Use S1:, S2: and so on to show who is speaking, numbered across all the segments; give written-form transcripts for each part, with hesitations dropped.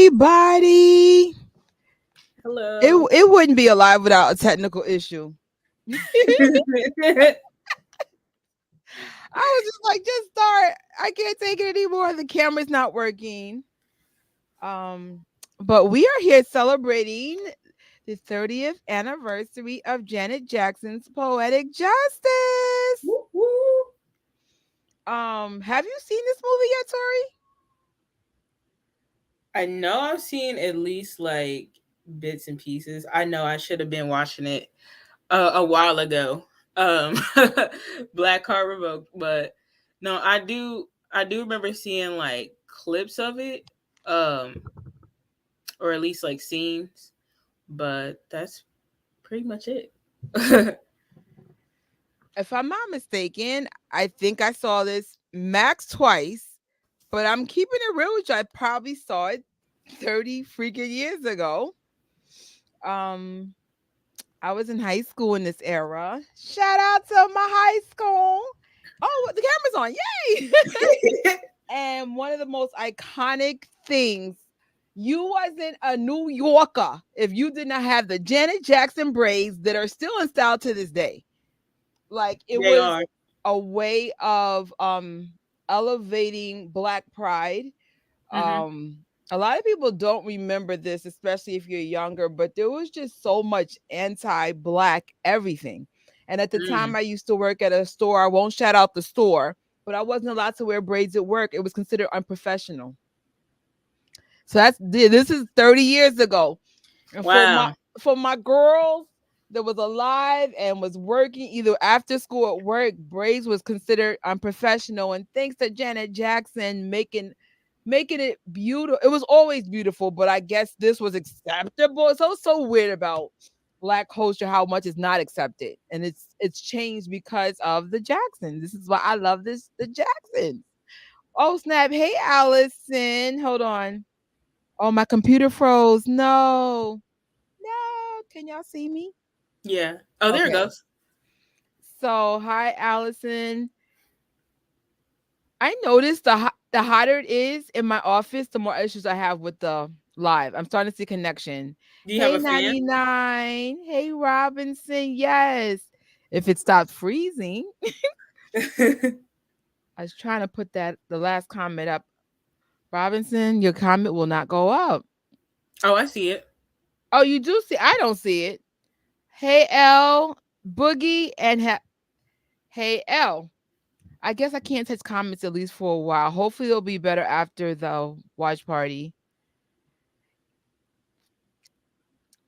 S1: everybody.
S2: Hello.
S1: It wouldn't be alive without a technical issue. I was just like, just start. I can't take it anymore. The camera's not working. Um, but we are here celebrating the 30th anniversary of Janet Jackson's Poetic Justice.
S2: Woo, woo.
S1: Have you seen this movie yet, Tori?
S2: I know I've seen at least like bits and pieces. I know I should have been watching it a while ago. Um, Black Card Revoked, but no, I do remember seeing like clips of it, um, or at least like scenes. But that's pretty much it.
S1: If I'm not mistaken, I think I saw this max twice, but I'm keeping it real with you. I probably saw it 30 freaking years ago. Um, I was in high school in this era. Shout out to my high school. Oh, the camera's on. Yay! And one of the most iconic things, you wasn't a New Yorker if you did not have the Janet Jackson braids that are still in style to this day. Like it
S2: They
S1: was
S2: are.
S1: a way of elevating black pride.
S2: Hmm.
S1: A lot of people don't remember this, especially if you're younger, but there was just so much anti-black everything. And at the time
S2: Mm.
S1: I used to work at a store, I won't shout out the store, but I wasn't allowed to wear braids at work. It was considered unprofessional. So this is 30 years ago. And
S2: Wow.
S1: for my girls that was alive and was working either after school or work, braids was considered unprofessional. And thanks to Janet Jackson making it beautiful. It was always beautiful, but I guess this was acceptable. It's so weird about black culture how much is not accepted. And it's changed because of the Jacksons. This is why I love the Jacksons. Oh snap. Hey Allison. Hold on. Oh, my computer froze. No. No. Can y'all see me?
S2: Yeah. Oh, there it
S1: Okay.
S2: goes.
S1: So, hi, Allison. I noticed the hotter it is in my office, the more issues I have with the live. I'm starting to see connection.
S2: Do you have
S1: Hey,
S2: a fan?
S1: 99. Hey, Robinson. Yes. If it stopped freezing, I was trying to put the last comment up. Robinson, your comment will not go up.
S2: Oh, I see it.
S1: Oh, you do see? I don't see it. Hey, L, Boogie, and hey, L. I guess I can't touch comments at least for a while. Hopefully, it'll be better after the watch party.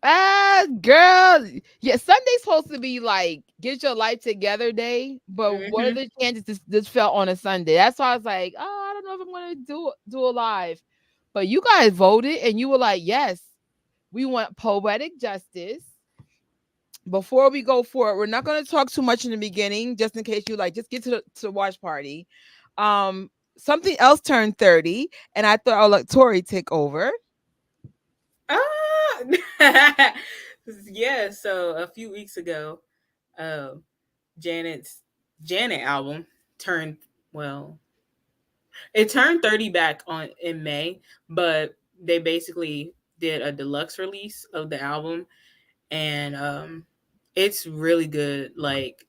S1: Ah, girl. Yeah, Sunday's supposed to be like get your life together day, but what are
S2: Hmm.
S1: the chances this fell on a Sunday? That's why I was like, oh, I don't know if I'm gonna do a live. But you guys voted and you were like, yes, we want poetic justice. Before we go for it, we're not going to talk too much in the beginning, just in case you like just get to the watch party. Something else turned 30, and I thought I'll let Tori take over.
S2: Ah, yeah. So a few weeks ago, uh, Janet's Janet album turned well. It turned 30 back on in May, but they basically did a deluxe release of the album, and it's really good. Like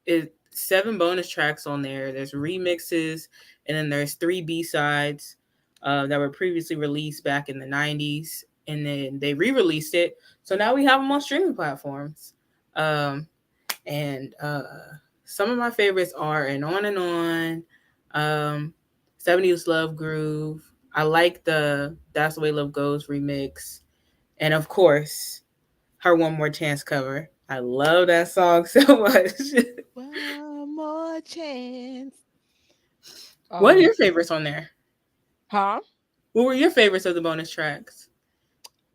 S2: it 7 bonus tracks on there. There's remixes, and then there's 3 B-sides that were previously released back in the 90s, and then they re-released it. So now we have them on streaming platforms. Um, and some of my favorites are and on and on. Um, 70s Love Groove. I like the That's the Way Love Goes remix, and of course her One More Chance cover. I love that song so much.
S1: One more chance.
S2: What are
S1: Um,
S2: your favorites on there?
S1: huh?
S2: What were your favorites of the bonus tracks?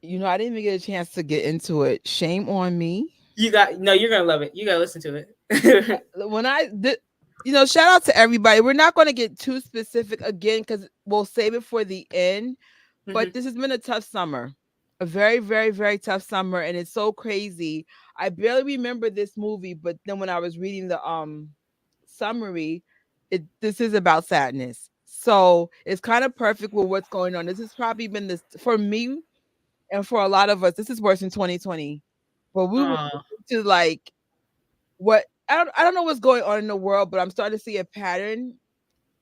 S1: I didn't even get a chance to get into it. Shame on me.
S2: You got no. You're gonna love it. You gotta listen to it.
S1: When I did, shout out to everybody. We're not going to get too specific again because we'll save it for the end. But
S2: Hmm.
S1: this has been a tough summer, a very, very, very tough summer, and it's so crazy. I barely remember this movie, but then when I was reading the summary, this is about sadness. So it's kind of perfect with what's going on. This has probably been this for me and for a lot of us. This is worse in 2020, but we were
S2: Oh,
S1: to like what I don't know what's going on in the world, but I'm starting to see a pattern.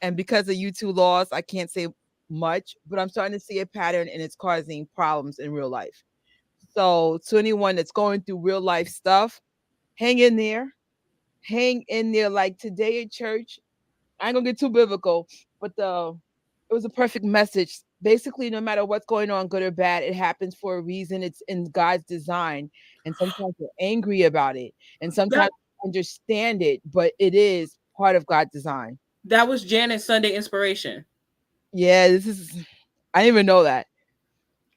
S1: And because of U2 laws, I can't say much, but I'm starting to see a pattern and it's causing problems in real life. So to anyone that's going through real life stuff, hang in there. Hang in there. Like today at church, I ain't gonna get too biblical, but it was a perfect message. Basically, no matter what's going on, good or bad, it happens for a reason. It's in God's design. And sometimes we're angry about it. And
S2: that
S1: sometimes we understand it, but it is part of God's design.
S2: that was Janet's Sunday inspiration.
S1: Yeah, this is I didn't even know that.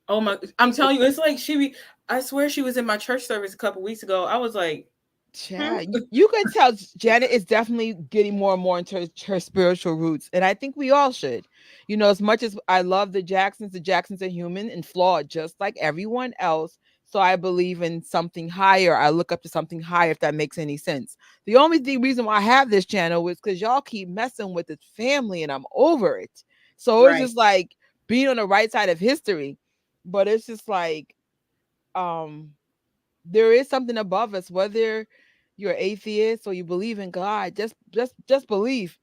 S2: Oh my! I'm telling you, it's like she. I swear she was in my church service a couple weeks ago. I was like, hmm?
S1: Chad, you could tell Janet is definitely getting more and more into her spiritual roots, and I think we all should. You know, as much as I love the Jacksons are human and flawed, just like everyone else. So I believe in something higher. I look up to something higher, if that makes any sense. The only reason why I have this channel is because y'all keep messing with this family, and I'm over it. So it's
S2: Right,
S1: just like being on the right side of history, but it's just like um there is something above us, whether you're atheist or you believe in God. Just believe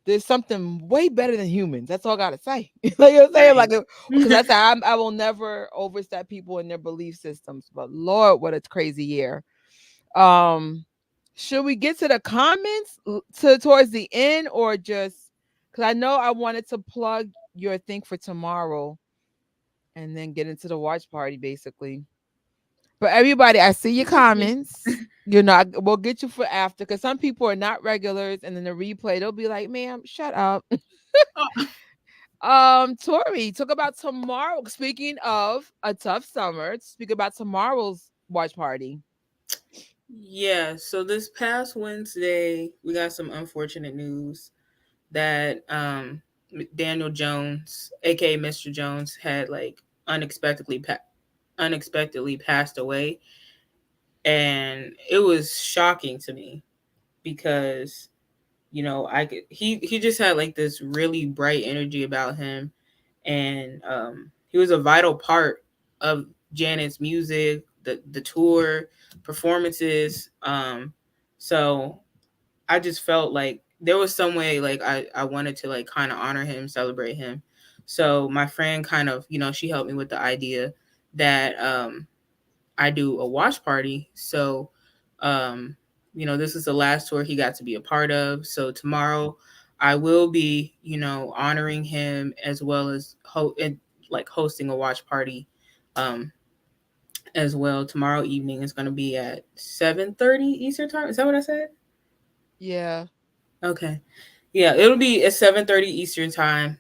S1: there's something way better than humans. That's all I gotta say. Like you're saying, like,
S2: right.
S1: because that's how I will never overstep people in their belief systems. But Lord, what a crazy year. Um, should we get to the comments to towards the end, or just because I know I wanted to plug your thing for tomorrow and then get into the watch party, basically. But everybody, I see your comments. You know, we'll get you for after because some people are not regulars, and then the replay they'll be like, "Ma'am, shut up."
S2: Oh,
S1: Tori, talk about tomorrow. Speaking of a tough summer, speak about tomorrow's watch party.
S2: yeah. So this past Wednesday, we got some unfortunate news that Daniel Jones, aka Mr. Jones, had like unexpectedly unexpectedly passed away, and it was shocking to me because I could he just had like this really bright energy about him, and he was a vital part of Janet's music, the tour performances. So I just felt like there was some way like I wanted to like kind of honor him, celebrate him. So my friend kind of, she helped me with the idea that I do a watch party. So um this is the last tour he got to be a part of. So tomorrow I will be, honoring him as well as like hosting a watch party um as well. Tomorrow evening is going to be at 7:30 Eastern time. Is that what I said?
S1: Yeah.
S2: Okay. Yeah, it'll be at 7:30 Eastern time,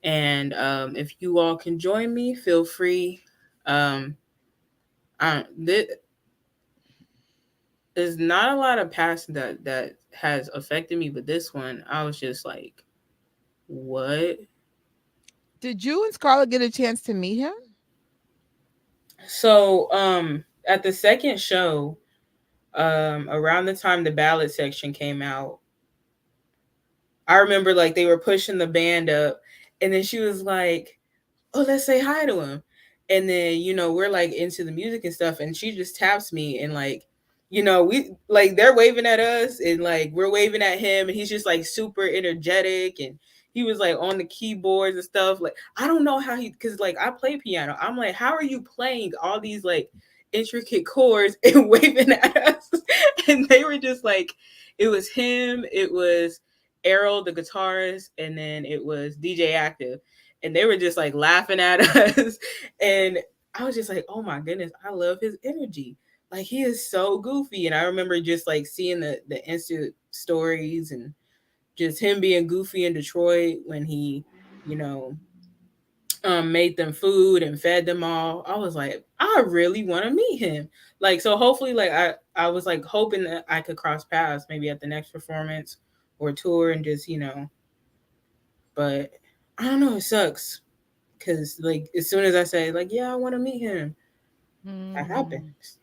S2: and if you all can join me, feel free. Um there's not a lot of past that has affected me, but this one I was just like, what?
S1: Did you and Scarlett get a chance to meet him?
S2: So at the second show, around the time the ballad section came out, I remember like they were pushing the band up, and then she was like, oh, let's say hi to him. And then, we're like into the music and stuff. And she just taps me and like, we like they're waving at us and like we're waving at him. And he's just like super energetic. And he was like on the keyboards and stuff. Like, I don't know how cause like I play piano. I'm like, how are you playing all these like intricate chords and waving at us? And they were just like, it was him, it was Errol, the guitarist, and then it was DJ Active, and they were just like laughing at us. And I was just like, oh my goodness, I love his energy. Like he is so goofy. And I remember just like seeing the Insta stories and just him being goofy in Detroit when he, you know, made them food and fed them all. I was like, I really want to meet him. Like, so hopefully, like, I was like hoping that I could cross paths maybe at the next performance or tour and just, but I don't know, it sucks because like as soon as I say like yeah I want to meet him, that
S1: Hmm.
S2: happens.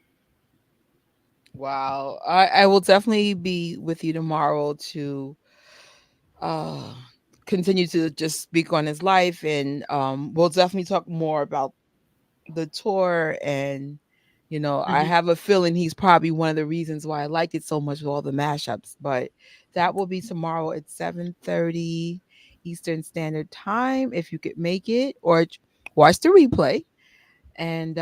S1: Wow. I will definitely be with you tomorrow to uh continue to just speak on his life, and we'll definitely talk more about the tour. And I
S2: Mhm.
S1: have a feeling he's probably one of the reasons why I liked it so much with all the mashups. But that will be tomorrow at 7:30 Eastern Standard Time, if you could make it, or watch the replay. And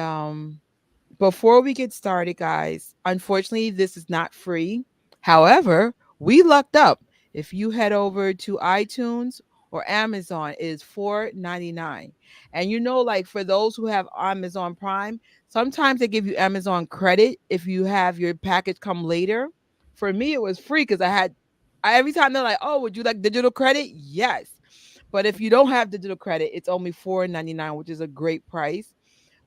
S1: before we get started, guys, unfortunately, this is not free. However, we lucked up. If you head over to iTunes or Amazon, it is $4.99. And like for those who have Amazon Prime, sometimes they give you Amazon credit if you have your package come later. For me, it was free because every time they're like, "Oh, would you like digital credit?" Yes. But if you don't have digital credit, it's only $4.99, which is a great price.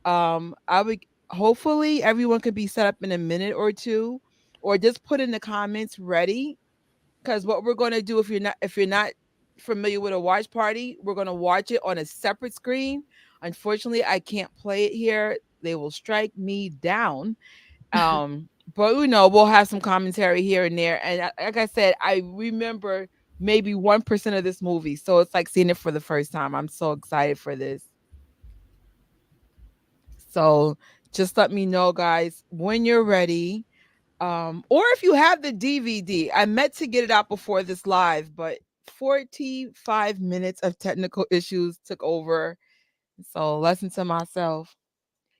S1: I would hopefully everyone could be set up in a minute or two, or just put in the comments ready. Because what we're going to do, if you're not familiar with a watch party, we're going to watch it on a separate screen. Unfortunately, I can't play it here. They will strike me down. But we'll have some commentary here and there. And like I said, I remember maybe 1% of this movie, so it's like seeing it for the first time. I'm so excited for this. So just let me know, guys, when you're ready. Or if you have the DVD. I meant to get it out before this live, but 45 minutes of technical issues took over. So listen to myself,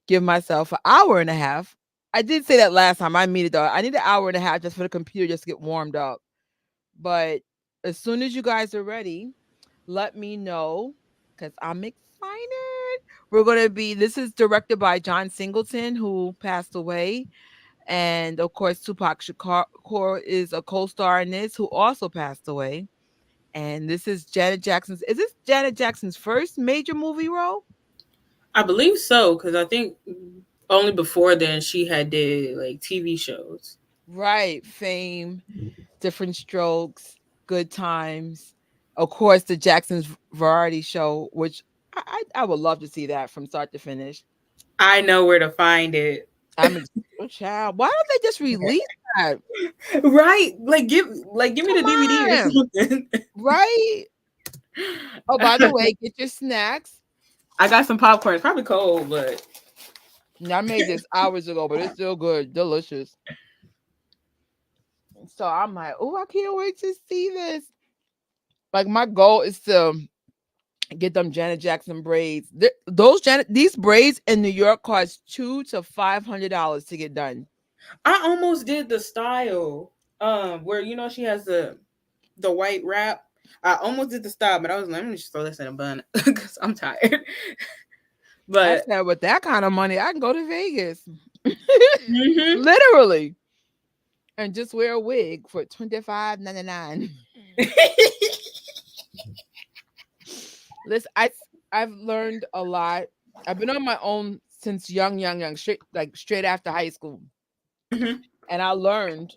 S1: give myself an hour and a half. I did say that last time. I mean it though. I need an hour and a half just for the computer just to get warmed up. But as soon as you guys are ready, let me know because I'm excited. This is directed by John Singleton, who passed away. And of course, Tupac Shakur is a co star in this, who also passed away. And this is is this Janet Jackson's first major movie role?
S2: I believe so because I think only before then she had did like TV shows.
S1: Right. Fame, Different Strokes, Good Times. Of course, the Jackson's Variety Show, which I would love to see that from start to finish.
S2: I know where to find it.
S1: I'm ex- oh, child. Why don't they just release that?
S2: Right? Like give me
S1: Come
S2: the DVD or
S1: on.
S2: something.
S1: Right. Oh, by the way, get your snacks.
S2: I got some popcorn. It's probably cold, but
S1: I made this hours ago, but it's still good, delicious. So I'm like, oh, I can't wait to see this. Like my goal is to get them Janet Jackson braids. These braids in New York cost $200 to $500 to get done.
S2: I almost did the style where she has the white wrap. I almost did the style, but I was like, let me just throw this in a bun because I'm tired.
S1: I
S2: But
S1: said, with that kind of money, I can go to Vegas,
S2: mhm.
S1: literally, and just wear a wig for $25.99. Listen, I've learned a lot. I've been on my own since young, straight after high school,
S2: Mhm.
S1: and I learned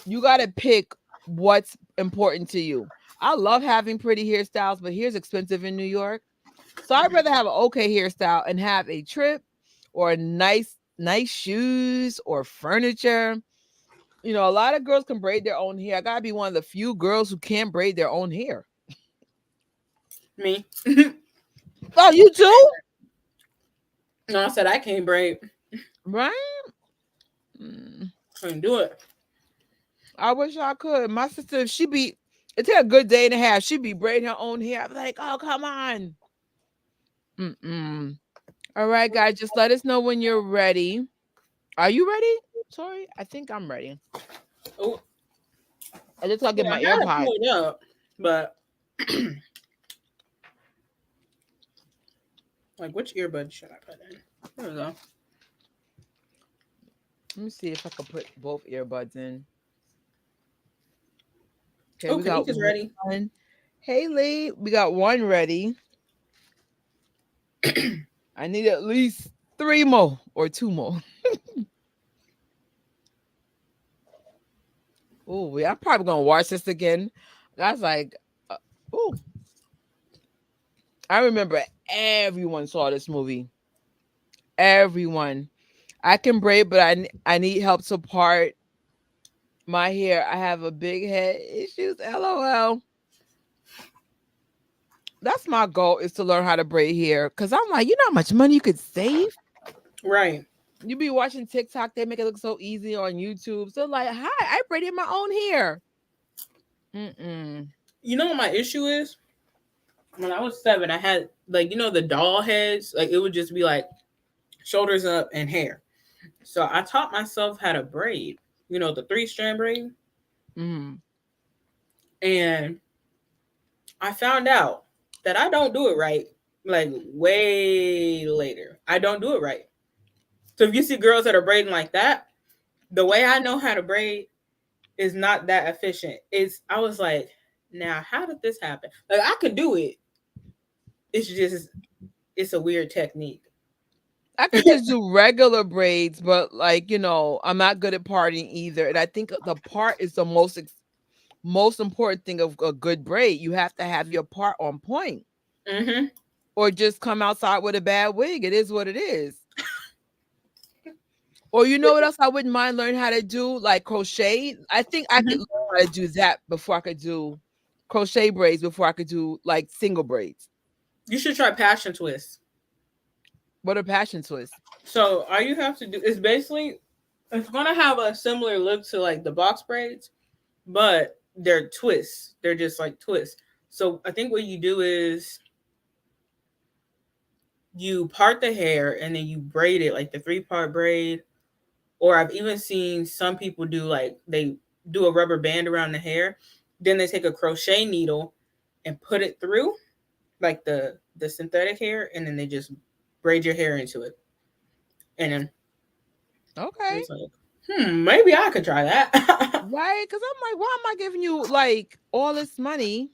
S1: you got to pick what's important to you. I love having pretty hairstyles, but here's expensive in New York. So I'd rather have an okay hairstyle and have a trip or nice shoes or furniture. A lot of girls can braid their own hair. I gotta be one of the few girls who can't braid their own hair.
S2: Me.
S1: Oh, you too?
S2: No, I said I can't braid.
S1: Right? Mm,
S2: Couldn't do it.
S1: I wish I could. My sister, if she be, it take a good day and a half. She'd be braiding her own hair. I'd be like, oh, come on. Mm-mm. All right, guys, just let us know when you're ready. Are you ready? Tori? I think I'm ready.
S2: Oh,
S1: I just gotta get
S2: yeah,
S1: my
S2: I had it
S1: AirPod.
S2: pulled up, but like, which earbud should I put in? There we go.
S1: Let me see if I can put both earbuds in. Okay,
S2: Oh,
S1: we got
S2: Kanika's ready.
S1: one. Haley, we got one ready. I need at least three more or two more. Oh, yeah, I'm probably gonna watch this again. That's like, uh, oh, I remember everyone saw this movie. Everyone. I can braid, but I need help to part my hair. I have a big head issues. LOL. that's my goal is to learn how to braid hair. Cause I'm like, you know how much money you could save?
S2: Right.
S1: You be watching TikTok, they make it look so easy on YouTube. So like, hi, I braided my own hair. Mm-mm.
S2: You know what my issue is? When I was 7, I had like the doll heads. Like it would just be like shoulders up and hair. So I taught myself how to braid. The 3-strand braid,
S1: Mm.
S2: and I found out that I don't do it right. Like way later, I don't do it right. So if you see girls that are braiding like that, the way I know how to braid is not that efficient. I was like, now how did this happen? Like I can do it. It's a weird technique.
S1: I could just do regular braids, but like, I'm not good at parting either. And I think the part is the most important thing of a good braid. You have to have your part on point
S2: Mm-hmm.
S1: or just come outside with a bad wig. It is what it is. Or you know what else I wouldn't mind learning how to do? Like crochet. I think I could
S2: Mm-hmm.
S1: learn how to do that before I could do crochet braids before I could do like single braids.
S2: You should try passion twist.
S1: What are passion twists?
S2: So all you have to do is basically it's gonna have a similar look to like the box braids, but they're twists. They're just like twists. So I think what you do is you part the hair and then you braid it like the 3-part braid. Or I've even seen some people do like they do a rubber band around the hair, then they take a crochet needle and put it through like the synthetic hair, and then they just braid your hair into it. And then
S1: Okay.
S2: it's like, maybe I could try that.
S1: Right? Because I'm like, why am I giving you like all this money?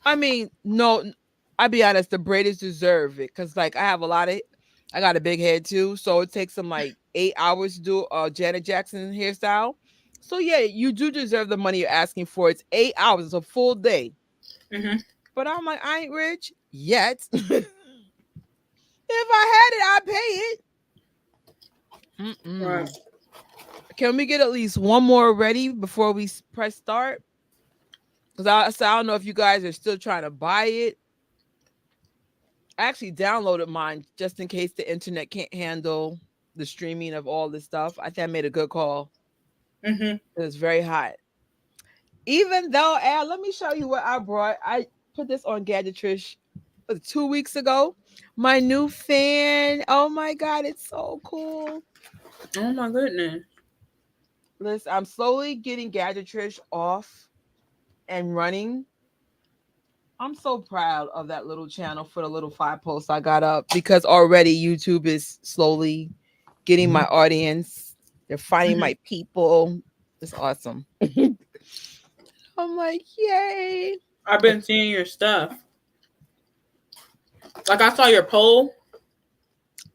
S1: I mean, no, I'll be honest, the braiders deserve it. Cause like I got a big head too. So it takes them like 8 hours to do Janet Jackson hairstyle. So yeah, you do deserve the money you're asking for. It's 8 hours, it's a full day.
S2: Hmm.
S1: But I'm like, I ain't rich yet. If I had it, I'd pay it.
S2: Right.
S1: Mm-mm. Can we get at least one more ready before we press start? Because I don't know if you guys are still trying to buy it. I actually downloaded mine just in case the internet can't handle the streaming of all this stuff. I think I made a good call.
S2: Hmm.
S1: It was very hot. Even though, Al, let me show you what I brought. I put this on Gadgetrish 2 weeks ago. My new fan. Oh my God, it's so cool.
S2: Oh my goodness.
S1: Listen, I'm slowly getting Gadgetrish off and running. I'm so proud of that little channel for the little 5 posts I got up because already YouTube is slowly getting my audience. They're finding
S2: Hmm.
S1: my people. It's awesome. I'm like, yay.
S2: I've been seeing your stuff. Like I saw your poll.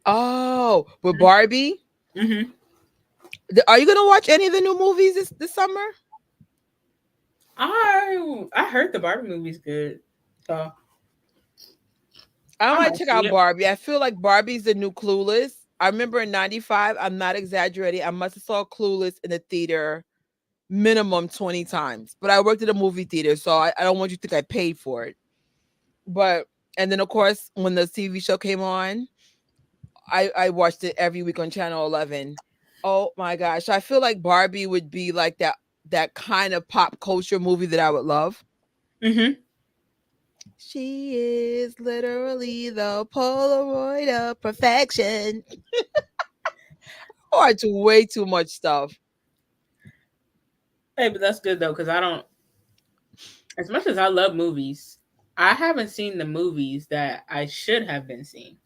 S1: Oh, with Barbie.
S2: Hmm.
S1: Are you gonna watch any of the new movies this summer?
S2: I heard the Barbie movie's good, so
S1: I
S2: I
S1: might
S2: might
S1: check
S2: see
S1: out
S2: it.
S1: Barbie. I feel like Barbie's the new Clueless. I remember in '95. I'm not exaggerating. I must have saw Clueless in the theater minimum 20 times. But I worked at a movie theater, so I don't want you to think I paid for it. But and then of course when the TV show came on, I watched it every week on Channel 11. Oh my gosh, I feel like Barbie would be like that kind of pop culture movie that I would love.
S2: Hmm.
S1: She is literally the Polaroid of perfection. I watch way too much stuff.
S2: Hey, but that's good though, because I don't. As much as I love movies, I haven't seen the movies that I should have been seeing.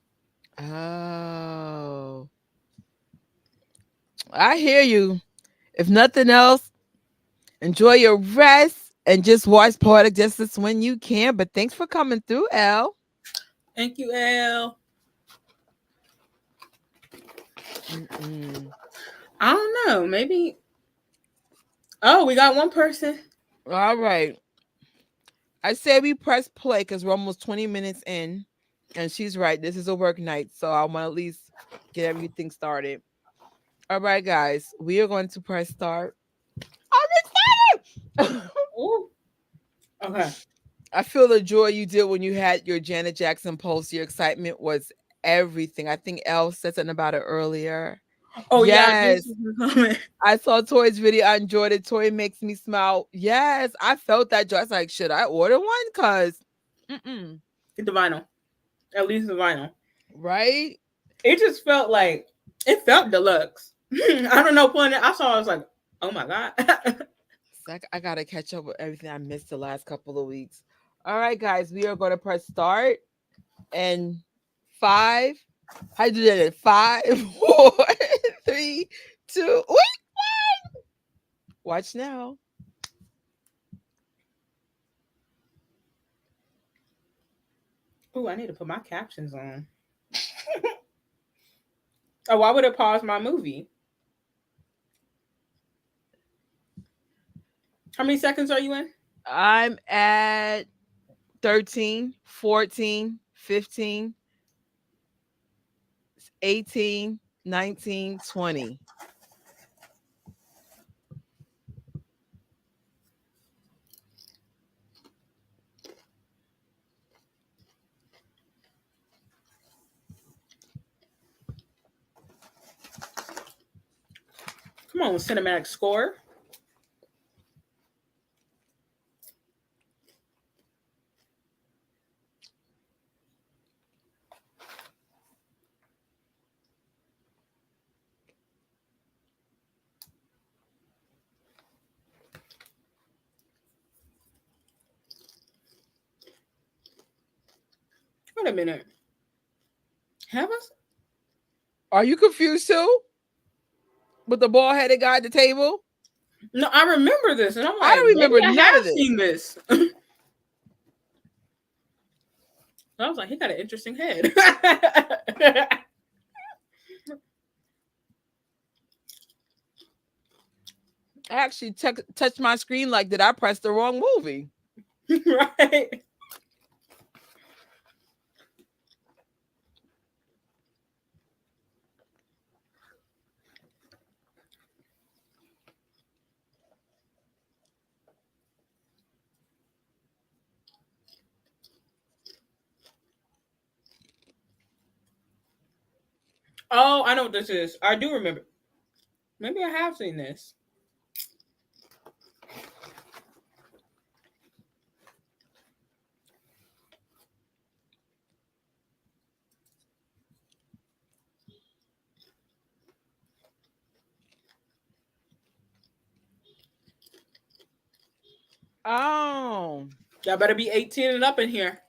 S1: Oh, I hear you. If nothing else, enjoy your rest and just watch Poetic Justice when you can. But thanks for coming through, Al.
S2: Thank you, Elle.
S1: Mm-mm.
S2: I don't know. Maybe. Oh, we got one person.
S1: All right. I say we press play because we're almost 20 minutes in. And she's right. This is a work night. So I want to at least get everything started. All right, guys. We are going to press start. I'm excited.
S2: Ooh. Okay.
S1: I feel the joy you did when you had your Janet Jackson post. Your excitement was everything. I think Elle said something about it earlier.
S2: Oh yeah, I did
S1: Yes.
S2: see her comment.
S1: I saw Tori's video. I enjoyed it. Tori makes me smile. Yes, I felt that joy. I was like, should I order one? Cause, mm-mm,
S2: The vinyl, at least the vinyl.
S1: right?
S2: It just felt like it felt deluxe. I don't know. Pulling it, I saw. I was like, oh my god.
S1: It's like I gotta catch up with everything I missed the last couple of weeks. All right, guys, we are going to press start and five. I did it in five, four, three, two. Wait, watch now.
S2: Ooh, I need to put my captions on. Oh, why would it pause my movie? How many seconds are you in?
S1: I'm at 13, 14, 15, 18, 19, 20.
S2: Come on, cinematic score. Wait a minute. Have us?
S1: Are you confused too with the bald headed guy at the table?
S2: No, I remember this, and I'm
S1: I
S2: like,
S1: don't
S2: maybe
S1: remember
S2: I
S1: none of
S2: have
S1: this.
S2: seen this. I was like, he got an interesting head.
S1: I actually touched my screen like, did I press the wrong movie?
S2: Right. Oh, I know what this is. I do remember. Maybe I have seen this.
S1: Oh,
S2: Y'all better be 18 and up in here.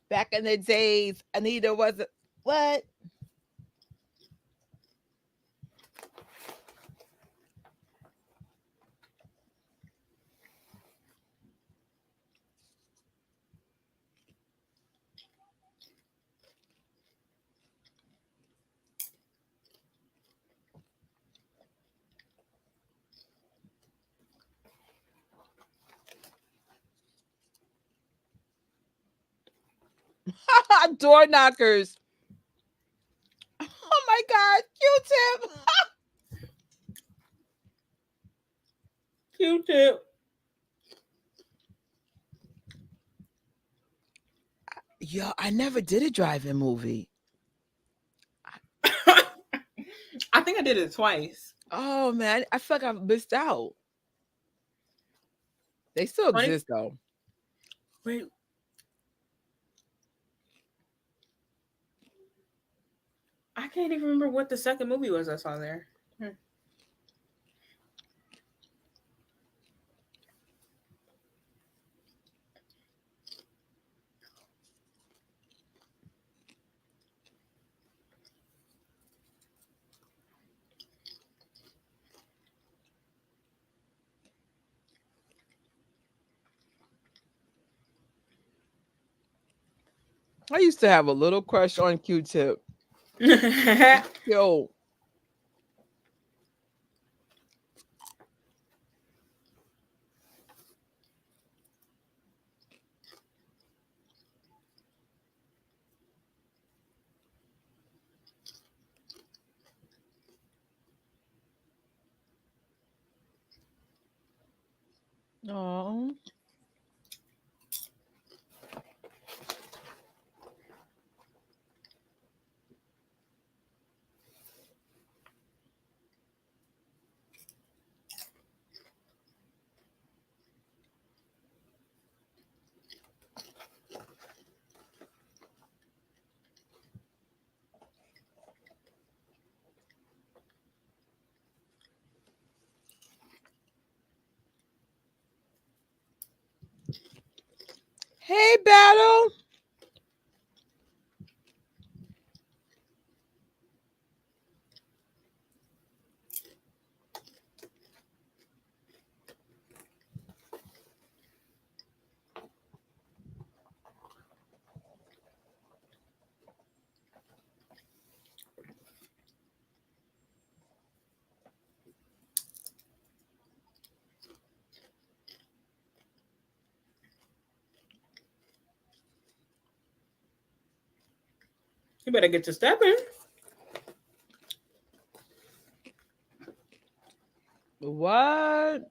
S1: back in the days, Anita wasn't what? Door knockers. Oh my God, Q-tip.
S2: Q-tip.
S1: Yo, I never did a drive-in movie.
S2: I think I did it twice.
S1: Oh man, I feel like I've missed out. They still
S2: Funny.
S1: exist though.
S2: Wait. I can't even remember what the second movie was I saw there. Hmm.
S1: I used to have a little crush on Q-tip. Yo, Hey, Battle.
S2: You better get to stepping.
S1: What?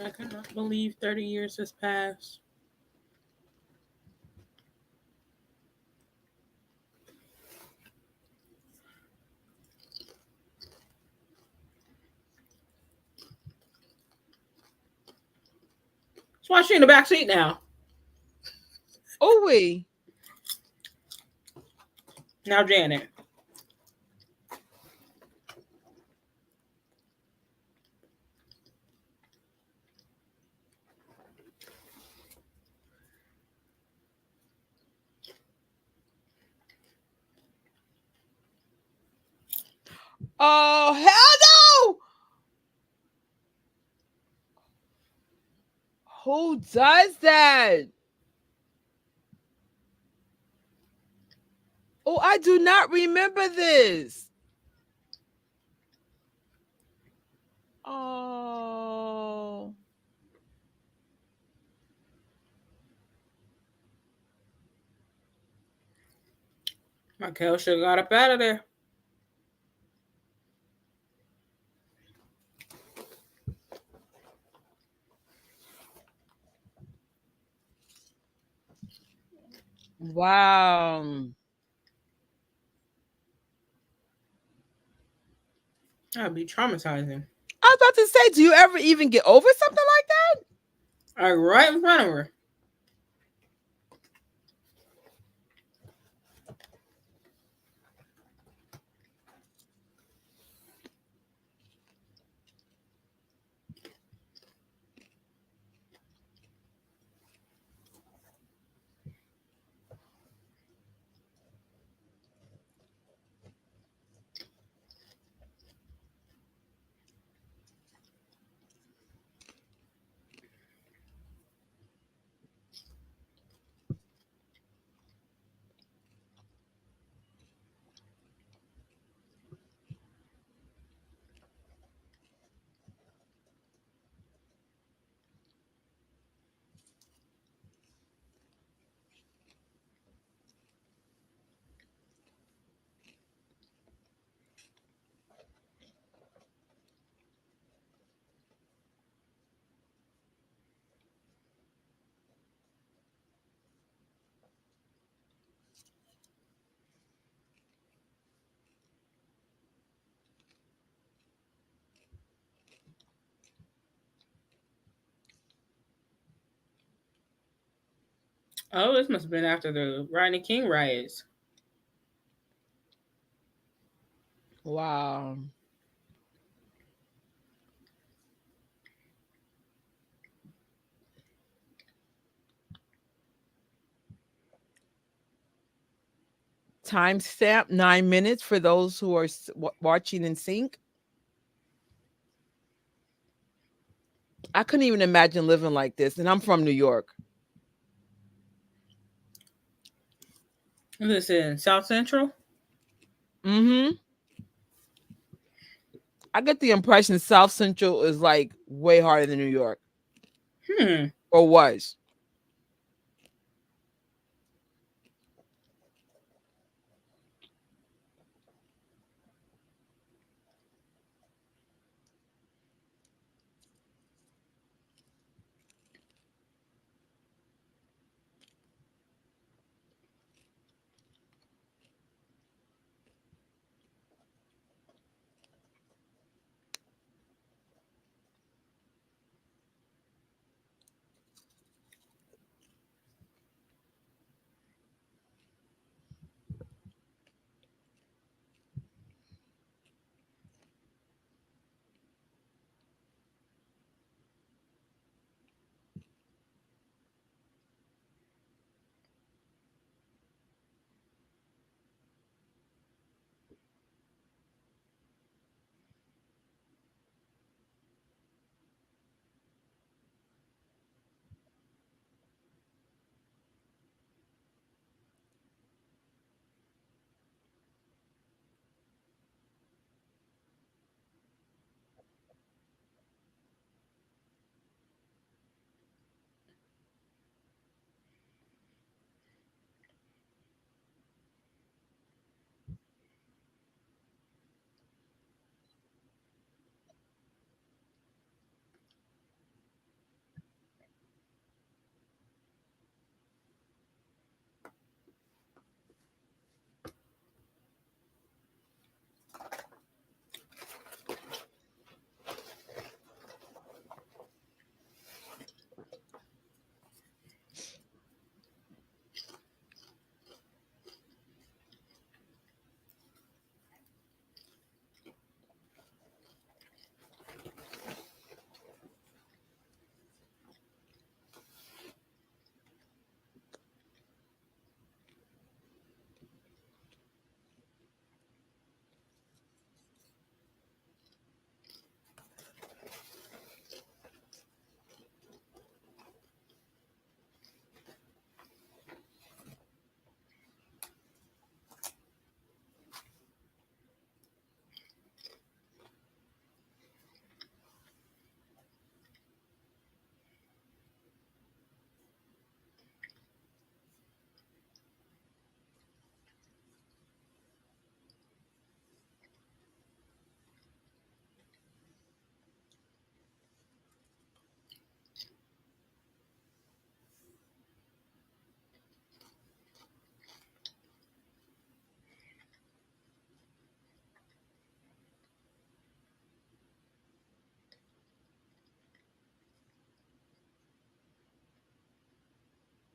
S2: I cannot believe 30 years has passed. That's why she in the back seat now.
S1: Oh, we.
S2: Now, Janet.
S1: Oh, hell no! Who does that? Oh, I do not remember this. Oh.
S2: Michael should have got up out of there.
S1: Wow.
S2: That would be traumatizing.
S1: I was about to say, do you ever even get over something like that?
S2: Like right in front of her. Oh, this must have been after the Rodney King riots.
S1: Wow. Timestamp 9 minutes for those who are watching in sync. I couldn't even imagine living like this, and I'm from New York.
S2: This in South Central.
S1: Mm-hmm. I get the impression South Central is like way harder than New York,
S2: Hmm.
S1: or was.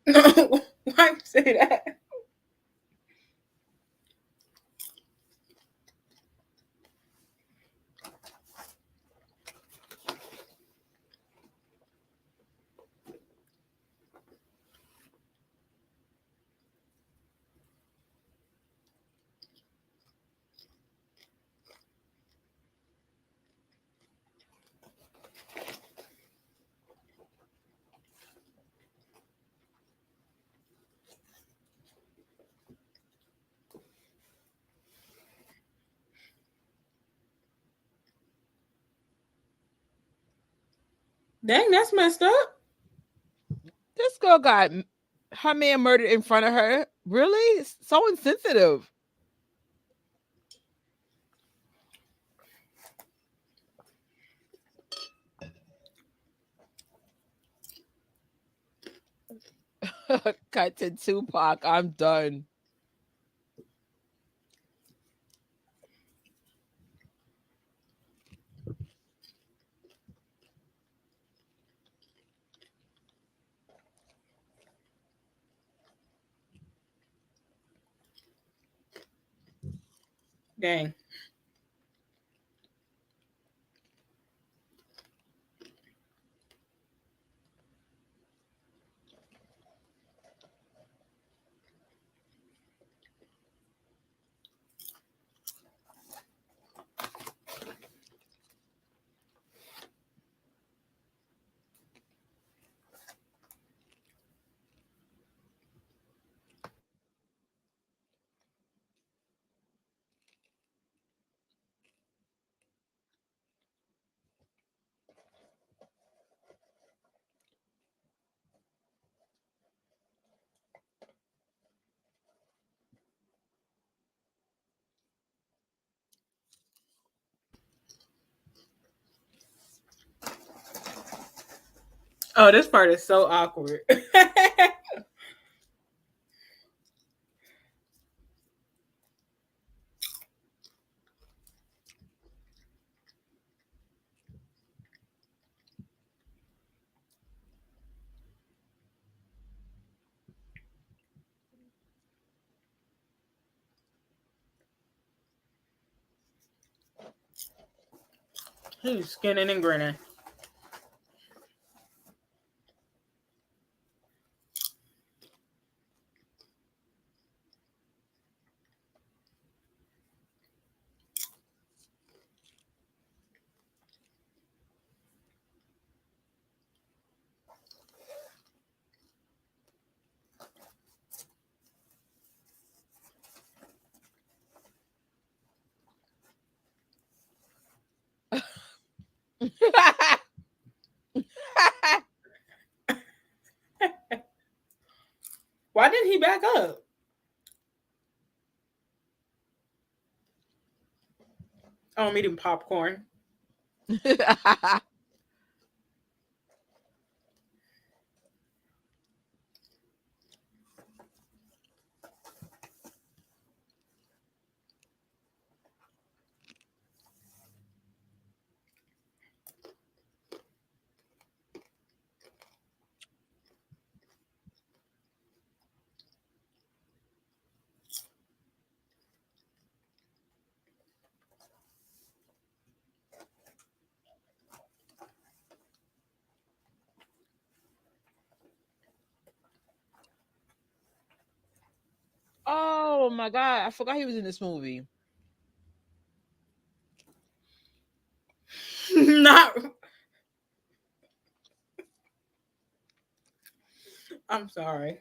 S2: Why you say that? Dang, that's messed up.
S1: This girl got her man murdered in front of her. Really? So insensitive. Cut to Tupac. I'm done.
S2: Dang. Oh, this part is so awkward. He's skinning and grinning. Why didn't he back up? Oh, I'm eating popcorn.
S1: Oh my god, I forgot he was in this movie.
S2: Not. I'm sorry.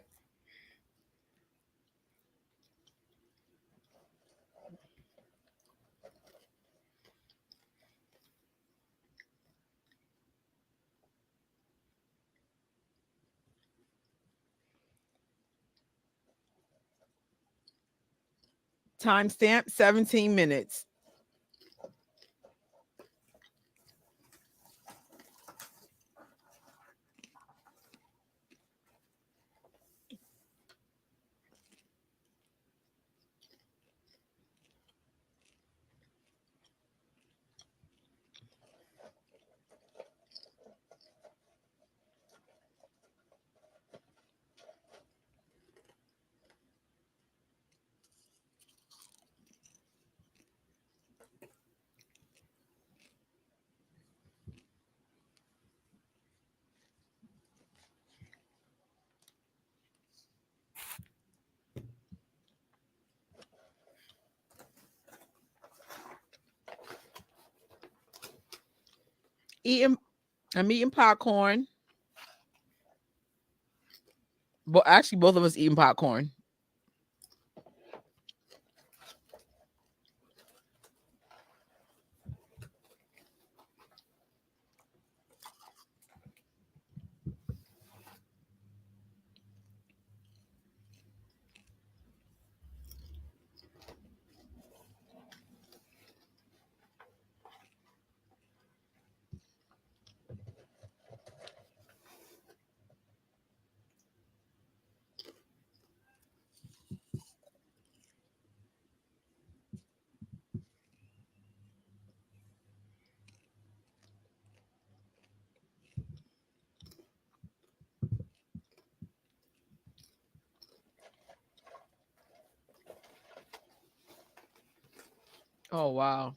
S1: Timestamp 17 minutes. Eating I'm eating popcorn. But actually both of us eating popcorn. Oh wow.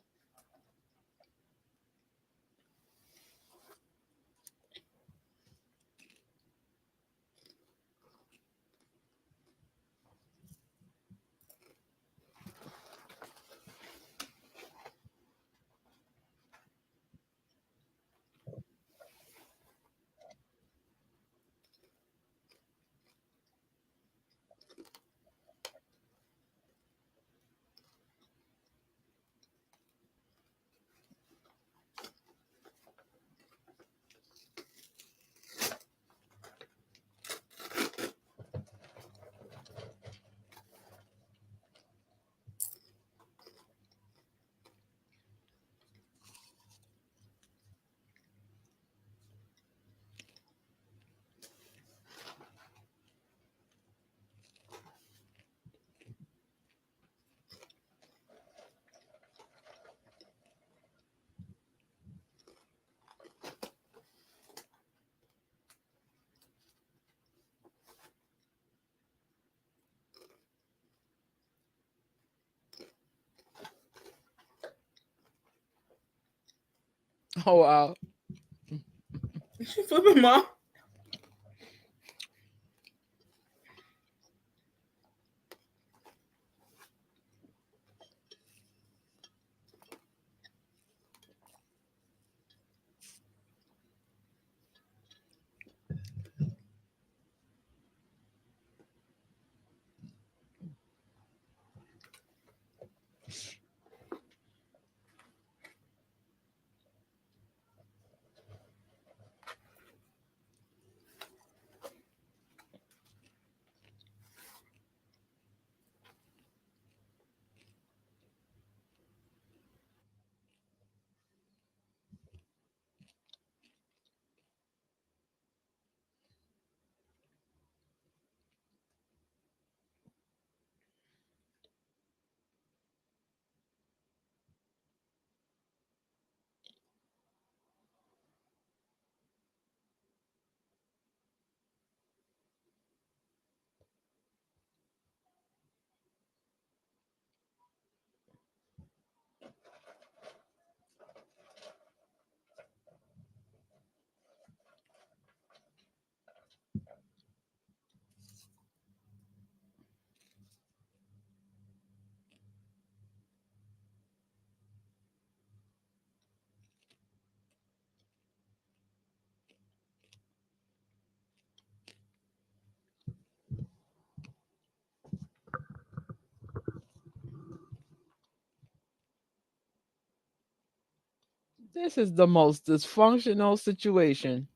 S1: Oh wow.
S2: She flipping him off.
S1: This is the most dysfunctional situation.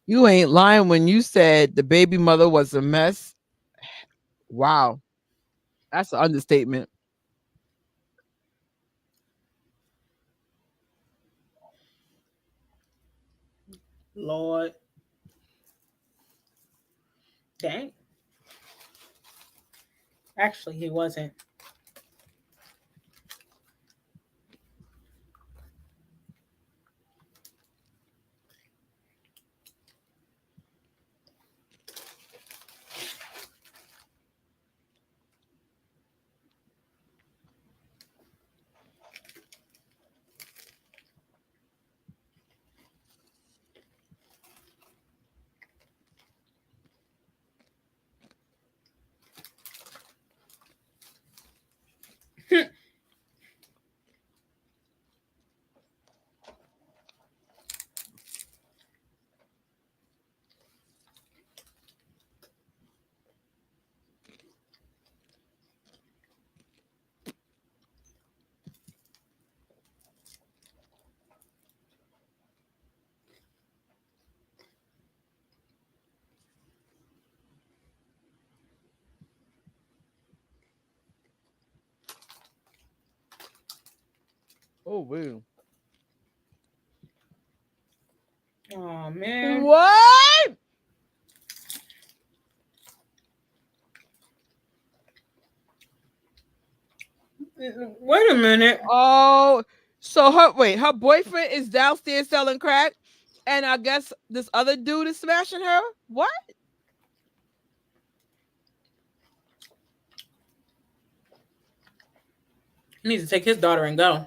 S1: You ain't lying when you said the baby mother was a mess. Wow. That's an understatement.
S2: Lord. Dang. Actually, he wasn't.
S1: Oh wow.
S2: Oh man.
S1: What?
S2: Wait a minute.
S1: Oh, so her boyfriend is downstairs selling crack, and I guess this other dude is smashing her. What?
S2: He needs to take his daughter and go.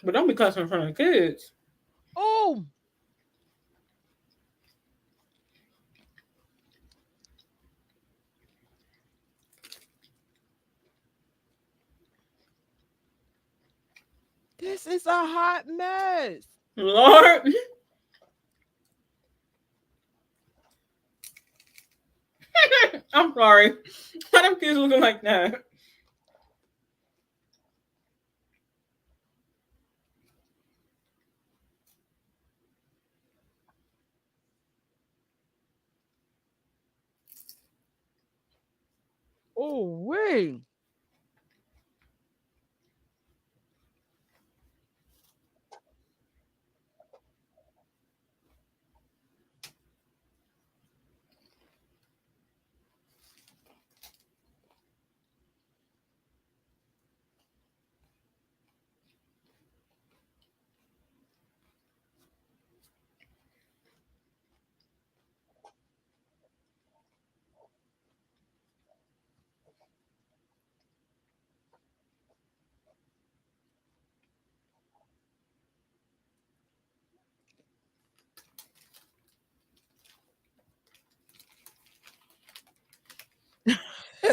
S2: But don't be cussing in front of the kids.
S1: Oh, this is a hot mess.
S2: Lord. I'm sorry. Why them kids looking like that?
S1: Oh wait.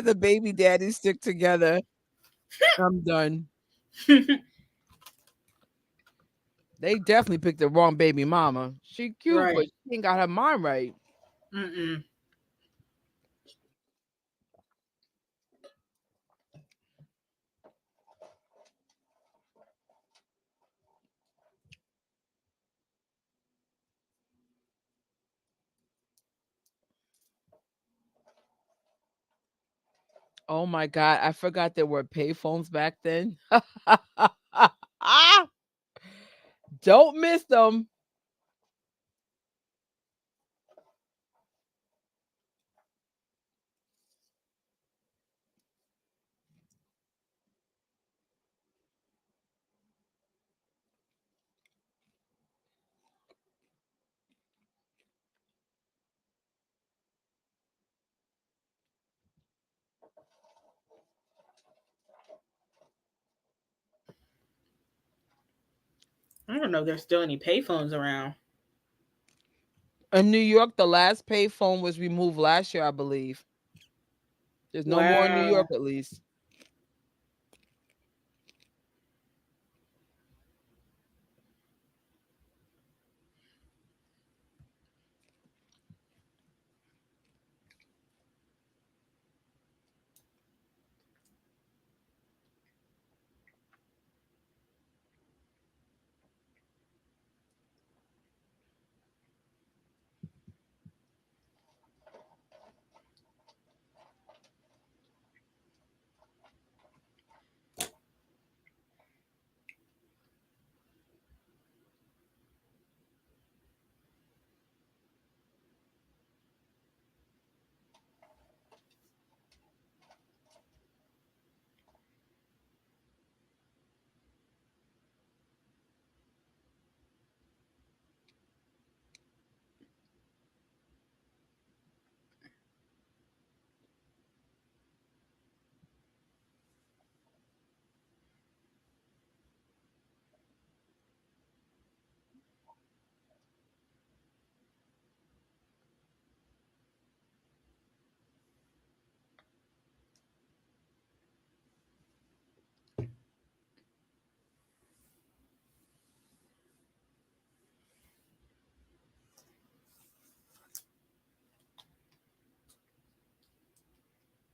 S1: The baby daddies stick together. I'm done. They definitely picked the wrong baby mama. She cute, but
S2: Right.
S1: she ain't got her mind right.
S2: Mm-mm.
S1: Oh my god, I forgot there were payphones back then. Ah, don't miss them.
S2: I don't know if there's still any payphones around.
S1: In New York, the last payphone was removed last year, I believe. There's no more in New York,
S2: Wow.
S1: at least.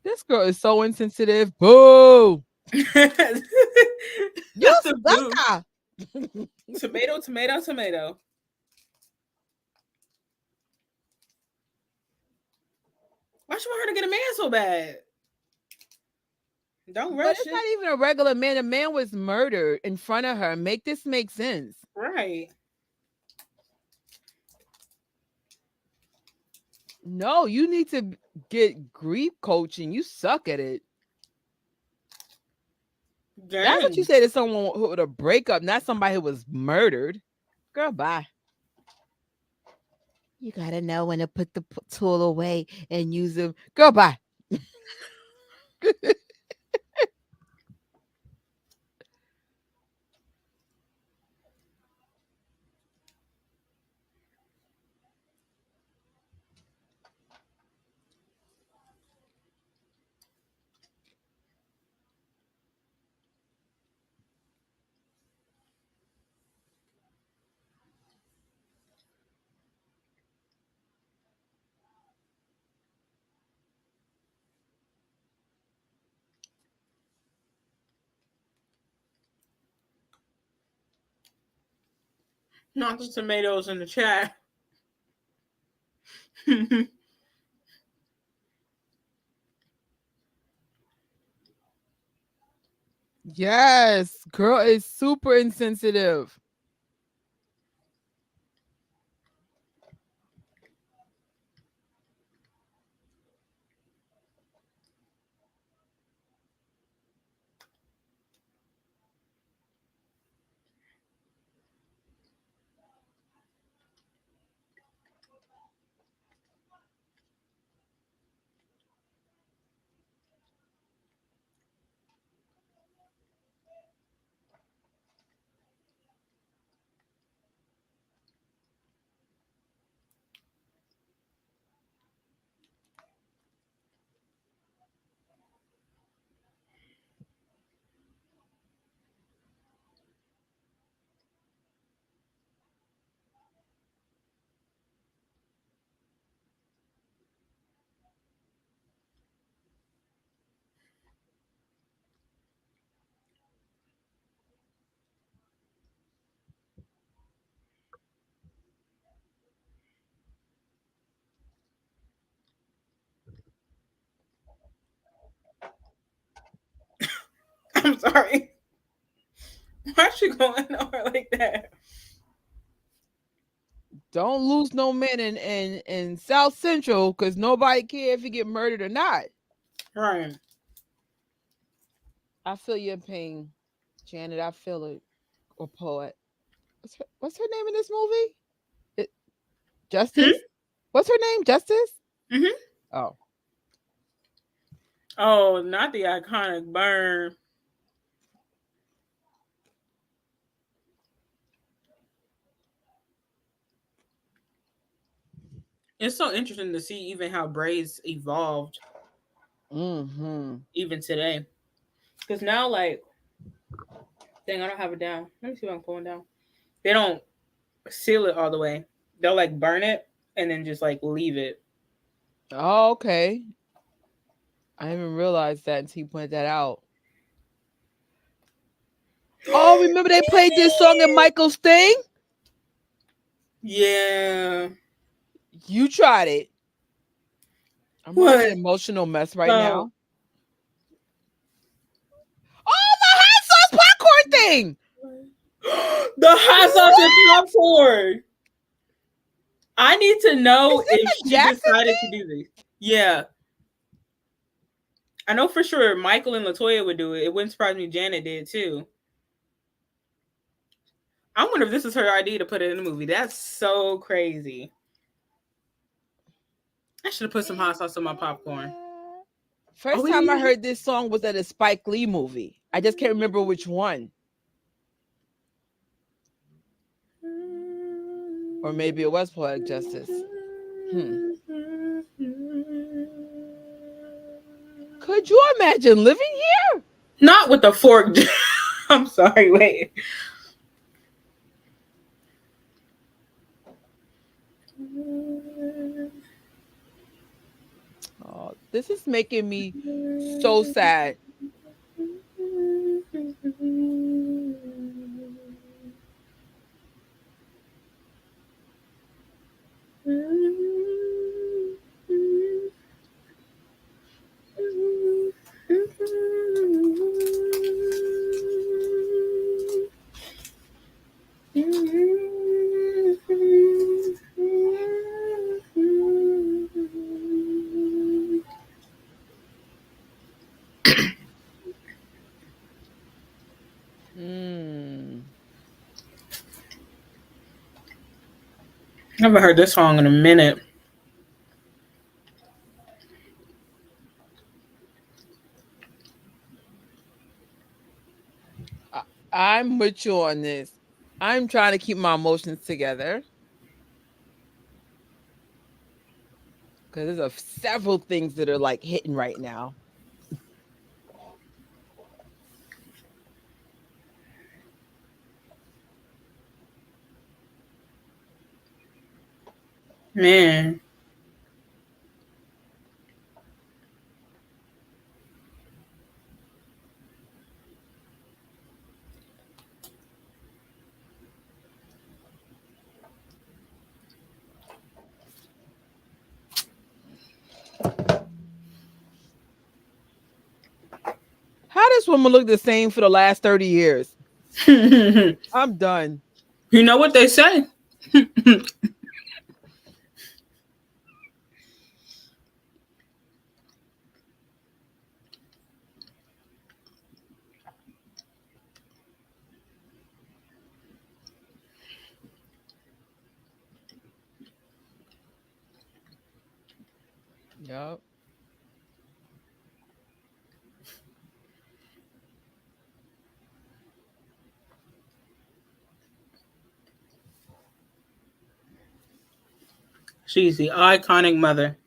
S1: This girl is so insensitive. Boo! You
S2: Not the boo.
S1: sucker!
S2: Tomato, tomato, tomato. Why she want her to get a man so bad? Don't
S1: But
S2: rush
S1: it's
S2: it.
S1: not even a regular man. A man was murdered in front of her. Make this make sense.
S2: Right.
S1: No, you need to get grief coaching. You suck at it. That's what you
S2: Dang.
S1: say to someone who with a breakup, not somebody who was murdered. Girl, bye. You gotta know when to put the tool away and use them. Girl, bye.
S2: Not the tomatoes in the chat.
S1: Yes, girl is super insensitive.
S2: I'm sorry. Why is she going over like that?
S1: Don't lose no men in South Central because nobody care if you get murdered or not.
S2: Right.
S1: I feel your pain, Janet. I feel it. Or poet. What's her name in this movie? It,
S2: Hmm?
S1: Justice. What's her name? Justice.
S2: Hmm.
S1: Oh,
S2: Oh, not the iconic burn. It's so interesting to see even how braids evolved
S1: mm-hmm.
S2: even today. Because now, like, dang, I don't have it down. Let me see if I'm going down. They don't seal it all the way. They'll like burn it and then just like leave it.
S1: Oh, okay. I didn't even realize that until you pointed that out. Oh, remember they played this song in Michael's thing?
S2: Yeah.
S1: You tried it. I'm already
S2: What?
S1: an emotional mess right
S2: Oh,
S1: now. Oh, the hot sauce popcorn thing.
S2: the hot sauce and popcorn. I need to
S1: Is
S2: know
S1: this
S2: if
S1: a
S2: she
S1: Jackson
S2: decided to
S1: thing?
S2: do this. Yeah, I know for sure Michael and Latoya would do it. It wouldn't surprise me Janet did too. I wonder if this is her idea to put it in the movie. That's so crazy. I should have put some hot sauce on my popcorn. Oh,
S1: First
S2: we
S1: time I
S2: didn't
S1: heard this song was at a Spike Lee movie. I just can't remember which one. Or maybe it was Poetic Justice. Hmm. Could you imagine living here?
S2: Not with the fork. I'm sorry. Wait.
S1: Oh, this is making me so sad. Hmm.
S2: I haven't heard this song in a minute.
S1: I, I'm with you on this. I'm trying to keep my emotions together because there's several things that are like hitting right now.
S2: Man.
S1: How this woman look the same for the last 30 years?
S2: You
S1: I'm done.
S2: know what they say?
S1: Yep.
S2: She's the iconic mother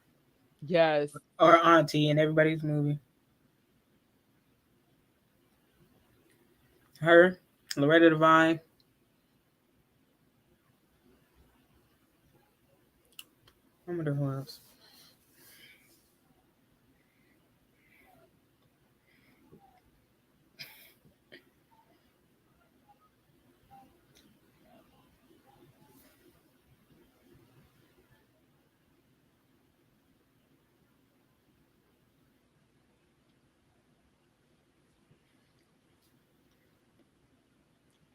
S1: Yes.
S2: or auntie in everybody's movie. Her, Loretta Devine. I wonder who else.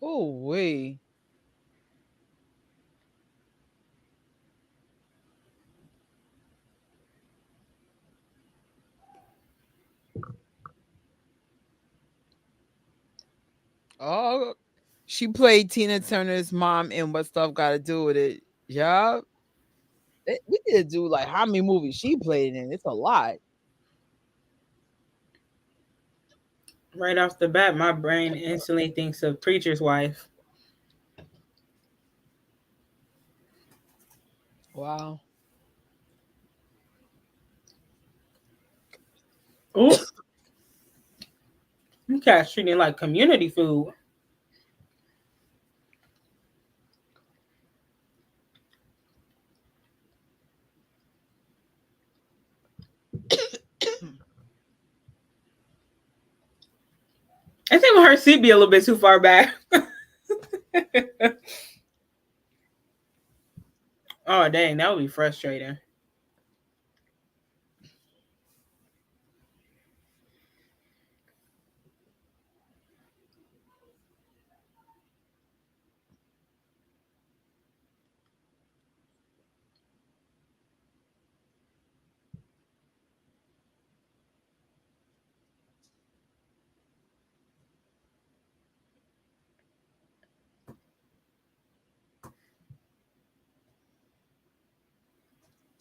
S1: Oh, wait. Oh, she played Tina Turner's mom in What Stuff Got to Do with It. Yup. We did do like how many movies she played in. It's a lot.
S2: Right off the bat, my brain instantly thinks of Preacher's Wife.
S1: Wow.
S2: Oh, you guys treating it like community food. I think her seat be a little bit too far back. Oh dang, that would be frustrating.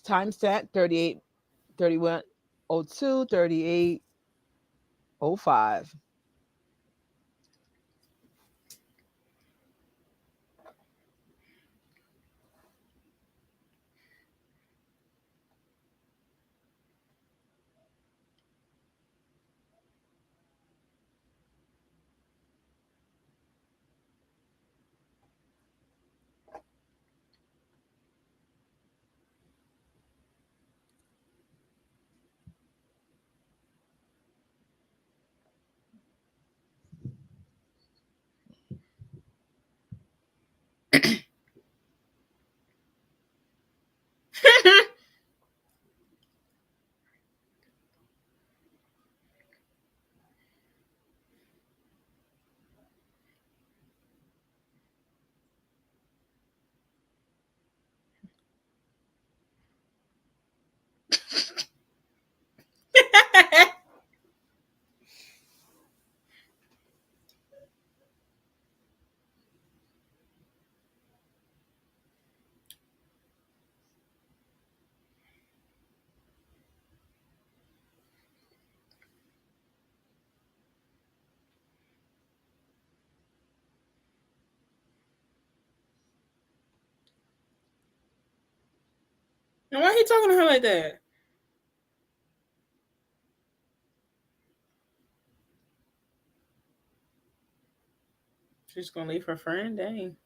S1: Timestamp 38, 3102, 3805.
S2: Why are you talking to her like that? She's gonna leave her friend? Dang.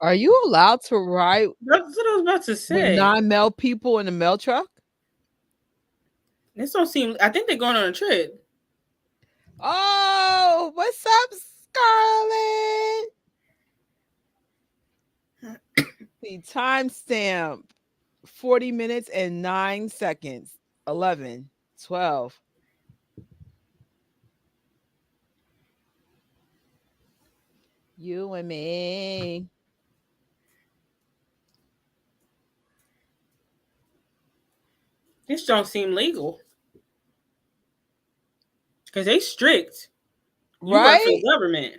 S1: Are you allowed to ride
S2: That's what I was about to
S1: with
S2: say.
S1: non-male people in the mail truck?
S2: This don't seem. I think they're going on a trip.
S1: Oh, what's up, Scarlett? See, timestamp 40 minutes and 9 seconds. 11, 12. You and me.
S2: This don't seem legal because they strict. You work for the
S1: Right?
S2: government.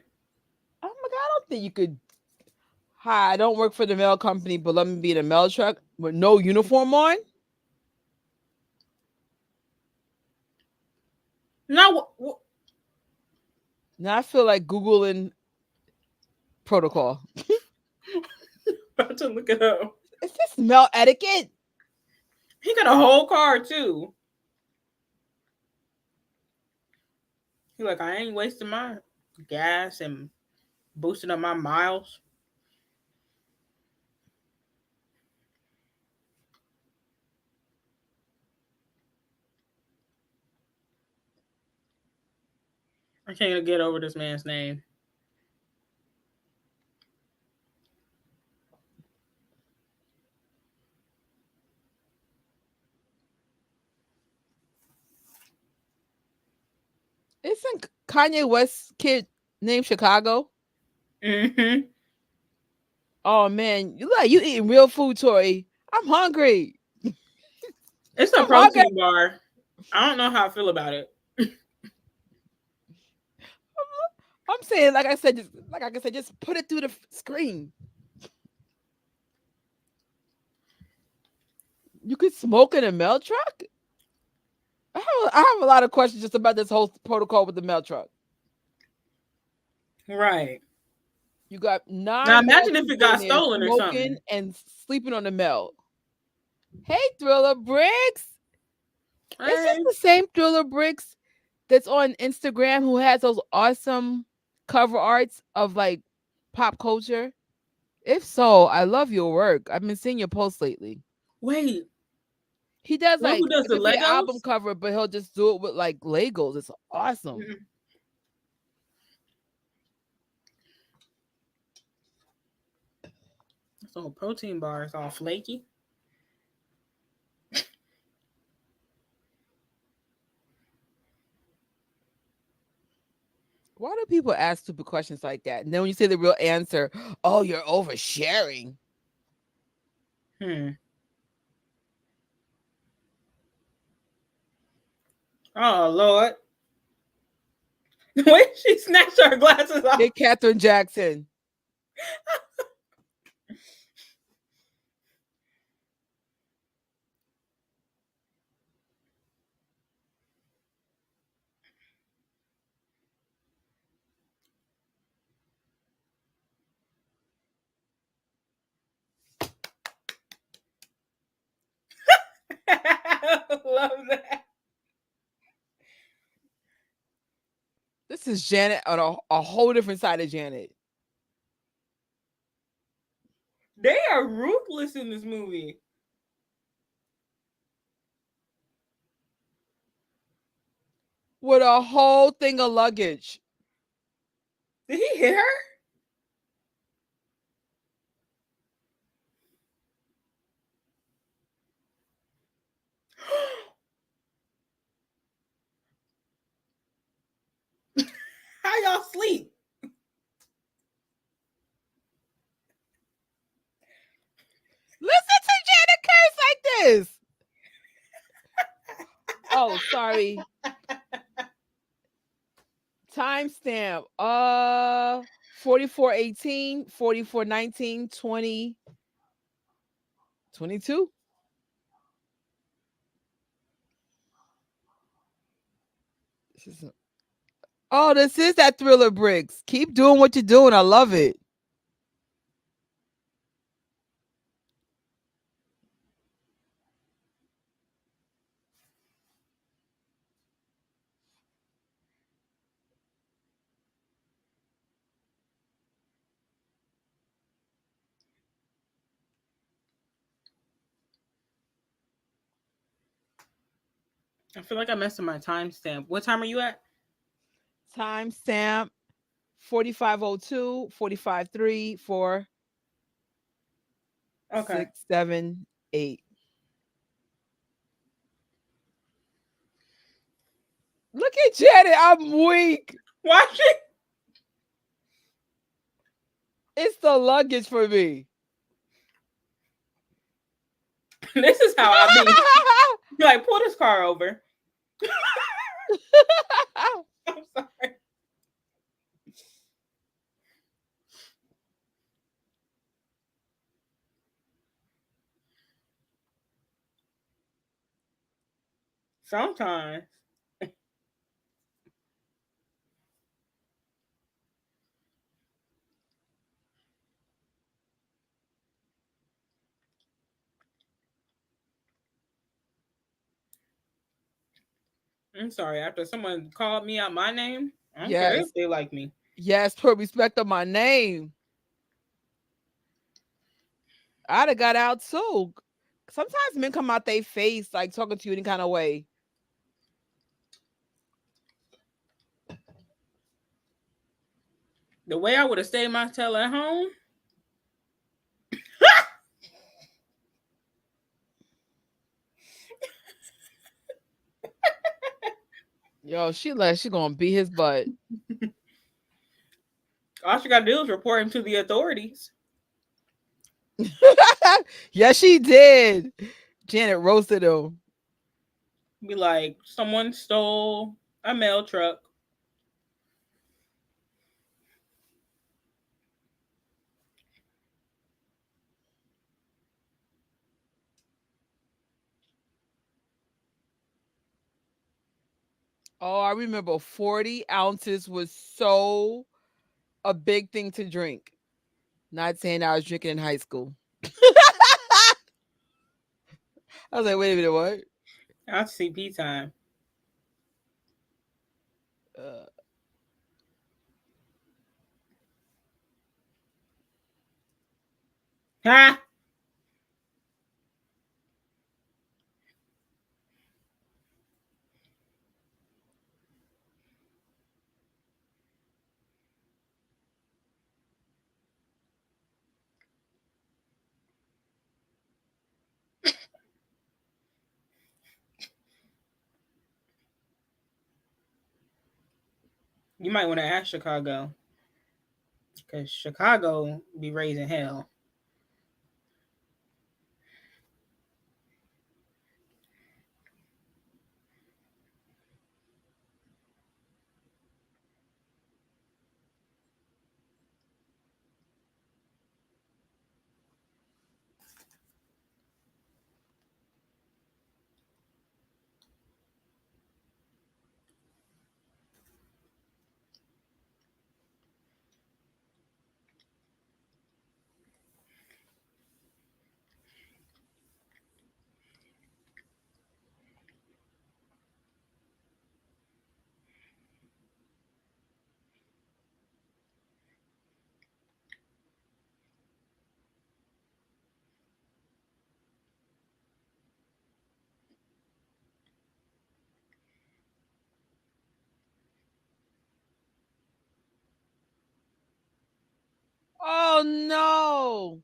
S1: Oh my God, I don't think you could. Hi, I don't work for the mail company, but let me be in a mail truck with no uniform on.
S2: Now,
S1: Now I feel like Googling protocol.
S2: about to look it up.
S1: Is this mail etiquette?
S2: He got a whole car too. He like, I ain't wasting my gas and boosting up my miles. I can't get over this man's name.
S1: Isn't Kanye West kid named Chicago?
S2: Mm-hmm.
S1: Oh man, you eating real food, Tori. I'm hungry.
S2: It's a
S1: I'm hungry.
S2: protein bar. I don't know how I feel about it.
S1: I'm saying, like I said, just put it through the screen. You could smoke in a mail truck. I have a lot of questions just about this whole protocol with the mail truck.
S2: Right.
S1: You got
S2: Now
S1: nine more
S2: imagine if it
S1: people in
S2: got
S1: there
S2: stolen or
S1: smoking
S2: something.
S1: and sleeping on the mail. Hey, Thriller Bricks. Is this
S2: Hey.
S1: the same Thriller Bricks that's on Instagram who has those awesome cover arts of like pop culture? If so, I love your work. I've been seeing your posts lately.
S2: Wait.
S1: He does
S2: One who
S1: like
S2: does
S1: it
S2: the
S1: could be an album
S2: Legos?
S1: cover, but he'll just do it with like Legos. It's awesome.
S2: Mm-mm. This whole protein bar is all flaky.
S1: Why do people ask stupid questions like that? And then when you say the real answer, oh, you're oversharing.
S2: Hmm. Oh Lord. Wait, she snatched her glasses off.
S1: Hey, Catherine Jackson.
S2: Love that.
S1: This is Janet on a whole different side of Janet.
S2: They are ruthless in this movie.
S1: With a whole thing of luggage.
S2: Did he hit her? How y'all sleep?
S1: Listen to Janet curse like this. Oh, sorry. Timestamp. 44:18, 44:19, 2022. This is Oh, this is that Thriller Bricks. Keep doing what you're doing. I love it.
S2: I feel like I messed up my timestamp. What time are you at?
S1: Timestamp 45:02, 45:03, 4.
S2: Okay.
S1: 6, 7, 8. Look at Janet. I'm weak.
S2: Why she?
S1: It's the luggage for me.
S2: This is how I be. Be like, pull this car over. I'm sorry. Sometimes. I'm sorry. After someone called me out my name, I don't care if
S1: Yes.
S2: they like me.
S1: Yes, put respect on my name. I'd have got out too. Sometimes men come out they face like talking to you any kind of way.
S2: The way I would have stayed my tail at home.
S1: Yo, she gonna beat his butt.
S2: All she gotta do is report him to the authorities.
S1: Yes, she did. Janet roasted him.
S2: Be like, someone stole a mail truck.
S1: Oh, I remember 40 ounces was so a big thing to drink. Not saying I was drinking in high school. I was like, wait a minute, what?
S2: That's CP time.
S1: Uh,
S2: Ha! You might want to ask Chicago. Because Chicago be raising hell.
S1: oh no.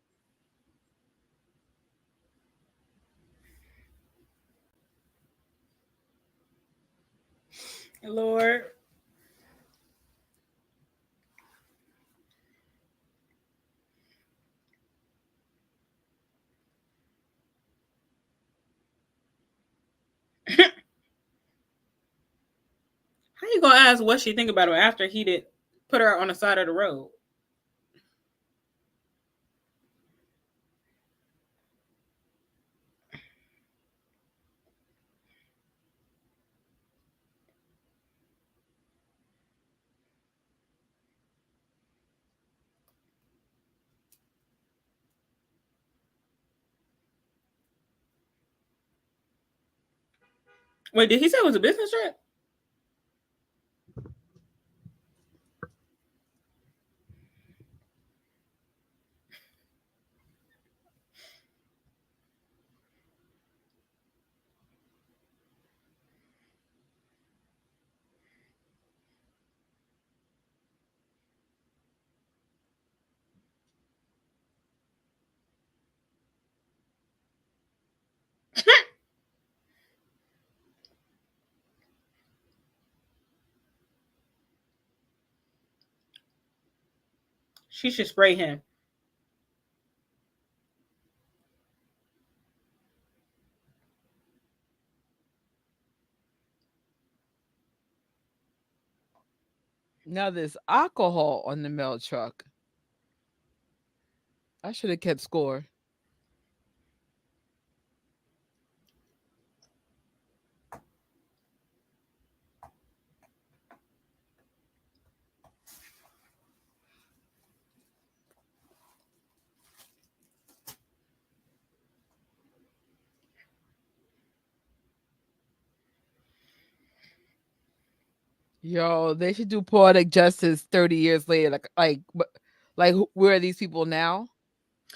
S2: Lord. How you gonna ask what she think about him after he did put her on the side of the road? Wait, did he say it was a business trip? She should spray him.
S1: Now there's alcohol on the mail truck. I should have kept score. Yo, they should do poetic justice 30 years later. Where are these people now?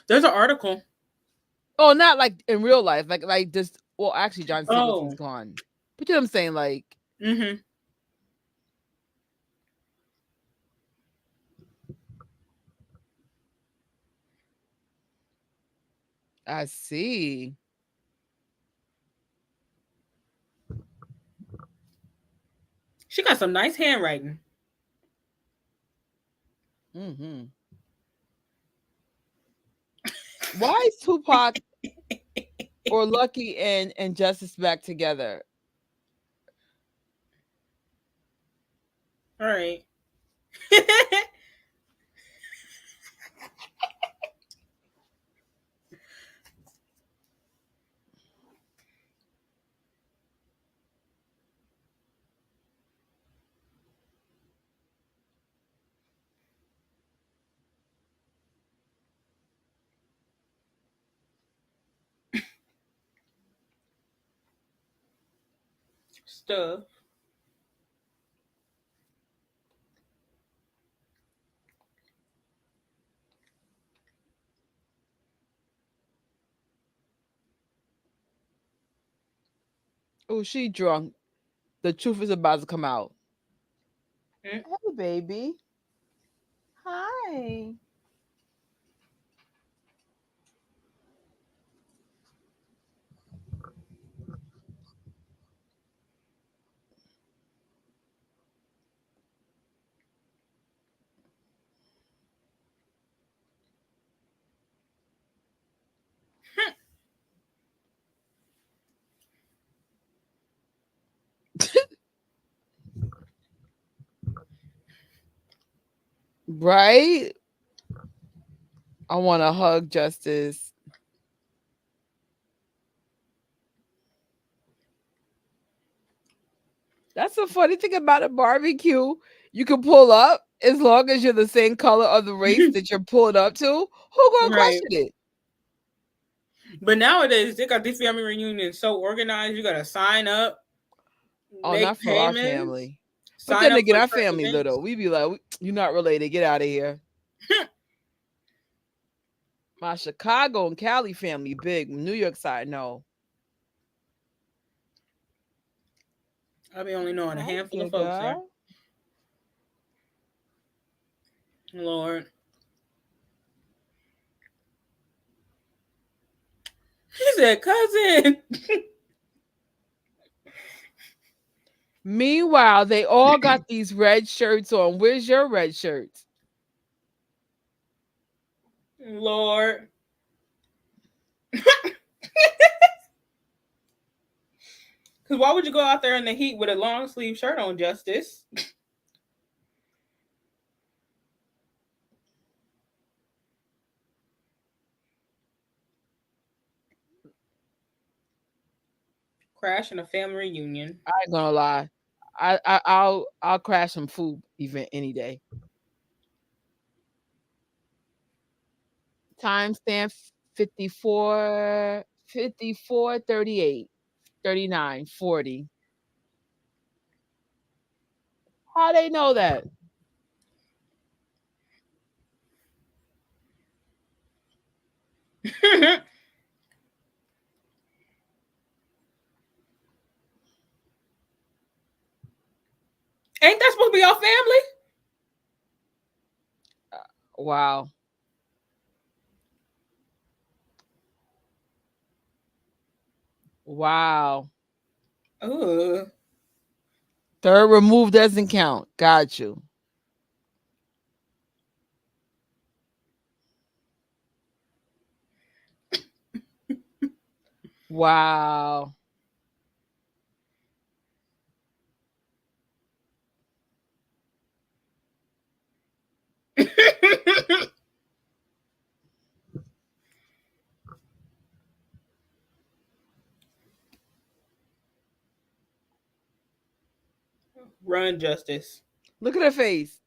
S2: There's an article.
S1: Oh, not like in real life. Like just well, actually John Singleton's
S2: Oh.
S1: gone. But you know what I'm saying? Like,
S2: Mm-hmm.
S1: I see.
S2: She got some nice handwriting.
S1: Hmm. Why is Tupac or Lucky and Justice back together?
S2: All right. Stuff.
S1: Oh, she drunk. The truth is about to come out.
S2: Mm.
S1: Hey, baby. Hi. Right? I want to hug Justice. That's the funny thing about a barbecue. You can pull up as long as you're the same color of the race that you're pulling up to. Who gonna
S2: Right.
S1: question it?
S2: But nowadays they got these family reunions so organized. You gotta sign up,
S1: Oh,
S2: make
S1: not for our
S2: payments,
S1: family. But
S2: sign
S1: then
S2: up
S1: again,
S2: for
S1: our
S2: certain
S1: family little.
S2: events.
S1: We be like, you're not related. Get out of here. My Chicago and Cali family big. New York side, no.
S2: I be only knowing a
S1: Hi,
S2: handful of folks there.
S1: Giga.
S2: Lord. He said, cousin.
S1: Meanwhile, they all got these red shirts on. Where's your red shirts?
S2: Lord. Because why would you go out there in the heat with a long sleeve shirt on, Justice? Crashing a family reunion.
S1: I ain't gonna lie. I'll crash some food event any day. Timestamp 54, 54, 38, 39, 40. How they know that?
S2: Ain't that supposed to be our family?
S1: Wow. Wow.
S2: Ugh.
S1: Third remove doesn't count. Got you. Wow.
S2: Run, Justice.
S1: Look at her face.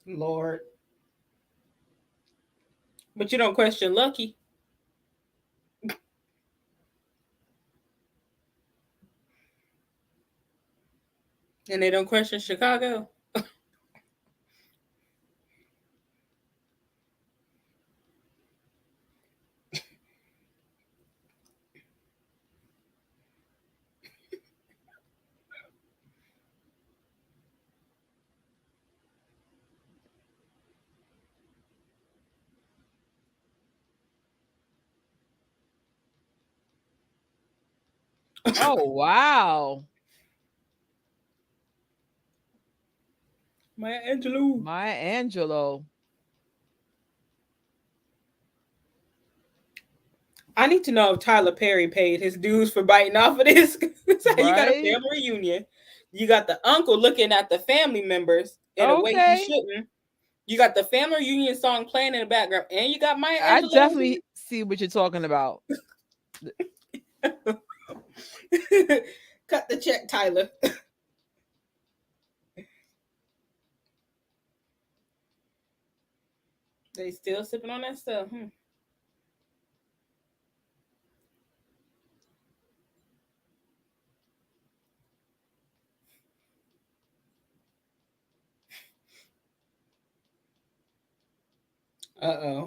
S2: Lord. But you don't question Lucky. And they don't question Chicago.
S1: Oh wow.
S2: Maya Angelou.
S1: Maya Angelou.
S2: I need to know if Tyler Perry paid his dues for biting off of this. You got a
S1: Right?
S2: family reunion. You got the uncle looking at the family members in a way he
S1: Okay.
S2: shouldn't. You got the family reunion song playing in the background, and you got Maya
S1: I
S2: Angelou.
S1: definitely see what you're talking about.
S2: Cut the check, Tyler. They still sipping on that stuff. Uh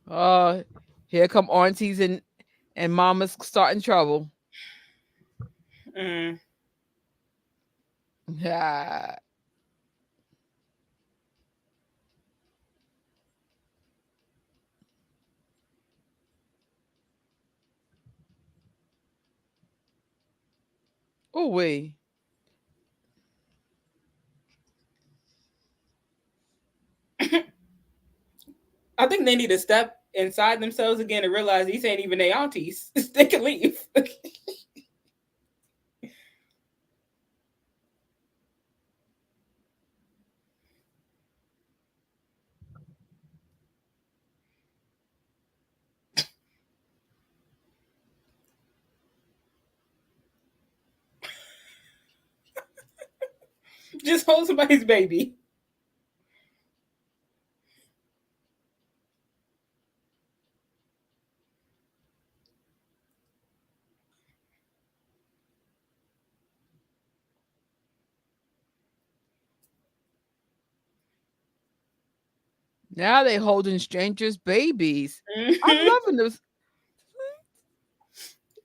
S1: Uh here come aunties and mamas starting trouble.
S2: oh.
S1: Yeah. Oh wait.
S2: I think they need to step inside themselves again and realize these ain't even their aunties. They can leave. Just hold somebody's baby.
S1: Now they holding strangers' babies. I'm
S2: Mhm.
S1: loving this.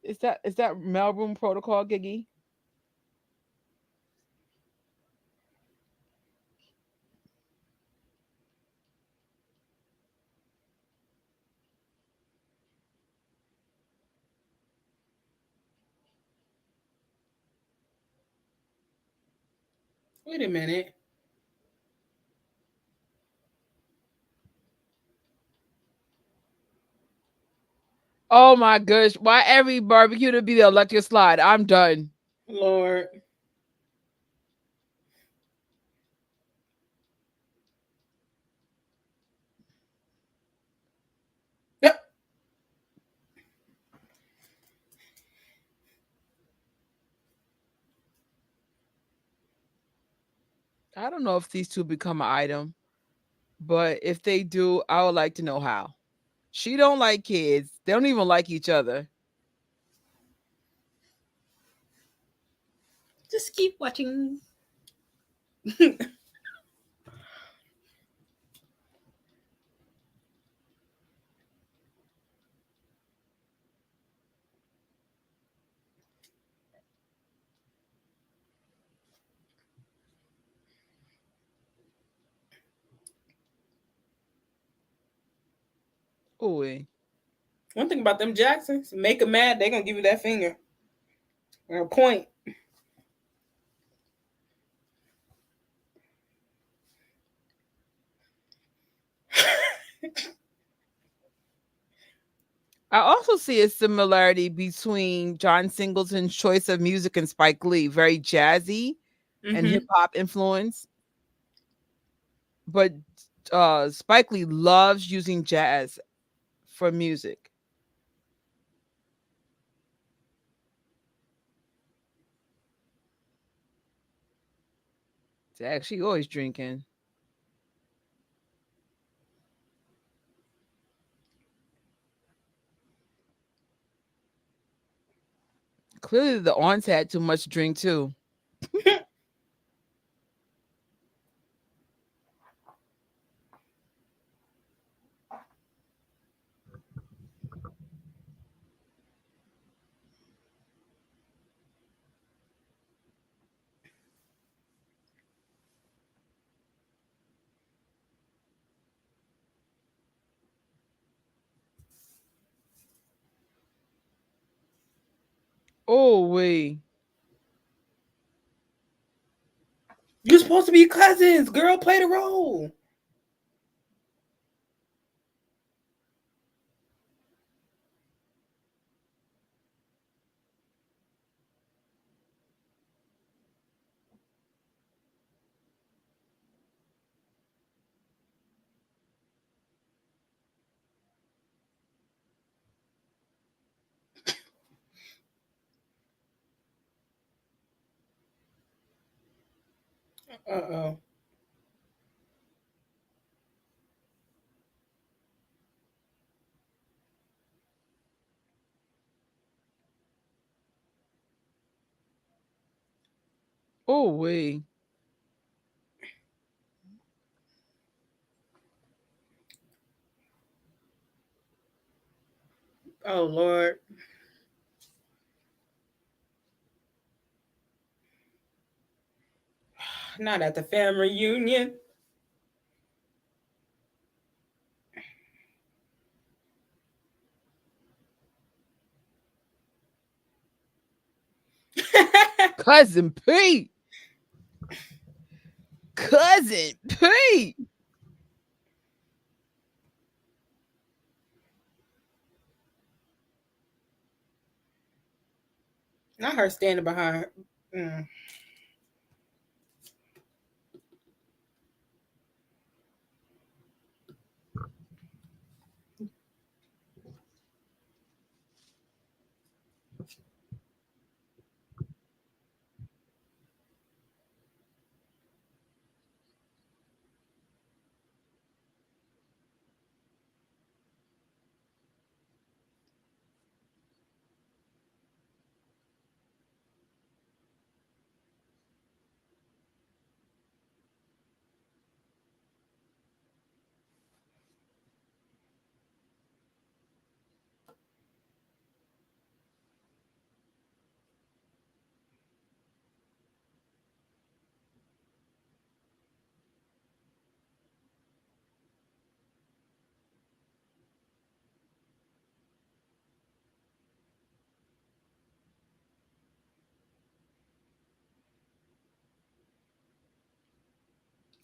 S1: Is that mailroom protocol, Giggy?
S2: Wait a minute.
S1: Oh my gosh. Why every barbecue to be the electric slide? I'm done.
S2: Lord. Yep.
S1: I don't know if these two become an item, but if they do, I would like to know how. She don't like kids. They don't even like each other.
S2: Just keep watching.
S1: Ooh.
S2: One thing about them Jacksons, make them mad, they gonna give you that finger or a point.
S1: I also see a similarity between John Singleton's choice of music and Spike Lee, very jazzy and hip
S2: Mm-hmm.
S1: hop influence. But Spike Lee loves using jazz for music. He's actually always drinking. Clearly, the aunts had too much to drink too. Oh wait.
S2: You're supposed to be cousins, girl. Play the role. Uh-oh.
S1: Oh wait.
S2: Oh Lord. Not at the family reunion.
S1: Cousin Pete. Cousin Pete.
S2: Not her standing behind her. Mm.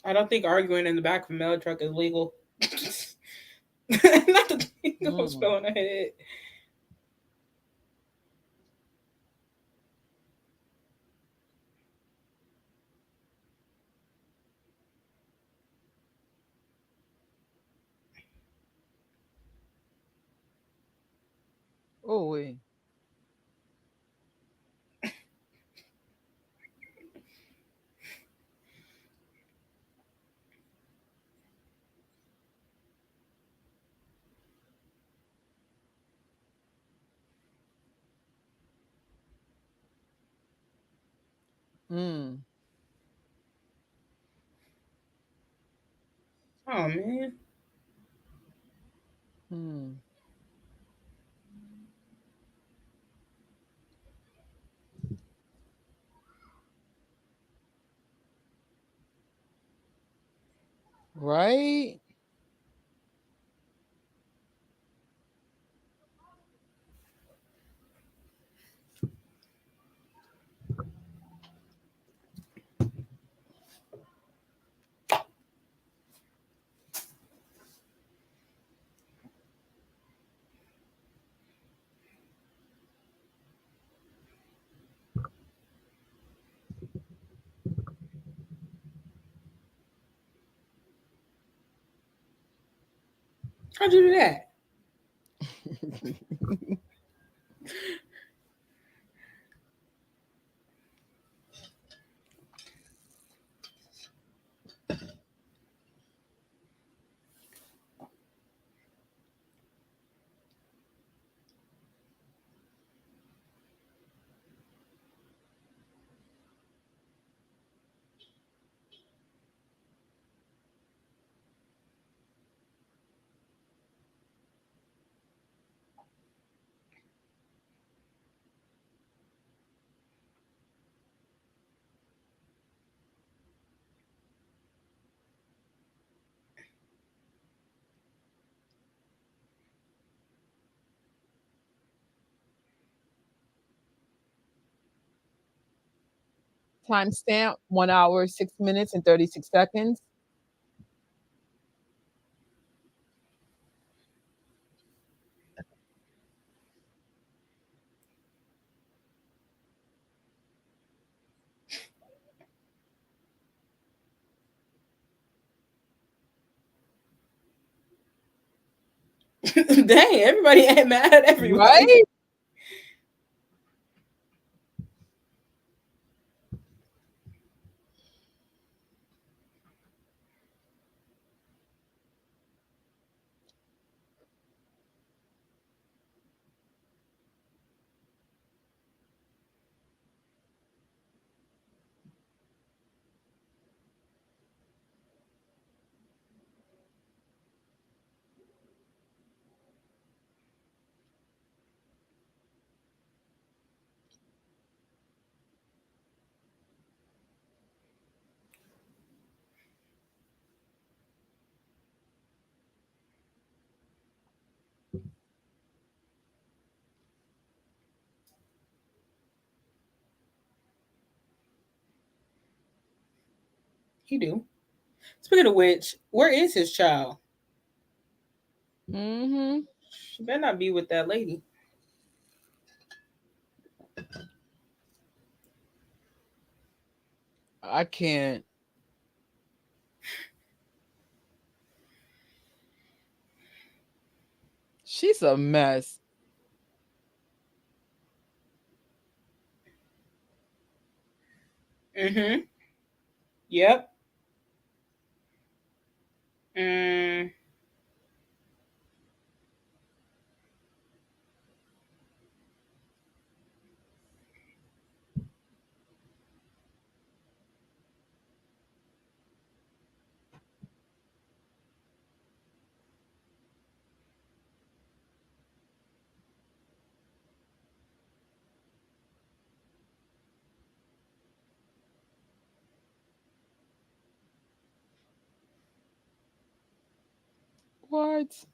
S2: I don't think arguing in the back of a mail truck is legal. Not the thing I was
S1: Mm.
S2: spelling ahead.
S1: Oh wait. Mm.
S2: Oh man.
S1: Mm. Right?
S2: How'd you do that?
S1: Timestamp 1 hour, 6 minutes, and 36 seconds.
S2: Dang, everybody ain't mad at everybody.
S1: Right?
S2: He do. Speaking of which, where is his child?
S1: Hmm.
S2: She better not be with that lady.
S1: I can't. She's a mess.
S2: Mm-hmm. Yep. Mm.
S1: What?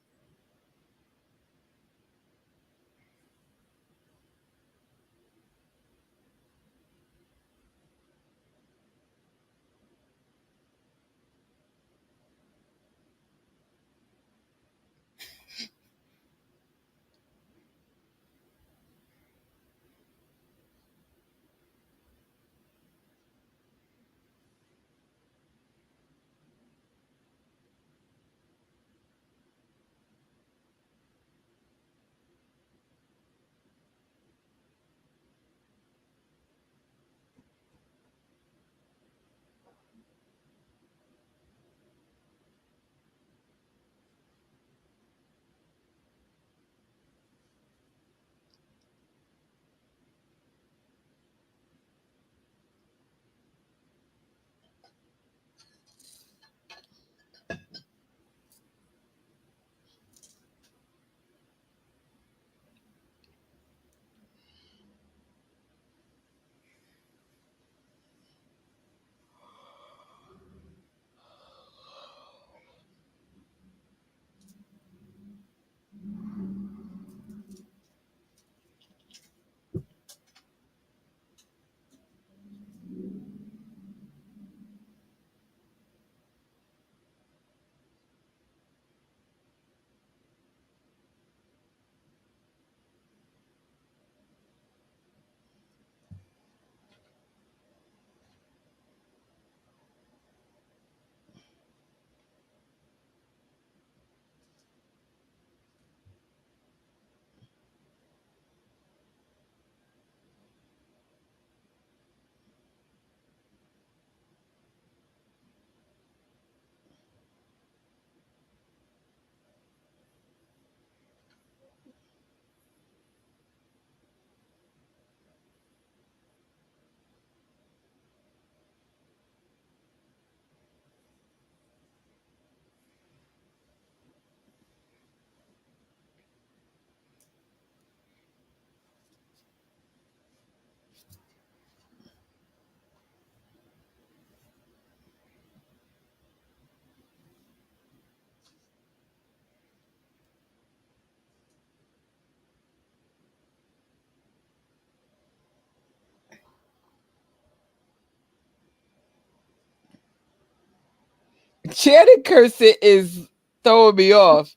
S1: Janet Kirsten is throwing me off.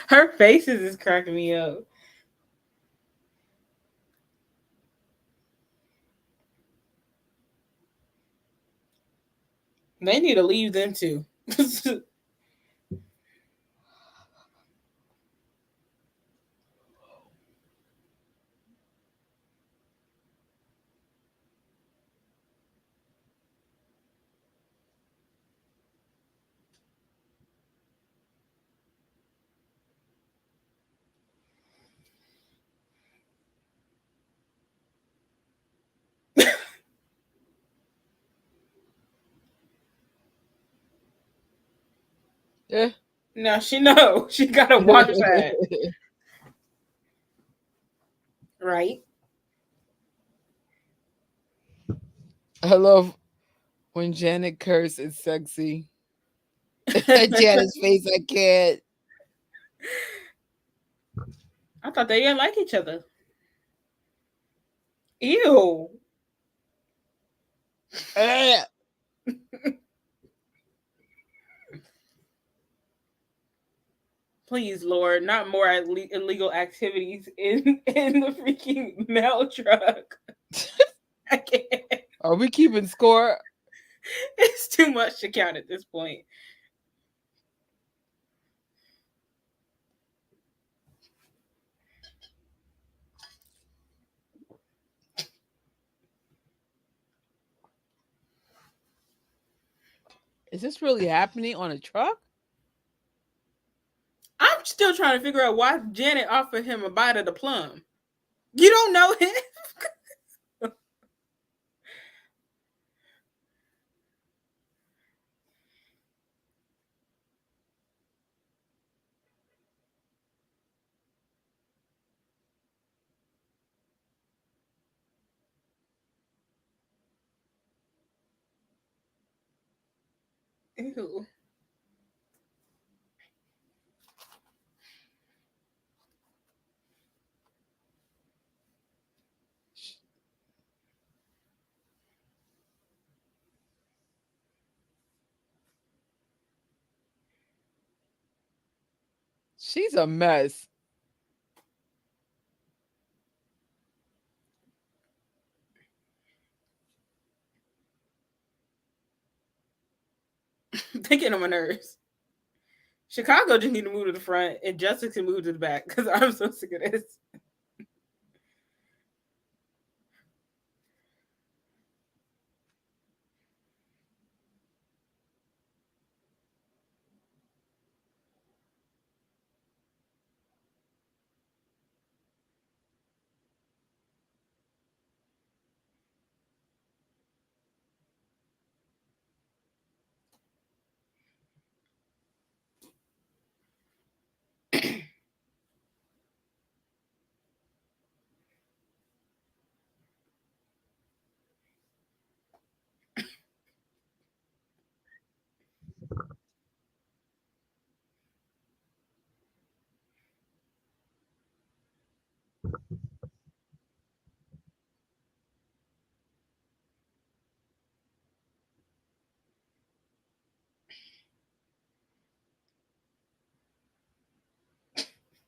S2: Her faces is cracking me up. They need to leave them too.
S1: Yeah.
S2: Now she know she gotta watch that, right?
S1: I love when Janet Curse is sexy. Janet's face, I can't.
S2: I thought they didn't like each other. Ew.
S1: Eh.
S2: Please, Lord, not more illegal activities in the freaking mail truck. I can't.
S1: Are we keeping score?
S2: It's too much to count at this point.
S1: Is this really happening on a truck?
S2: I'm still trying to figure out why Janet offered him a bite of the plum. You don't know him? Ew.
S1: She's a mess.
S2: They get on my nerves. Chicago just need to move to the front, and Justice can move to the back because I'm so sick of this.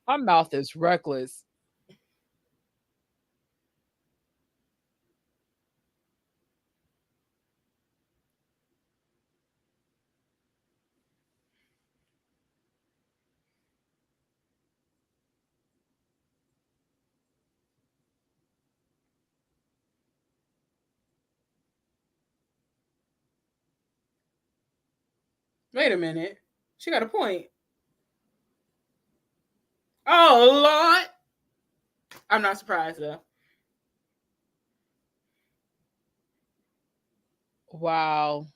S1: Her mouth is reckless.
S2: Wait a minute. She got a point. Oh, Lord. I'm not surprised, though.
S1: Wow.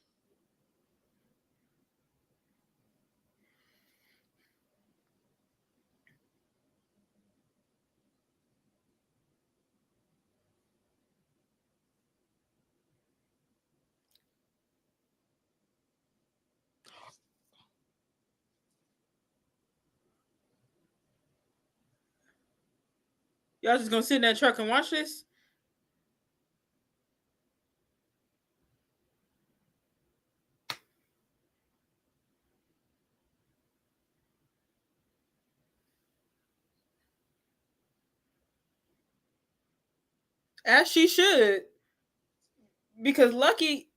S2: Y'all just gonna sit in that truck and watch this? As she should, because Lucky,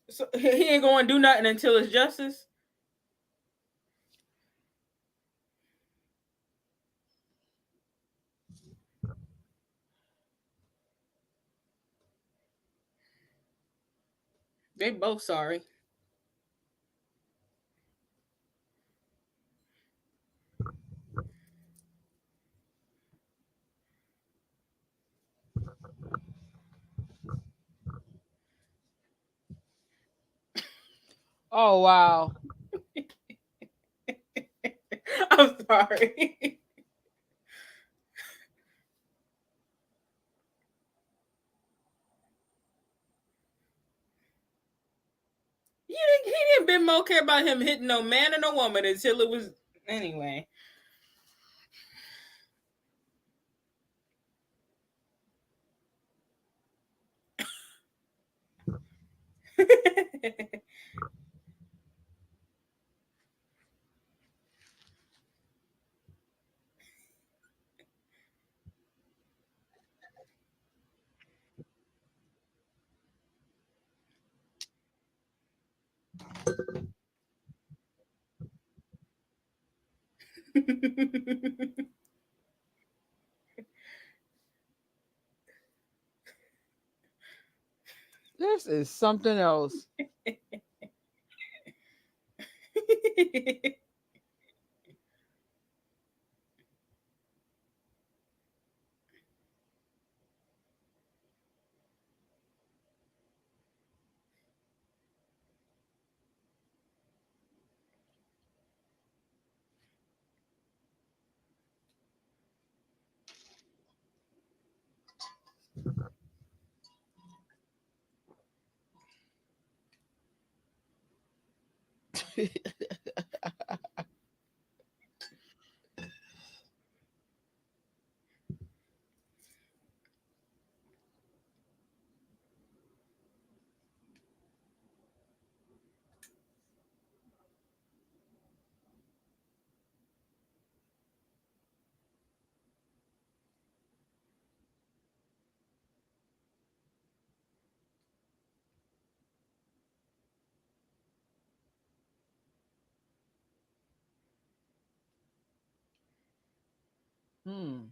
S2: so he ain't going to do nothing until it's justice. They both sorry.
S1: Oh wow.
S2: I'm sorry. He didn't been more care about him hitting no man or no woman until it was anyway.
S1: This is something else. Hmm.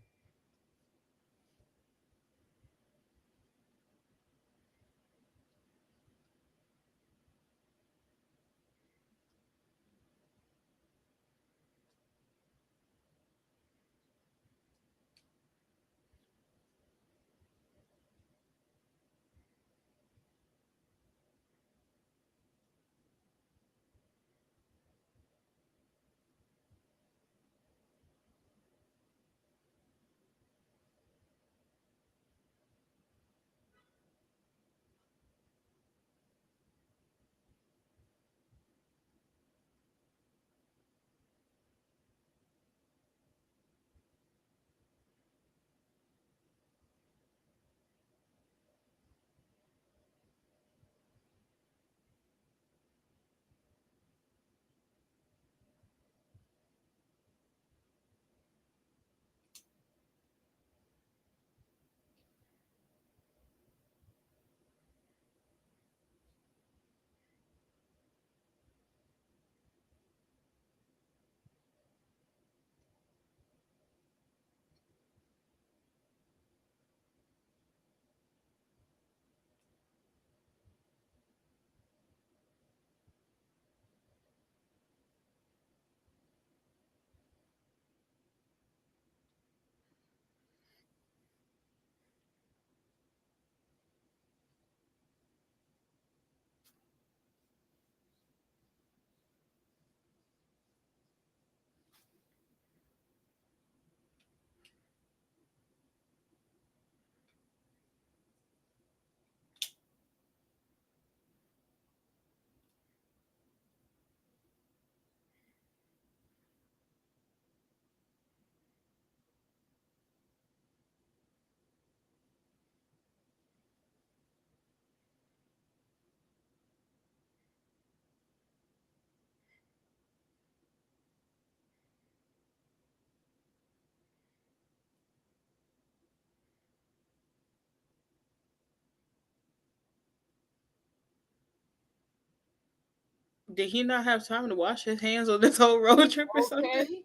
S2: Did he not have time to wash his hands on this whole road trip or something?
S1: Okay.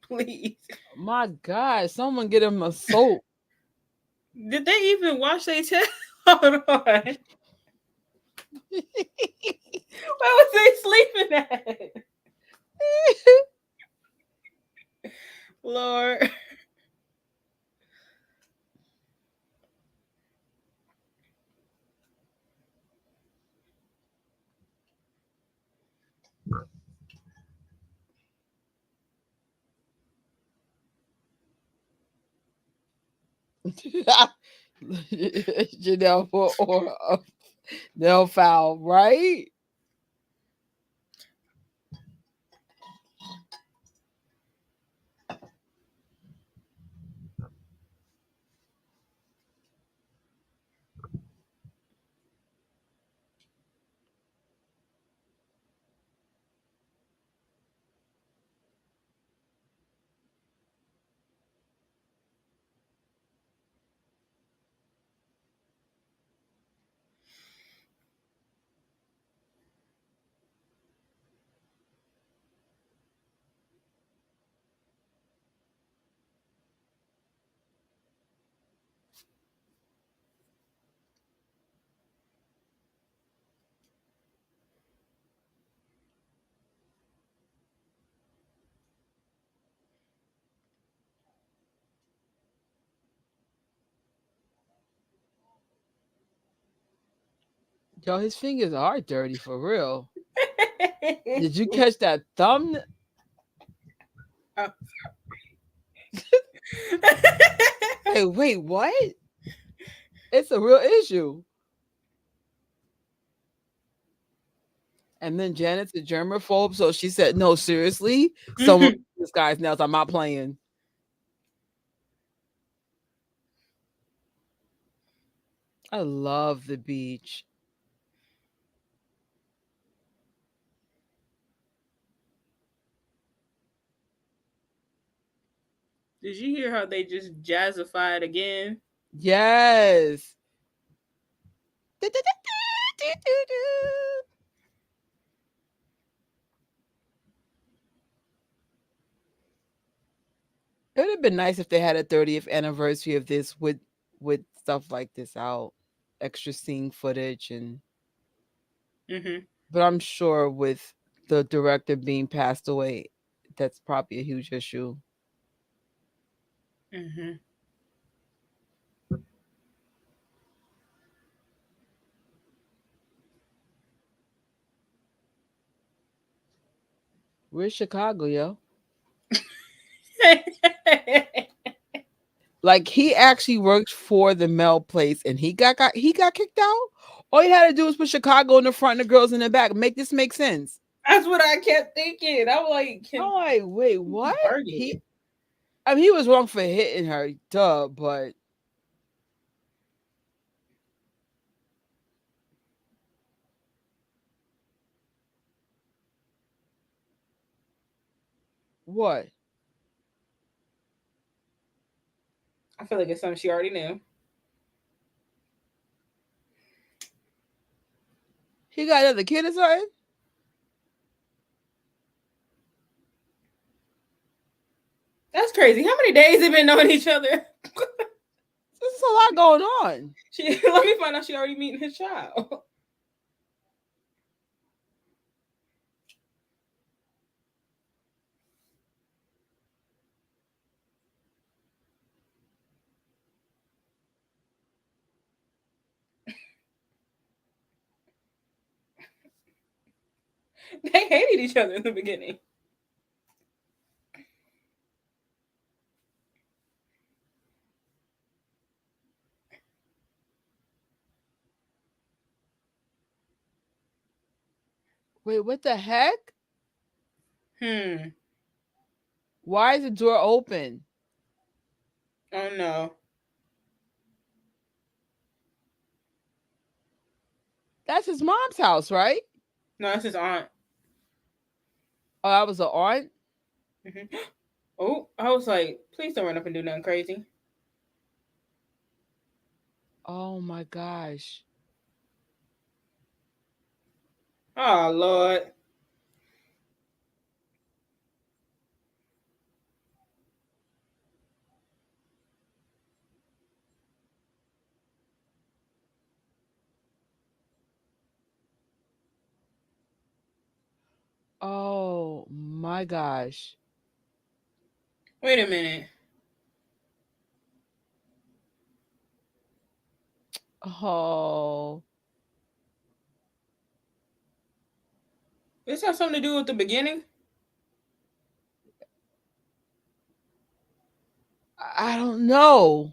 S2: Please.
S1: My God, someone get him a soap.
S2: Did they even wash their tail? Hold on. Where was they sleeping at? Lord.
S1: Janelle or Nell Foul, right? Yo, his fingers are dirty for real. Did you catch that thumb?
S2: Oh.
S1: Hey, wait, what? It's a real issue. And then Janet's a germaphobe, so she said, "No, seriously, someone this guy's nails. I'm not playing." I love the beach.
S2: Did you hear how they just jazzified again?
S1: Yes. It would have been nice if they had a 30th anniversary of this with stuff like this out, extra scene footage and
S2: Mm-hmm.
S1: but I'm sure with the director being passed away, that's probably a huge issue.
S2: Mm-hmm.
S1: Where's Chicago, yo? Like he actually worked for the Mel place and he got kicked out. All you had to do was put Chicago in the front and the girls in the back. Make this make sense.
S2: That's what I kept thinking. I was like,
S1: I'm
S2: can
S1: like, wait, what?
S2: Target?
S1: He I mean he was wrong for hitting her, duh, but what?
S2: I feel like it's something she already knew.
S1: He got another kid or something?
S2: That's crazy. How many days they been knowing each other?
S1: There's a lot going on.
S2: She let me find out she already meeting his child. They hated each other in the beginning.
S1: Wait, what the heck?
S2: Hmm.
S1: Why is the door open?
S2: Oh no.
S1: That's his mom's house, right?
S2: No, that's his aunt.
S1: Oh, that was an aunt?
S2: Hmm. Oh, I was like, please don't run up and do nothing crazy.
S1: Oh my gosh.
S2: Oh Lord.
S1: Oh my gosh.
S2: Wait a minute.
S1: Oh,
S2: This has something to do with the beginning.
S1: I don't know.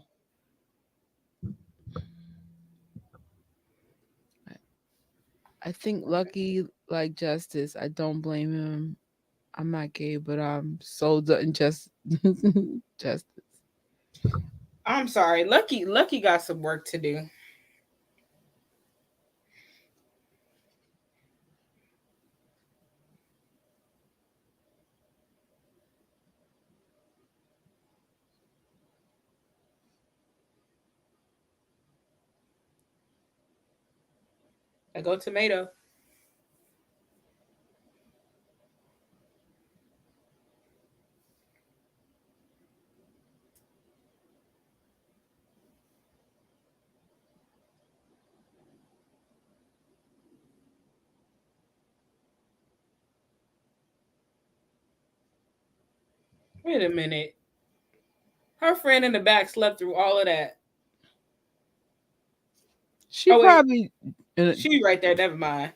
S1: I think Lucky like Justice. I don't blame him. I'm not gay, but I'm so just justice.
S2: I'm sorry. Lucky got some work to do. I go tomato. Wait a minute. Her friend in the back slept through all of that.
S1: She
S2: Oh wait,
S1: probably. uh,
S2: she right there. Never mind.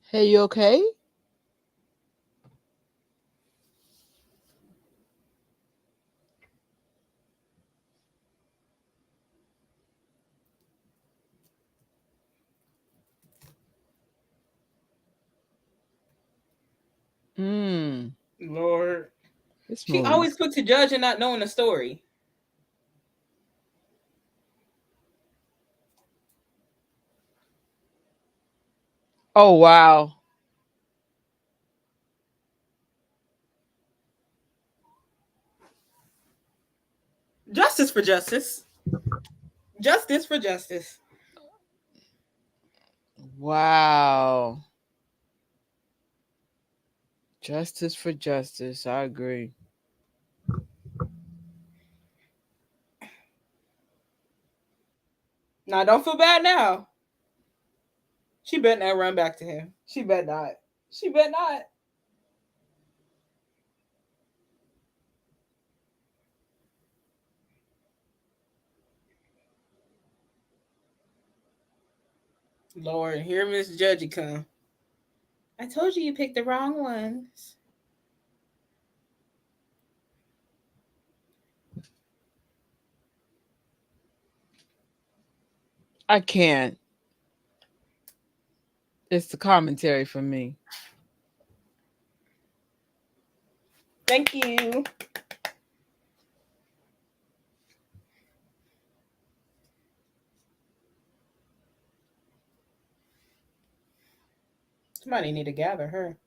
S1: Hey, you okay? Hmm.
S2: Lord,
S1: This
S2: she always
S1: movie's.
S2: quick to judge and not knowing the story.
S1: Oh wow.
S2: Justice for justice. Justice for justice.
S1: Wow. Justice for justice. I agree.
S2: Now don't feel bad now. She better not run back to him. She better not. She better not. Lord, here Miss Judgy come. I told you picked the wrong ones.
S1: I can't. It's the commentary for me.
S2: Thank you. Somebody need to gather her.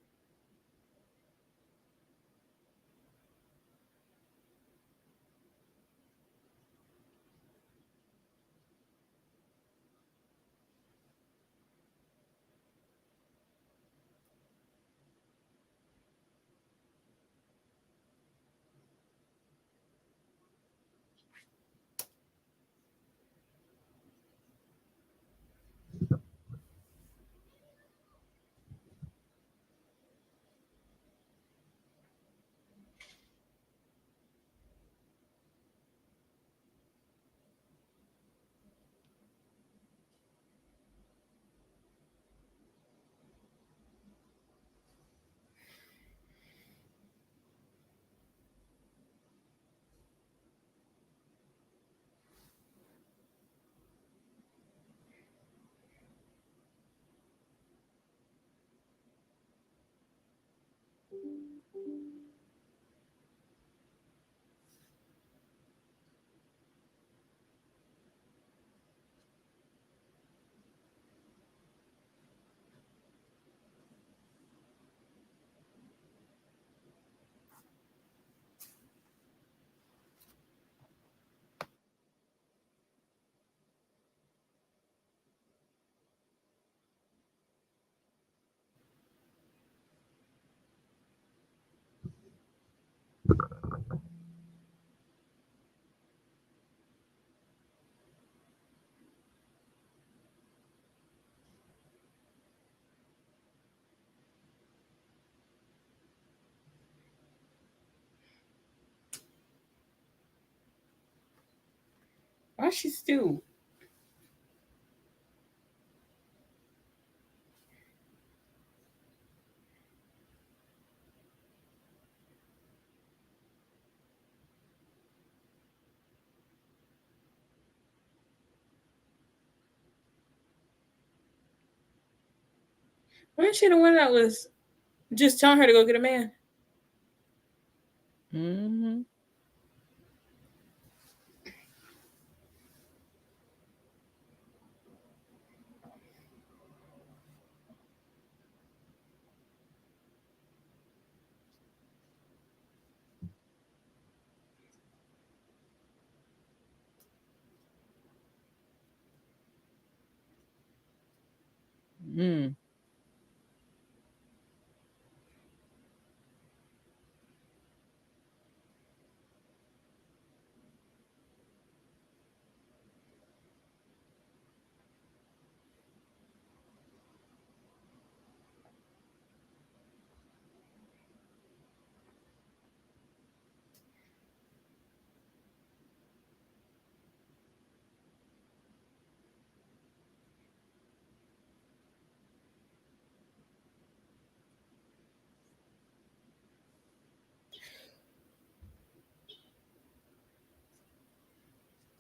S2: Why she still? Wasn't she the one that was just telling her to go get a man?
S1: Mm-hmm. Mm.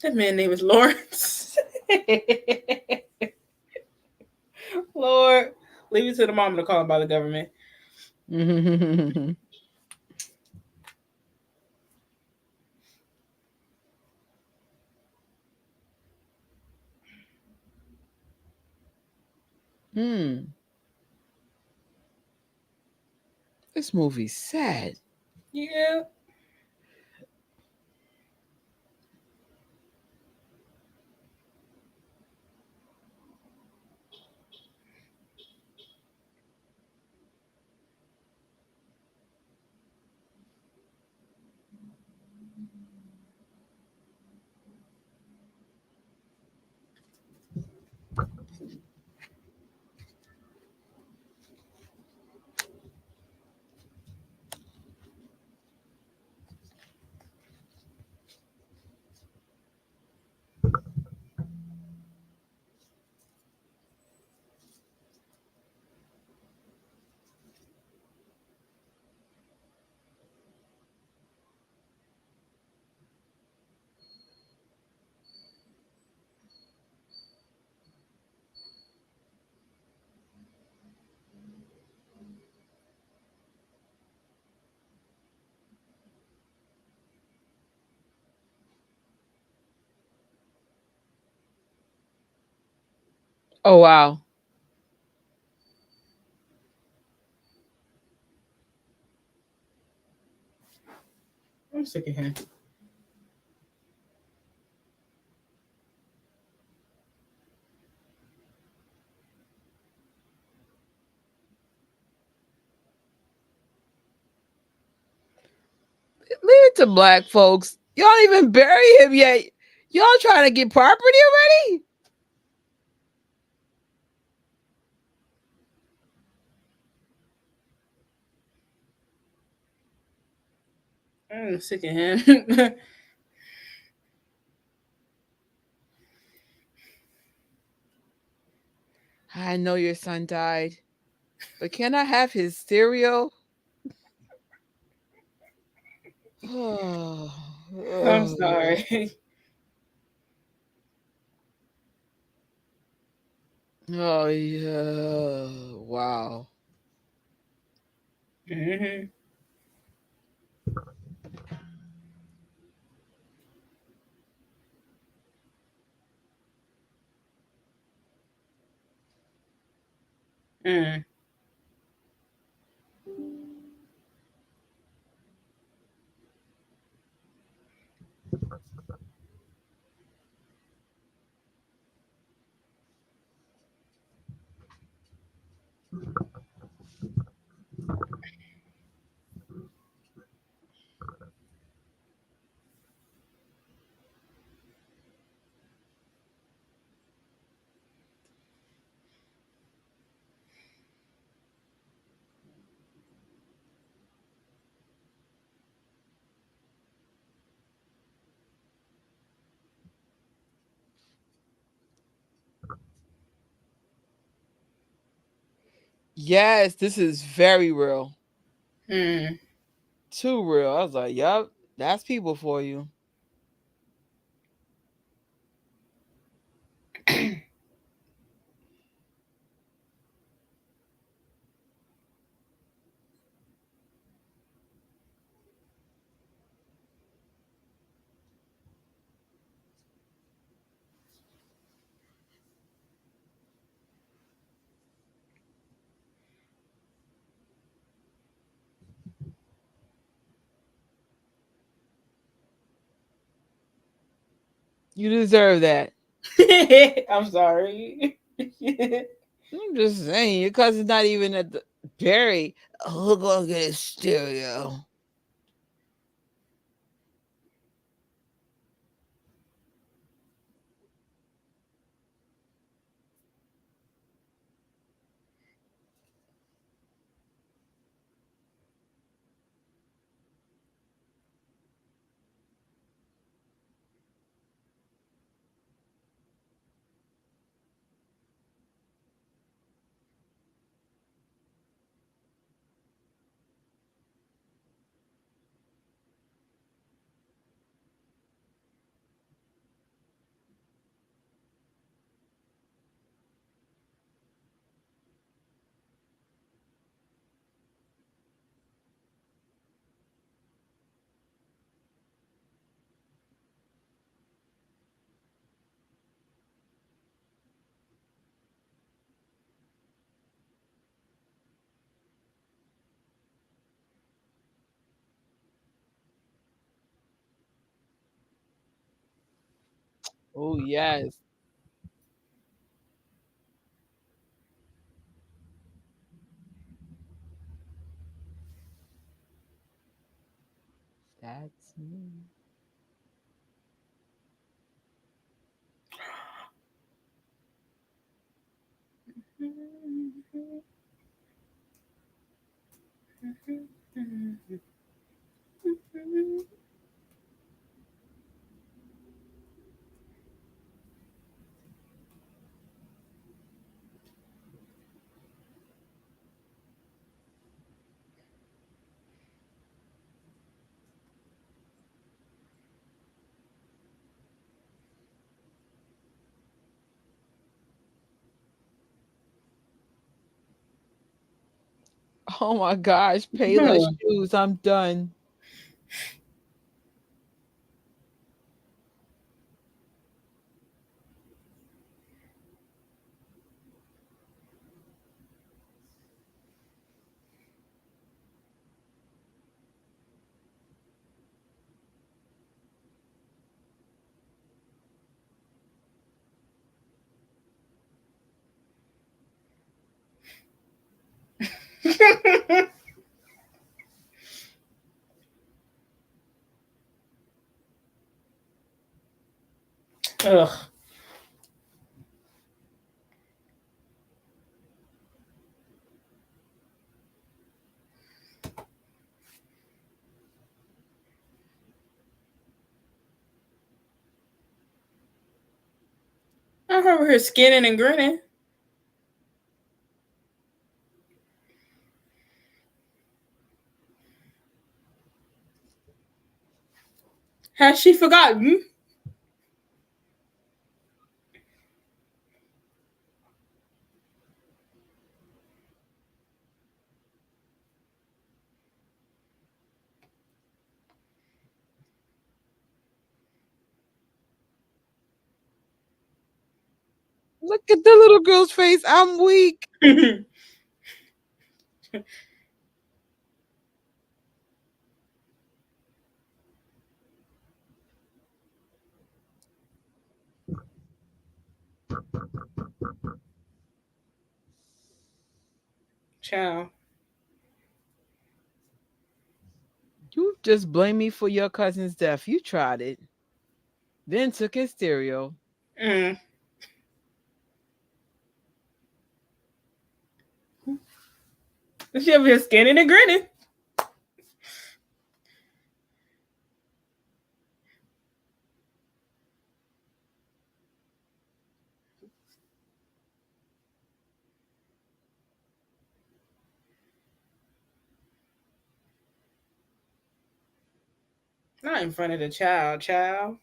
S2: That man name is Lawrence. Lord, leave it to the mom to call him by the government.
S1: Hmm. This movie's sad.
S2: Yeah.
S1: Oh wow.
S2: I'm sick of him.
S1: Leave it to black folks. Y'all even bury him yet. Y'all trying to get property already?
S2: I'm sick of him.
S1: I know your son died, but can I have his stereo? Oh,
S2: I'm
S1: oh,
S2: sorry.
S1: oh yeah. Wow.
S2: Hmm. Mm.
S1: Yes, this is very real.
S2: Hmm.
S1: Too real. I was like, yup, that's people for you. You deserve that.
S2: I'm sorry.
S1: I'm just saying, your cousin's not even at the Barry. Oh, we're gonna get a stereo. Oh yes, that's me. Oh my gosh, Payless
S2: Hmm.
S1: shoes. I'm done.
S2: Ugh. I remember her skinning and grinning. Has she forgotten?
S1: Look at the little girl's face. I'm weak.
S2: Ciao.
S1: You just blame me for your cousin's death. You tried it. Then took his stereo.
S2: Mm. She over here skinning and grinning. Not in front of the child, child.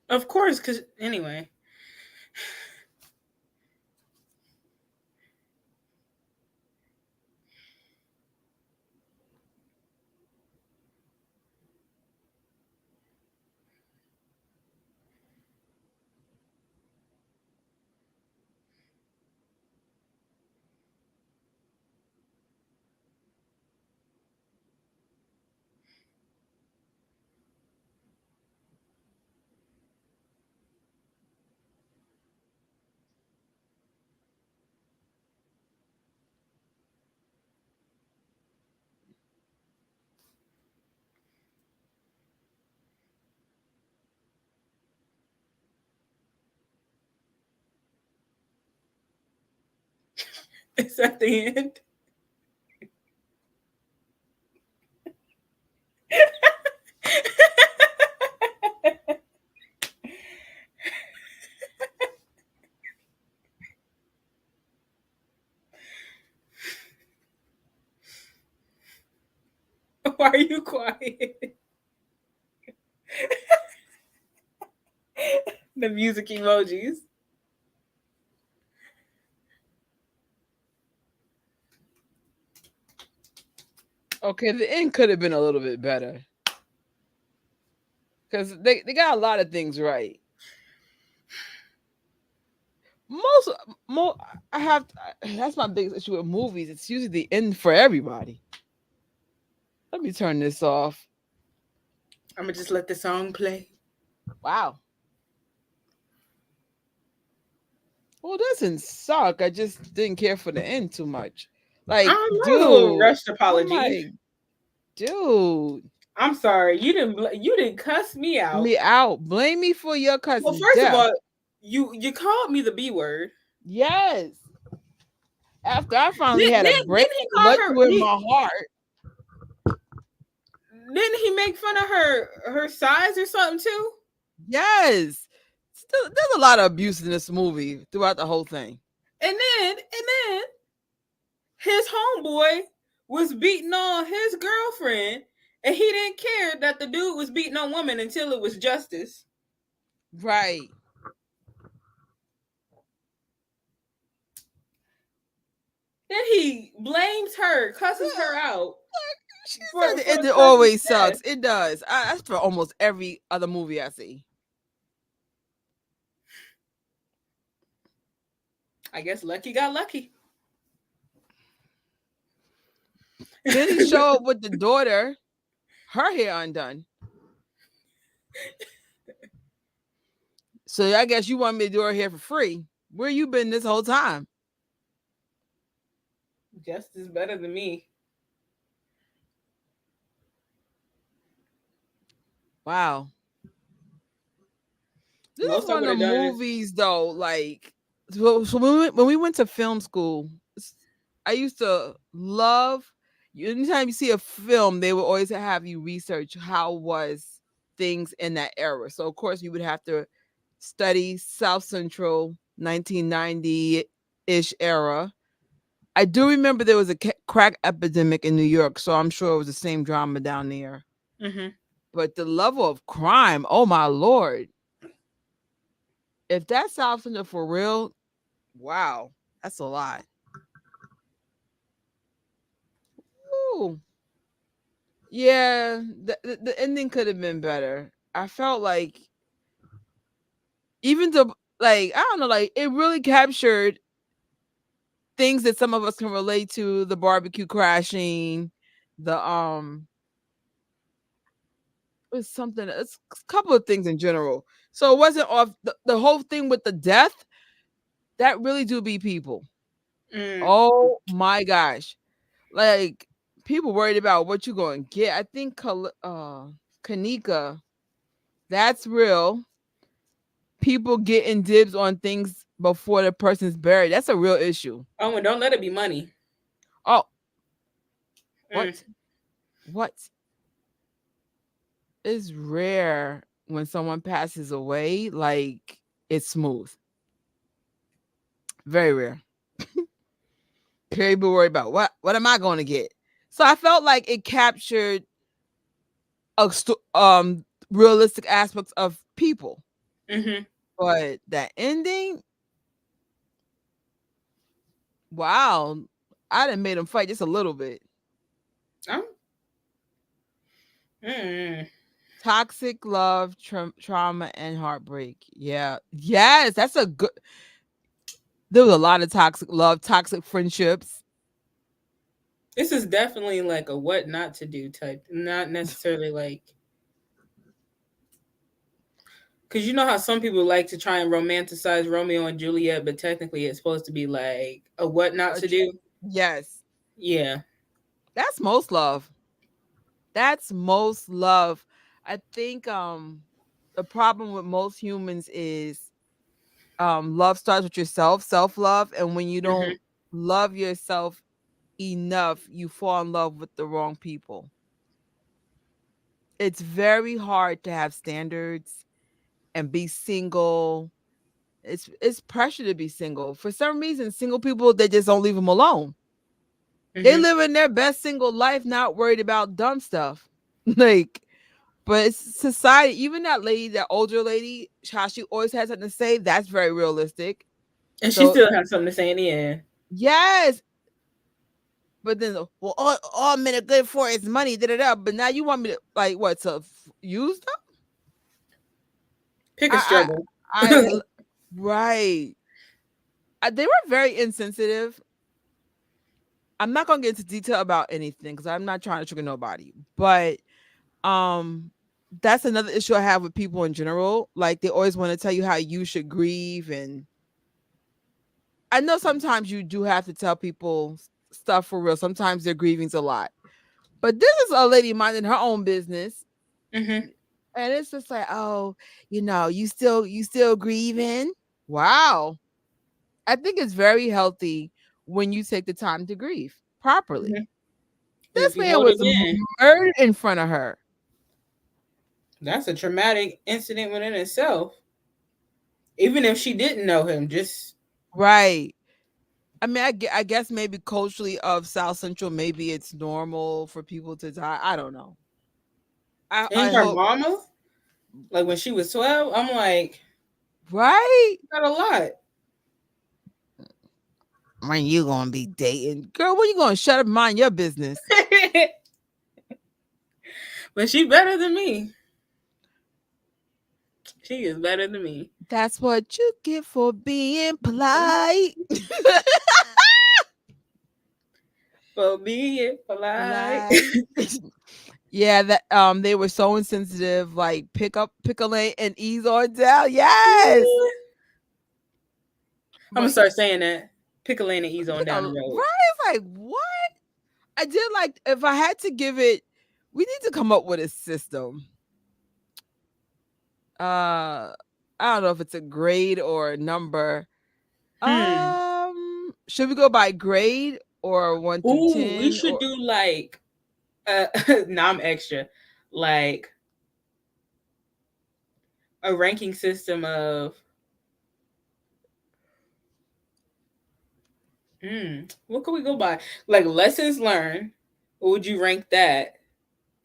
S2: Of course, because anyway, it's at the end. Why are you quiet? The music emojis.
S1: Okay, the end could have been a little bit better because they got a lot of things right. Most, mo I have that's my biggest issue with movies. It's usually the end for everybody. Let me turn this off.
S2: I'm gonna just let the song play.
S1: Wow. Well, it doesn't suck. I just didn't care for the end too much. Like,
S2: That was a little
S1: dude,
S2: rushed
S1: I'm
S2: apology.
S1: like, dude,
S2: I'm sorry. You didn't cuss me out.
S1: me out. Blame me for your
S2: Well,
S1: cousin's
S2: first of
S1: death.
S2: all, you called me the B word.
S1: Yes. After I finally
S2: Didn't,
S1: had a
S2: didn't,
S1: break
S2: didn't he call
S1: let
S2: her?
S1: you in my heart.
S2: Didn't he make fun of her size or something too?
S1: Yes. Still, there's a lot of abuse in this movie throughout the whole thing.
S2: And then his homeboy was beating on his girlfriend, and he didn't care that the dude was beating on women until it was justice.
S1: Right.
S2: Then he blames her, cusses her out
S1: She said
S2: for
S1: the
S2: the
S1: ending
S2: cousin's
S1: always
S2: death.
S1: sucks. It does. That's for almost every other movie I see.
S2: I guess Lucky got lucky.
S1: Then he show up with the daughter, her hair undone. So I guess you want me to do her hair for free. Where you been this whole time?
S2: Justice better than me.
S1: Wow. This is
S2: Most I
S1: one
S2: would
S1: of
S2: have
S1: the
S2: done is
S1: movies though, like so when we went to film school, I used to love anytime you see a film, they would always have you research how was things in that era. So of course you would have to study South Central 1990-ish era. I do remember there was a crack epidemic in New York, so I'm sure it was the same drama down there.
S2: mm-hmm.
S1: But the level of crime, oh my lord. If that's South Central for real, wow, that's a lot. Ooh. Yeah, the ending could have been better. I felt like even the like I don't know, like it really captured things that some of us can relate to, the barbecue crashing, the it's something. It's a couple of things in general. So it wasn't off the whole thing with the death. That really do be people.
S2: Mm.
S1: Oh my gosh. Like people worried about what you going to get. I think Kanika, that's real. People getting dibs on things before the person's buried. That's a real issue.
S2: Oh, and don't let it be money.
S1: Oh,
S2: Mm.
S1: what? What? It's rare when someone passes away, like it's smooth. Very rare. People worry about what am I going to get? So I felt like it captured realistic aspects of people.
S2: Mhm.
S1: But that ending, wow, I done made them fight just a little bit.
S2: Oh. Mm.
S1: Toxic love, trauma, and heartbreak. Yeah. Yes, that's a good. There was a lot of toxic love, toxic friendships.
S2: This is definitely like a what not to do type, not necessarily like because you know how some people like to try and romanticize Romeo and Juliet, but technically it's supposed to be like a what not
S1: A
S2: to
S1: tr-
S2: do.
S1: yes,
S2: Yeah.
S1: that's most love. That's most love. I think the problem with most humans is love starts with yourself, self-love, and when you
S2: Hmm.
S1: don't love yourself enough, you fall in love with the wrong people. It's very hard to have standards and be single. It's pressure to be single. For some reason, single people they just don't leave them alone. They
S2: Hmm.
S1: live in their best single life, not worried about dumb stuff. Like, but it's society. Even that lady, that older lady, how she always has something to say. That's very realistic.
S2: And she
S1: So
S2: still has something to say in the end.
S1: yes, but then well, all men are good for is money. Da da da. But now you want me to like what to use them?
S2: Pick a
S1: I
S2: struggle.
S1: right. They were very insensitive. I'm not gonna get into detail about anything because I'm not trying to trigger nobody. But um, that's another issue I have with people in general. Like they always want to tell you how you should grieve, and I know sometimes you do have to tell people stuff for real. Sometimes their grieving's a lot. But this is a lady minding her own business.
S2: Hmm.
S1: And it's just like, oh, you still grieving? Wow. I think it's very healthy when you take the time to grieve properly.
S2: Hmm. If
S1: This
S2: you
S1: man
S2: hold
S1: was
S2: it in,
S1: murdered in front of her.
S2: that's a traumatic incident within itself. Even if she didn't know him, just
S1: Right. I mean, I guess maybe culturally of South Central, maybe it's normal for people to die. I don't know. I
S2: and her
S1: hope,
S2: mama, like when she was 12, I'm like,
S1: right?
S2: got a lot.
S1: When you gonna be dating, girl? When you gonna shut up, and mind your business?
S2: But she better than me. She is better than me.
S1: That's what you get for being polite.
S2: For being polite.
S1: Polite. Yeah, that they were so insensitive. Like pick a lane, and ease on down. Yes,
S2: I'm gonna
S1: but
S2: start saying that. Pick a lane and ease on
S1: pick
S2: down
S1: a
S2: the road.
S1: right. It's like what I did. Like if I had to give it, we need to come up with a system. I don't know if it's a grade or a number.
S2: Hmm.
S1: Should we go by grade or 1 through
S2: Ooh, we
S1: 10
S2: should
S1: or
S2: do like uh now I'm extra. Like a ranking system of what could we go by? Like lessons learned. What would you rank that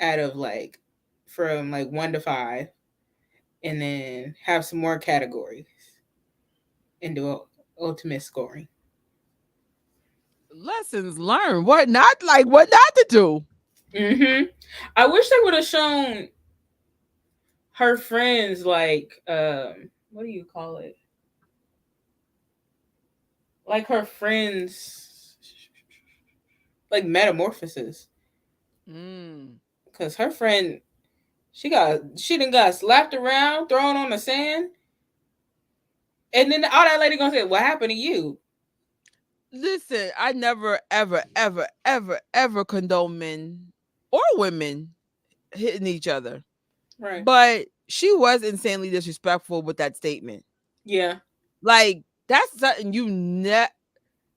S2: out of like from like 1 to 5? And then have some more categories and do ultimate scoring.
S1: lessons learned? What not like what not to do?
S2: Hmm. I wish they would have shown her friends like what do you call it? Like her friends like metamorphosis.
S1: Mm.
S2: Because her friend She done got slapped around, thrown on the sand, and then all that lady gonna say, "What happened to you?"
S1: Listen, I never, ever, ever, ever, ever condone men or women hitting each other.
S2: Right?
S1: But she was insanely disrespectful with that statement.
S2: Yeah.
S1: Like, that's something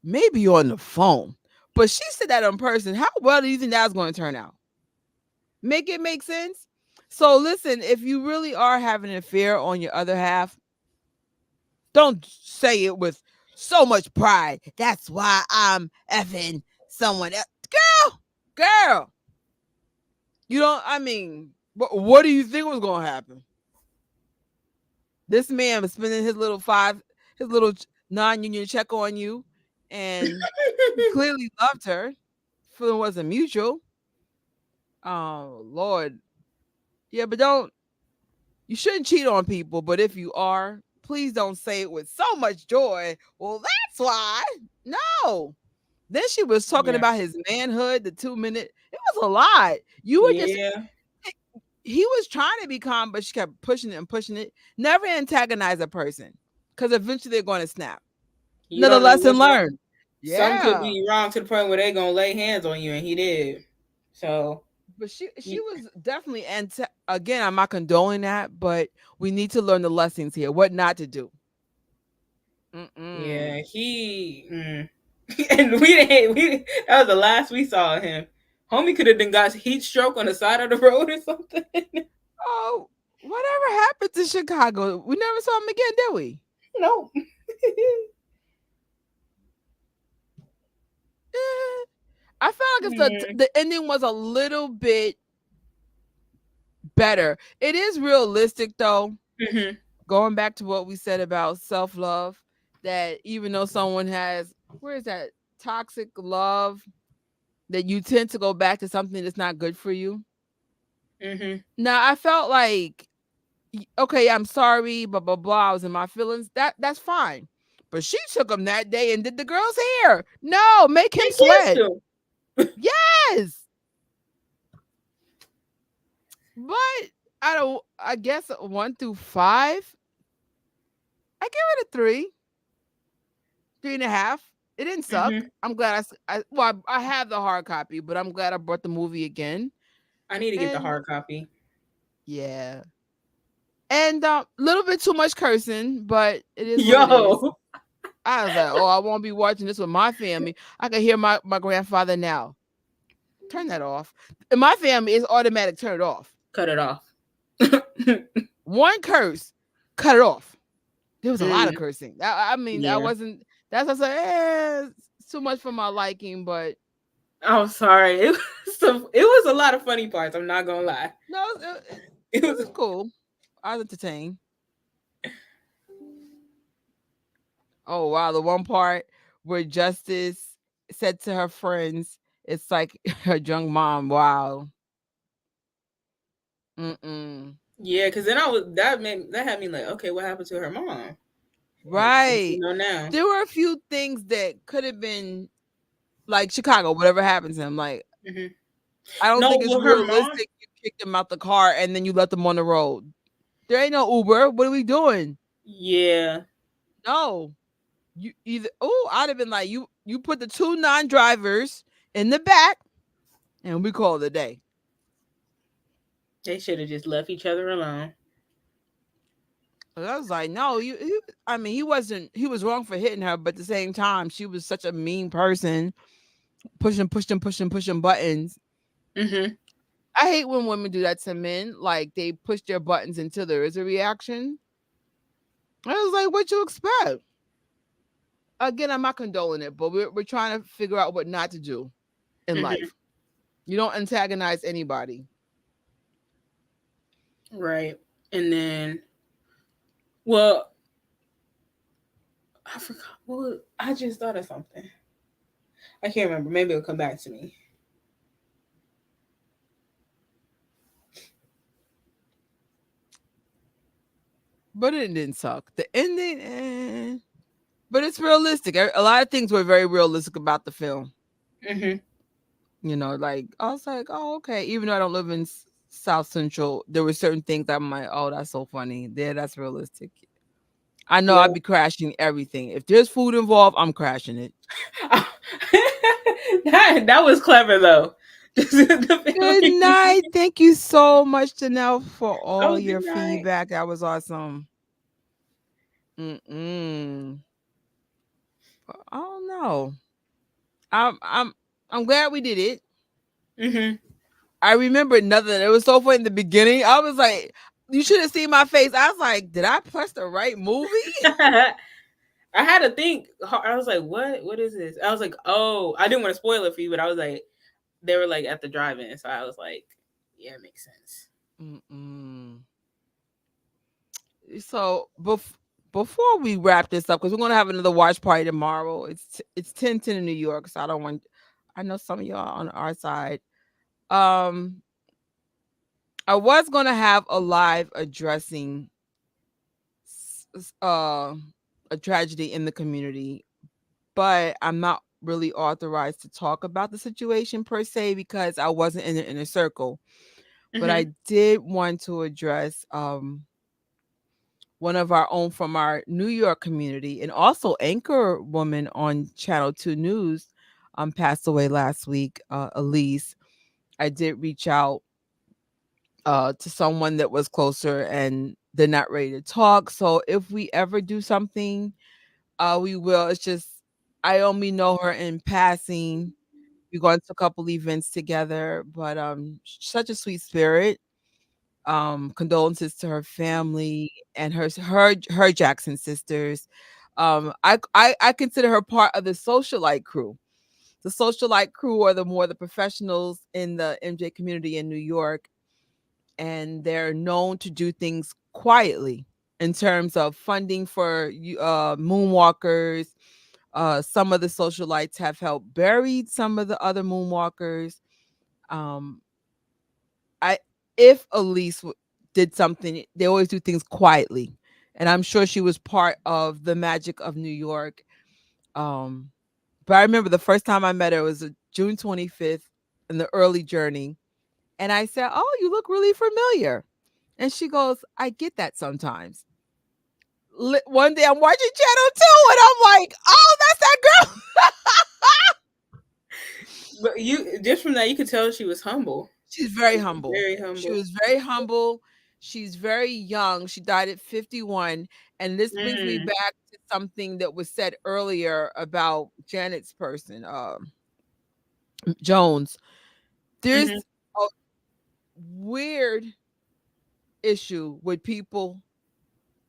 S1: maybe on the phone. But she said that in person. How well do you think that's going to turn out? Make it make sense? So listen, if you really are having an affair on your other half, don't say it with so much pride. That's why I'm effing someone else. Girl, you don't, I mean, what do you think was going to happen? This man was spending his little non-union check on you, and he clearly loved her. Feeling wasn't mutual. Oh Lord, yeah, but you shouldn't cheat on people. But if you are, please don't say it with so much joy. Well, that's why. No. Then she was talking
S2: Yeah.
S1: about his manhood. The 2 minute, it was a lot. You were just
S2: Yeah.
S1: he was trying to be calm, but she kept pushing it and pushing it. Never antagonize a person, because eventually they're going to snap.
S2: You
S1: Another
S2: don't know
S1: lesson
S2: what's wrong.
S1: learned.
S2: Some could
S1: Yeah.
S2: be wrong to the point where they gonna lay hands on you, and he did. So,
S1: But she
S2: y-
S1: was definitely, and again, I'm not condoning that, but we need to learn the lessons here. What not to do.
S2: yeah,
S1: Mm-mm.
S2: he and we didn't. That was the last we saw of him. Homie could have done got heat stroke on the side of the road or something.
S1: Oh, whatever happened to Chicago? We never saw him again, did we?
S2: No.
S1: Eh, I felt like
S2: Mm,
S1: the ending was a little bit better. It is realistic though.
S2: mhm.
S1: Going back to what we said about self love, that even though someone has, where is that toxic love, that you tend to go back to something that's not good for you.
S2: Mhm.
S1: Now I felt like, okay, I'm sorry, blah blah blah. I was in my feelings. That's fine. But she took him that day and did the girl's hair. No, make him
S2: He kissed
S1: sweat.
S2: him.
S1: Yes. But I guess 1 through 5, I give it a 3.5. It didn't suck.
S2: Mhm.
S1: I'm glad well, I have the hard copy, but I'm glad I brought the movie again.
S2: I need to get the
S1: And
S2: hard copy.
S1: yeah. And little bit too much cursing, but it is what it is.
S2: Yo.
S1: I was like, oh, I won't be watching this with my family. I can hear my grandfather now. Turn that off. In my family, it's automatic. Turn it off.
S2: Cut it off.
S1: One curse, cut it off. There was a lot of
S2: Mm,
S1: cursing. I mean, I
S2: yeah.
S1: wasn't. That's I said, it's too much for my liking. But
S2: I'm sorry. It was a lot of funny parts. I'm not gonna lie.
S1: no,
S2: It
S1: it
S2: was
S1: was cool. I was entertained. Oh wow, the one part where Justice said to her friends, "It's like her drunk mom." Wow. Mm-mm.
S2: yeah, because then that had me like, okay, what happened to her mom? Like, you
S1: Right.
S2: know now.
S1: There were a few things that could have been like Chicago, whatever happens to him. Like,
S2: Hmm.
S1: I don't
S2: No,
S1: think it's
S2: well, her mom.
S1: realistic you kick them out the car and then you let them on the road. There ain't no Uber. What are we doing?
S2: Yeah.
S1: No. You either I'd have been like, you put the two non-drivers in the back and we call it a day.
S2: They should have just left each other alone.
S1: But I was like, no, I mean, he was wrong for hitting her, but at the same time, she was such a mean person, pushing buttons.
S2: Hmm.
S1: I hate when women do that to men, like they push their buttons until there is a reaction. I was like, what you expect? Again, I'm not condoling it, but we're trying to figure out what not to do in
S2: Hmm.
S1: life. You don't antagonize anybody.
S2: Right. And then, well, I forgot. Well, I just thought of something. I can't remember. Maybe it'll come back to me.
S1: But it didn't suck. The ending, but it's realistic. A lot of things were very realistic about the film.
S2: Hmm.
S1: Like I was like, oh, okay. Even though I don't live in South Central, there were certain things I'm like, oh, that's so funny. Yeah, that's realistic. I know
S2: Yeah.
S1: I'd be crashing everything. If there's food involved, I'm crashing it.
S2: That was clever though. The
S1: Good
S2: family.
S1: night. Thank you so much, Janelle, for all
S2: Oh, good
S1: your
S2: night.
S1: feedback. That was awesome. Mm-mm. I don't know. I'm I'm I'm glad we did it.
S2: Hmm.
S1: I remember nothing. It was so funny in the beginning. I was like, you should have seen my face. I was like, did I press the right movie?
S2: I had to think. I was like, "What? What is this?" I was like, "Oh, I didn't want to spoil it for you, but I was like, they were like at the drive-in, so I was like, yeah, it makes sense."
S1: Mm-mm. So before we wrap this up, because we're gonna have another watch party tomorrow. It's 10:10 in New York, so I don't want. I know some of y'all on our side. Um, I was gonna have a live addressing s- s- uh a tragedy in the community, but I'm not really authorized to talk about the situation per se because I wasn't in the inner circle. But
S2: Hmm.
S1: I did want to address one of our own from our New York community and also anchor woman on Channel 2 News passed away last week, Elise. I did reach out to someone that was closer and they're not ready to talk. So if we ever do something, we will. It's just I only know her in passing. We gone to a couple events together, but such a sweet spirit. Condolences to her family and her Jackson sisters. I consider her part of the socialite crew. The socialite crew are the more the professionals in the MJ community in New York, and they're known to do things quietly in terms of funding for moonwalkers. Some of the socialites have helped buried some of the other moonwalkers. Um, I if Elise did something, they always do things quietly, and I'm sure she was part of the magic of New York. Um, but I remember the first time I met her was June 25th in the early journey, and I said, "Oh, you look really familiar," and she goes, "I get that sometimes." One day I'm watching Channel 2, and I'm like, "Oh, that's that girl."
S2: But you just from that, you could tell she was humble.
S1: She's very
S2: She was
S1: humble.
S2: very
S1: She
S2: humble.
S1: was very humble. She's very young. She died at 51. And this brings me
S2: Mm.
S1: back to something that was said earlier about Janet's person, Jones.
S2: Hmm.
S1: There's a weird issue with people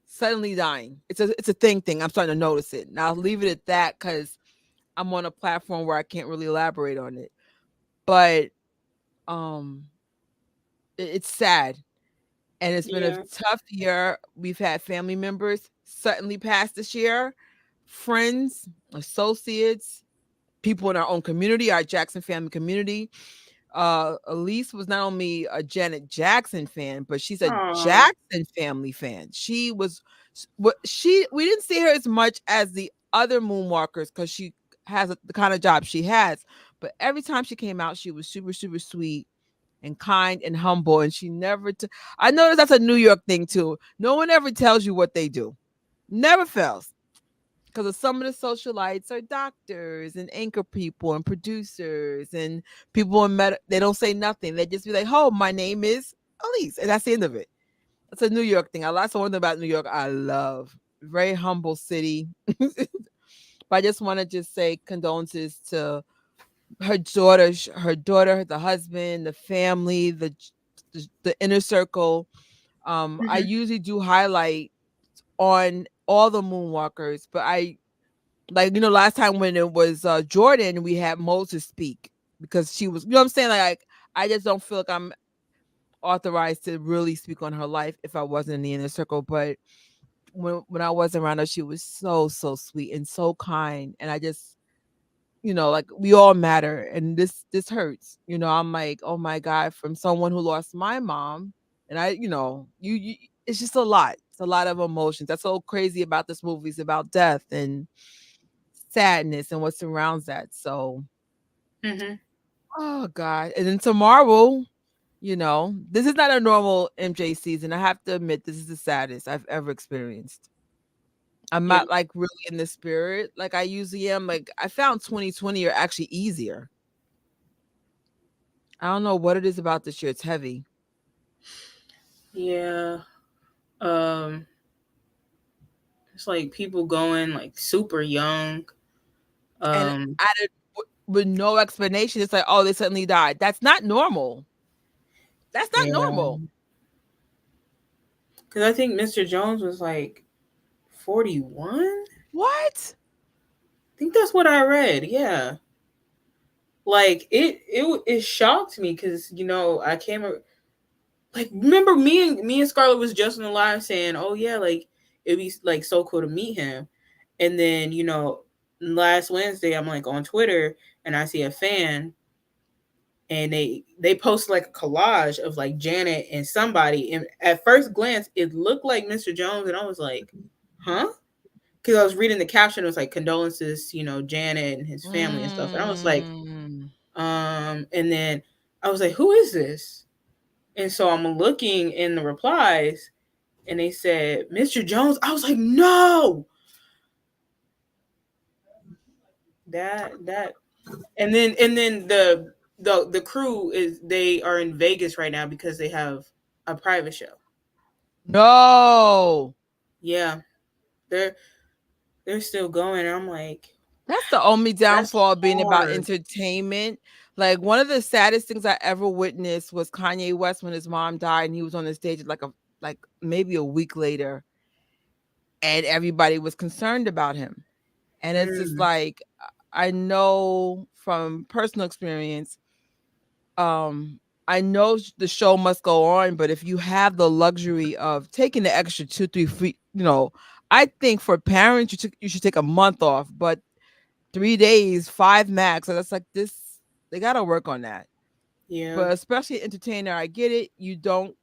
S1: suddenly dying. It's a thing. I'm starting to notice it. Now I'll leave it at that because I'm on a platform where I can't really elaborate on it. But um it's sad. And it's been a
S2: Yeah.
S1: tough year. We've had family members suddenly pass this year, friends, associates, people in our own community, our Jackson family community. Elise was not only a Janet Jackson fan, but she's a
S2: Oh.
S1: Jackson family fan. She was what she we didn't see her as much as the other moonwalkers because she has the kind of job she has. But every time she came out, she was super, super sweet and kind and humble. And she never, I noticed that's a New York thing too. No one ever tells you what they do, never fails. Because some of the socialites are doctors and anchor people and producers and people in they don't say nothing. They just be like, "Oh, my name is Elise," and that's the end of it. That's a New York thing. That's one thing about New York I love. Very humble city. But I just want to just say condolences to her daughter, the husband, the family, the inner circle. I
S2: Hmm.
S1: usually do highlight on all the moonwalkers, but I like last time when it was Jordan, we had Moses speak because she was what I'm saying. Like I just don't feel like I'm authorized to really speak on her life if I wasn't in the inner circle. But when I was around her, she was so sweet and so kind, and I just like we all matter and this hurts. I'm like, oh my God, from someone who lost my mom. And you it's just a lot. It's a lot of emotions. That's so crazy about this movie. It's about death and sadness and what surrounds that. So
S2: Hmm.
S1: oh God. And then tomorrow, This is not a normal MJ season. I have to admit, this is the saddest I've ever experienced. I'm
S2: Yeah.
S1: not like really in the spirit like I usually am. Like I found 2020 are actually easier. I don't know what it is about this year. It's heavy.
S2: Yeah. Um, it's like people going like super young.
S1: And
S2: Um,
S1: added with no explanation. It's like, oh, they suddenly died. That's not normal. That's not
S2: yeah.
S1: normal.
S2: Because I think Mr. Jones was like 41. I
S1: What?
S2: think that's what I read. Yeah. Like it shocked me because I came like remember me and Scarlett was just on the live saying, oh yeah, like it'd be like so cool to meet him. And then last Wednesday I'm like on Twitter and I see a fan and they posted like a collage of like Janet and somebody, and at first glance it looked like Mr. Jones, and I was like, huh? Because I was reading the caption, it was like condolences, Janet and his family and stuff, and I was like,
S1: Mm.
S2: and then I was like, who is this? And so I'm looking in the replies, and they said Mr. Jones. I was like, no, that, and then the crew is they are in Vegas right now because they have a private show.
S1: No.
S2: Yeah, they're they're still going. And I'm like,
S1: That's the only
S2: that's
S1: downfall of being about
S2: hard.
S1: entertainment. Like one of the saddest things I ever witnessed was Kanye West when his mom died and he was on the stage like maybe a week later and everybody was concerned about him. And it's just
S2: Mm,
S1: like I know from personal experience, um, I know the show must go on, but if you have the luxury of taking the extra 2, 3 free, I think for parents you should take a month off, but 3 days, 5 max. So that's like this. They got to work on that.
S2: yeah.
S1: But especially entertainer, I get it. You don't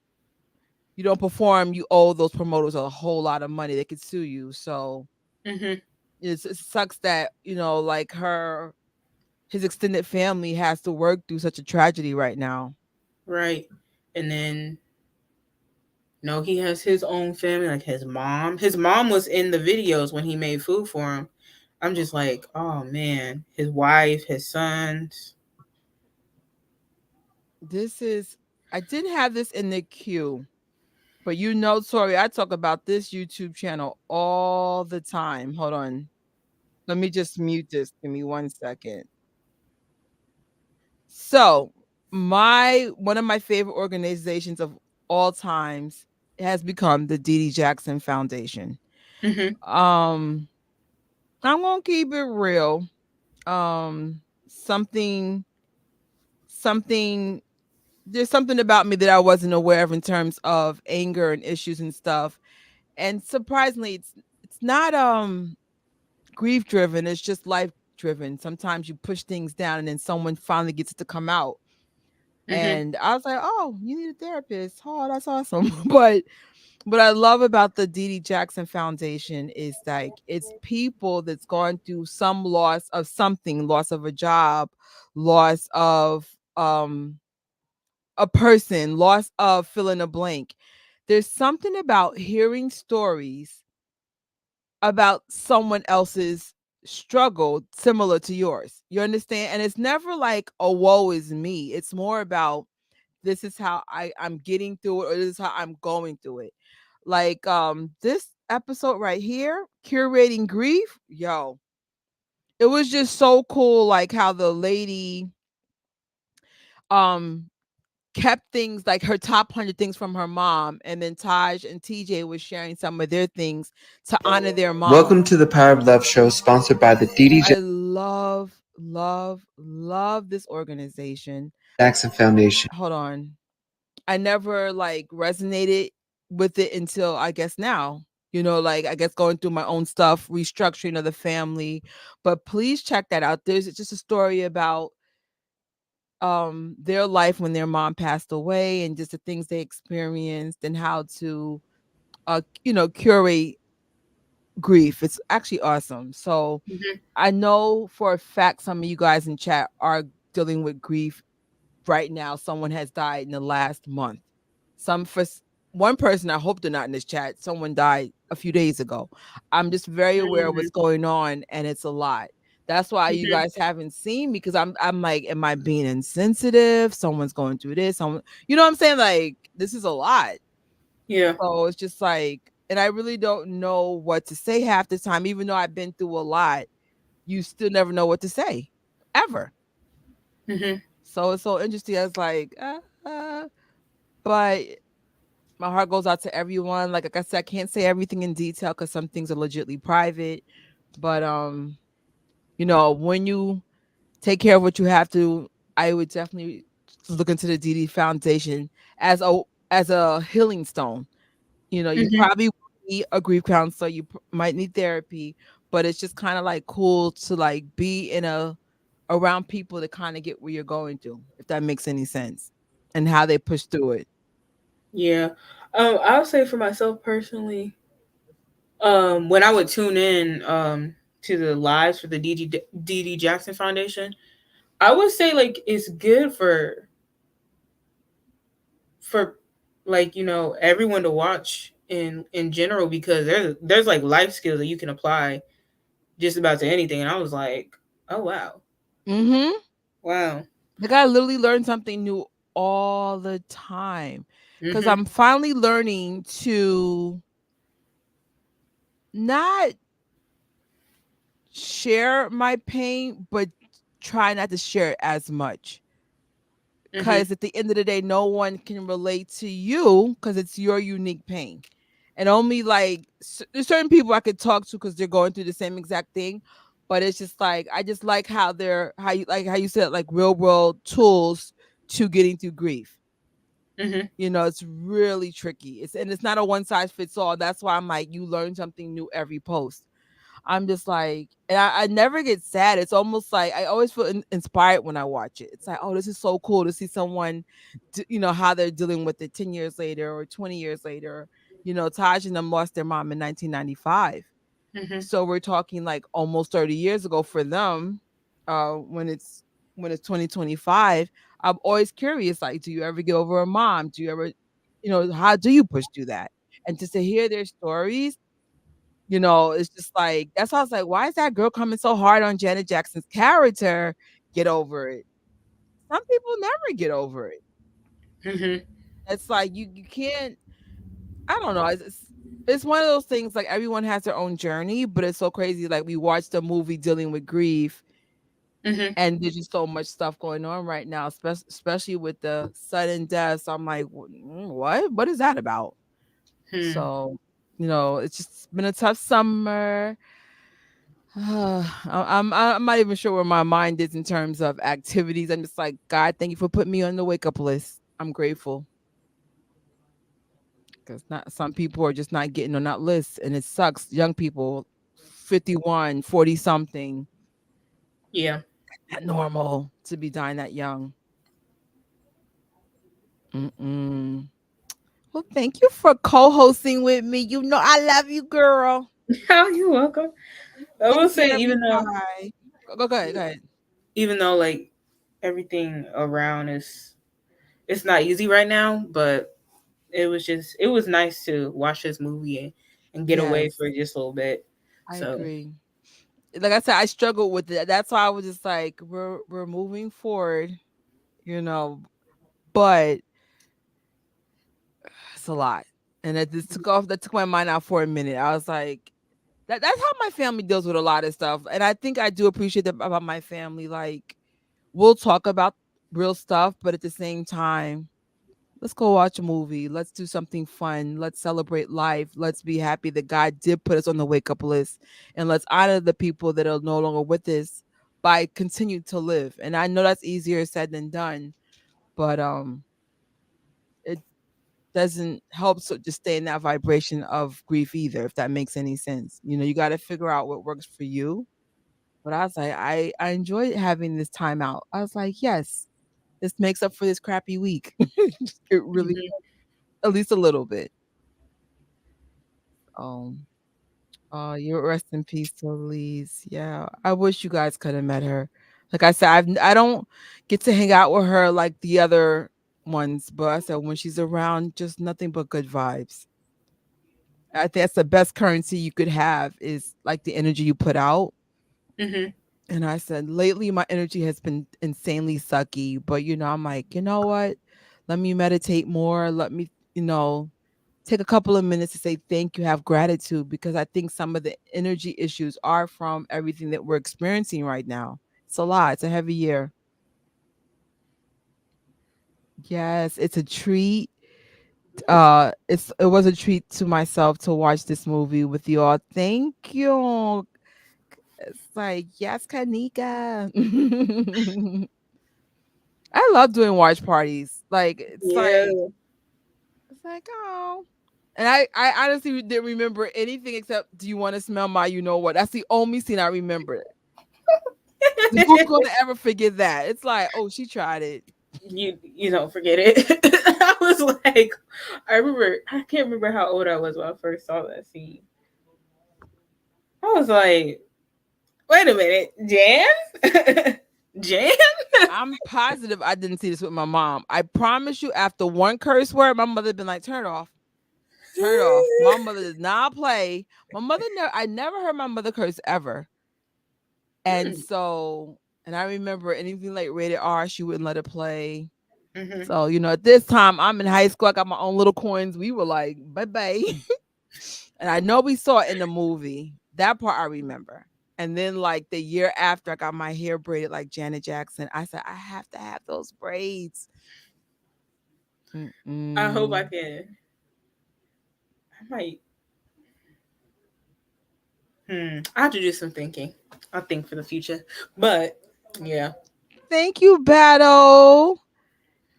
S1: perform, you owe those promoters a whole lot of money. They could sue you. So
S2: Hmm.
S1: it sucks that like his extended family has to work through such a tragedy right now.
S2: Right. And then no, he has his own family, like his mom. His mom was in the videos when he made food for him. I'm just like, oh man, his wife, his sons.
S1: This is I didn't have this in the queue, but Tori, I talk about this YouTube channel all the time. Hold on. Let me just mute this. Give me 1 second. So, my one of my favorite organizations of all times has become the Dee Dee Jackson Foundation.
S2: Hmm.
S1: Um, I'm gonna keep it real. Something, something. There's something about me that I wasn't aware of in terms of anger and issues and stuff. And surprisingly, it's not grief driven. It's just life driven. Sometimes you push things down, and then someone finally gets it to come out.
S2: Hmm.
S1: And I was like, "Oh, you need a therapist. Oh, that's awesome." But what I love about the Dee Dee Jackson Foundation is like it's people that's gone through some loss of something, loss of a job, loss of a person, loss of fill in a blank. There's something about hearing stories about someone else's struggle similar to yours. You understand? And it's never like, "Oh, woe is me." It's more about this is how I'm getting through it, or this is how I'm going through it. Like this episode right here, curating grief, yo, it was just so cool, like how the lady um kept things like her top 100 things from her mom, and then Taj and TJ was sharing some of their things to honor their
S3: Welcome
S1: mom.
S3: to the Power of Love show, sponsored by the Dee Dee
S1: I love this organization.
S3: Jackson Foundation.
S1: Hold on. I never like resonated with it until I guess now. Like I guess going through my own stuff, restructuring of the family. But please check that out. There's just a story about their life when their mom passed away and just the things they experienced and how to curate grief. It's actually awesome. So
S2: Hmm.
S1: I know for a fact some of you guys in chat are dealing with grief right now someone has died in the last month. Some for one person, I hope they're not in this chat. Someone died a few days ago. I'm just very aware of what's
S2: Mm-hmm.
S1: going on, and it's a lot. That's why you
S2: Mm-hmm.
S1: guys haven't seen me because I'm like, am I being insensitive? Someone's going through this. Someone, you know what I'm saying? Like this is a lot.
S2: Yeah.
S1: So it's just like, and I really don't know what to say half the time. Even though I've been through a lot, you still never know what to say, ever.
S2: Mm-hmm.
S1: So it's so interesting. I was like, but my heart goes out to everyone. Like I said, I can't say everything in detail because some things are legitly private. But when you take care of what you have to, I would definitely look into the DD Foundation as a healing stone. You
S2: Mm-hmm.
S1: probably need a grief counselor. You might need therapy, but it's just kind of like cool to like be in a around people to kind of get where you're going through, if that makes any sense, and how they push through it.
S2: Yeah. I'll say for myself personally, when I would tune in to the lives for the DD Jackson Foundation, I would say like it's good for like everyone to watch in general because there's like life skills that you can apply just about to anything, and I was like, oh wow,
S1: Mm-hmm.
S2: wow.
S1: Like I literally learn something new all the time because
S2: Mhm.
S1: I'm finally learning to not share my pain, but try not to share it as much.
S2: Mhm.
S1: Because at the end of the day, no one can relate to you because it's your unique pain. And only like there's certain people I could talk to because they're going through the same exact thing. But it's just like I just like how you said like real world tools to getting through grief.
S2: Mhm.
S1: It's really tricky. It's not a one size fits all. That's why I'm like, you learn something new every post. I'm just like, and I never get sad. It's almost like I always feel inspired when I watch it. It's like, oh, this is so cool to see someone, how they're dealing with it 10 years later or 20 years later. Taj and them lost their mom in 1995.
S2: Mhm.
S1: So we're talking like almost 30 years ago for them. When it's 2025, I'm always curious. Like, do you ever get over a mom? Do you ever, how do you push through that? And just to hear their stories, it's just like that's why I was like, why is that girl coming so hard on Janet Jackson's character? Get over it. Some people never get over it.
S2: Mhm.
S1: It's like you can't. I don't know. It's one of those things. Like everyone has their own journey, but it's so crazy. Like we watched a movie dealing with grief,
S2: Mhm.
S1: and there's just so much stuff going on right now, especially with the sudden deaths. I'm like, what? What is that about?
S2: Hmm.
S1: So, it's just been a tough summer. I'm not even sure where my mind is in terms of activities. I'm just like, God, thank you for putting me on the wake up list. I'm grateful because not some people are just not getting on that list, and it sucks. Young people, 51, 40 something,
S2: Yeah.
S1: not normal to be dying that young. Mm-mm. Well, thank you for co-hosting with me. I love you, girl.
S2: Oh, you're welcome. I will
S1: Take
S2: say
S1: care. Bye. Go ahead. Go ahead.
S2: even though like everything around is it's not easy right now, but it was nice to watch this movie and get away
S1: Yes,
S2: for just a little bit.
S1: I
S2: So
S1: agree. Like I said, I struggled with it. That's why I was just like, we're moving forward, you know, but it's a lot. And that took my mind out for a minute. I was like, that's how my family deals with a lot of stuff. And I think I do appreciate that about my family. Like, we'll talk about real stuff, but at the same time, let's go watch a movie. Let's do something fun. Let's celebrate life. Let's be happy that God did put us on the wake up list. And let's honor the people that are no longer with us by continue to live. And I know that's easier said than done, but it doesn't help so just stay in that vibration of grief either, if that makes any sense. You got to figure out what works for you. But I was like, I enjoyed having this time out. I was like, yes, this makes up for this crappy week. It really,
S2: mhm.
S1: at least a little bit. Um, you rest in peace to Elise. Yeah, I wish you guys could have met her. Like I said, I don't get to hang out with her like the other ones, but I said when she's around, just nothing but good vibes. I think that's the best currency you could have is like the energy you put out.
S2: Mhm.
S1: And I said, lately my energy has been insanely sucky, but I'm like, you know what? Let me meditate more. Let me, take a couple of minutes to say thank you, have gratitude, because I think some of the energy issues are from everything that we're experiencing right now. It's a lot. It's a heavy year. Yes, it's a treat. It was a treat to myself to watch this movie with you all. Thank you. It's like, yes, Kanika. I love doing watch parties. Like
S2: Yeah.
S1: it's like, oh. And I honestly didn't remember anything except do you want to smell my you know what? That's the only scene I remember. Who's gonna ever forget that? It's like, oh, she tried it.
S2: You don't forget it. I was like, I can't remember how old I was when I first saw that scene. I was like, wait a minute, Jan? Jan?
S1: I'm positive I didn't see this with my mom. I promise you, after one curse word, my mother been like, turn it off. Turn it off. My mother does not play. My mother I never heard my mother curse ever. And
S2: Hmm.
S1: so, and I remember anything like rated R, she wouldn't let it play.
S2: Hmm.
S1: So, at this time I'm in high school. I got my own little coins. We were like, bye bye. And I know we saw it in the movie. That part I remember. And then like the year after I got my hair braided like Janet Jackson, I said, I have to have those braids.
S2: I hope I
S1: Mm-mm.
S2: can. I might. I have to do some thinking. I'll think for the future. But yeah.
S1: Thank you, Battle.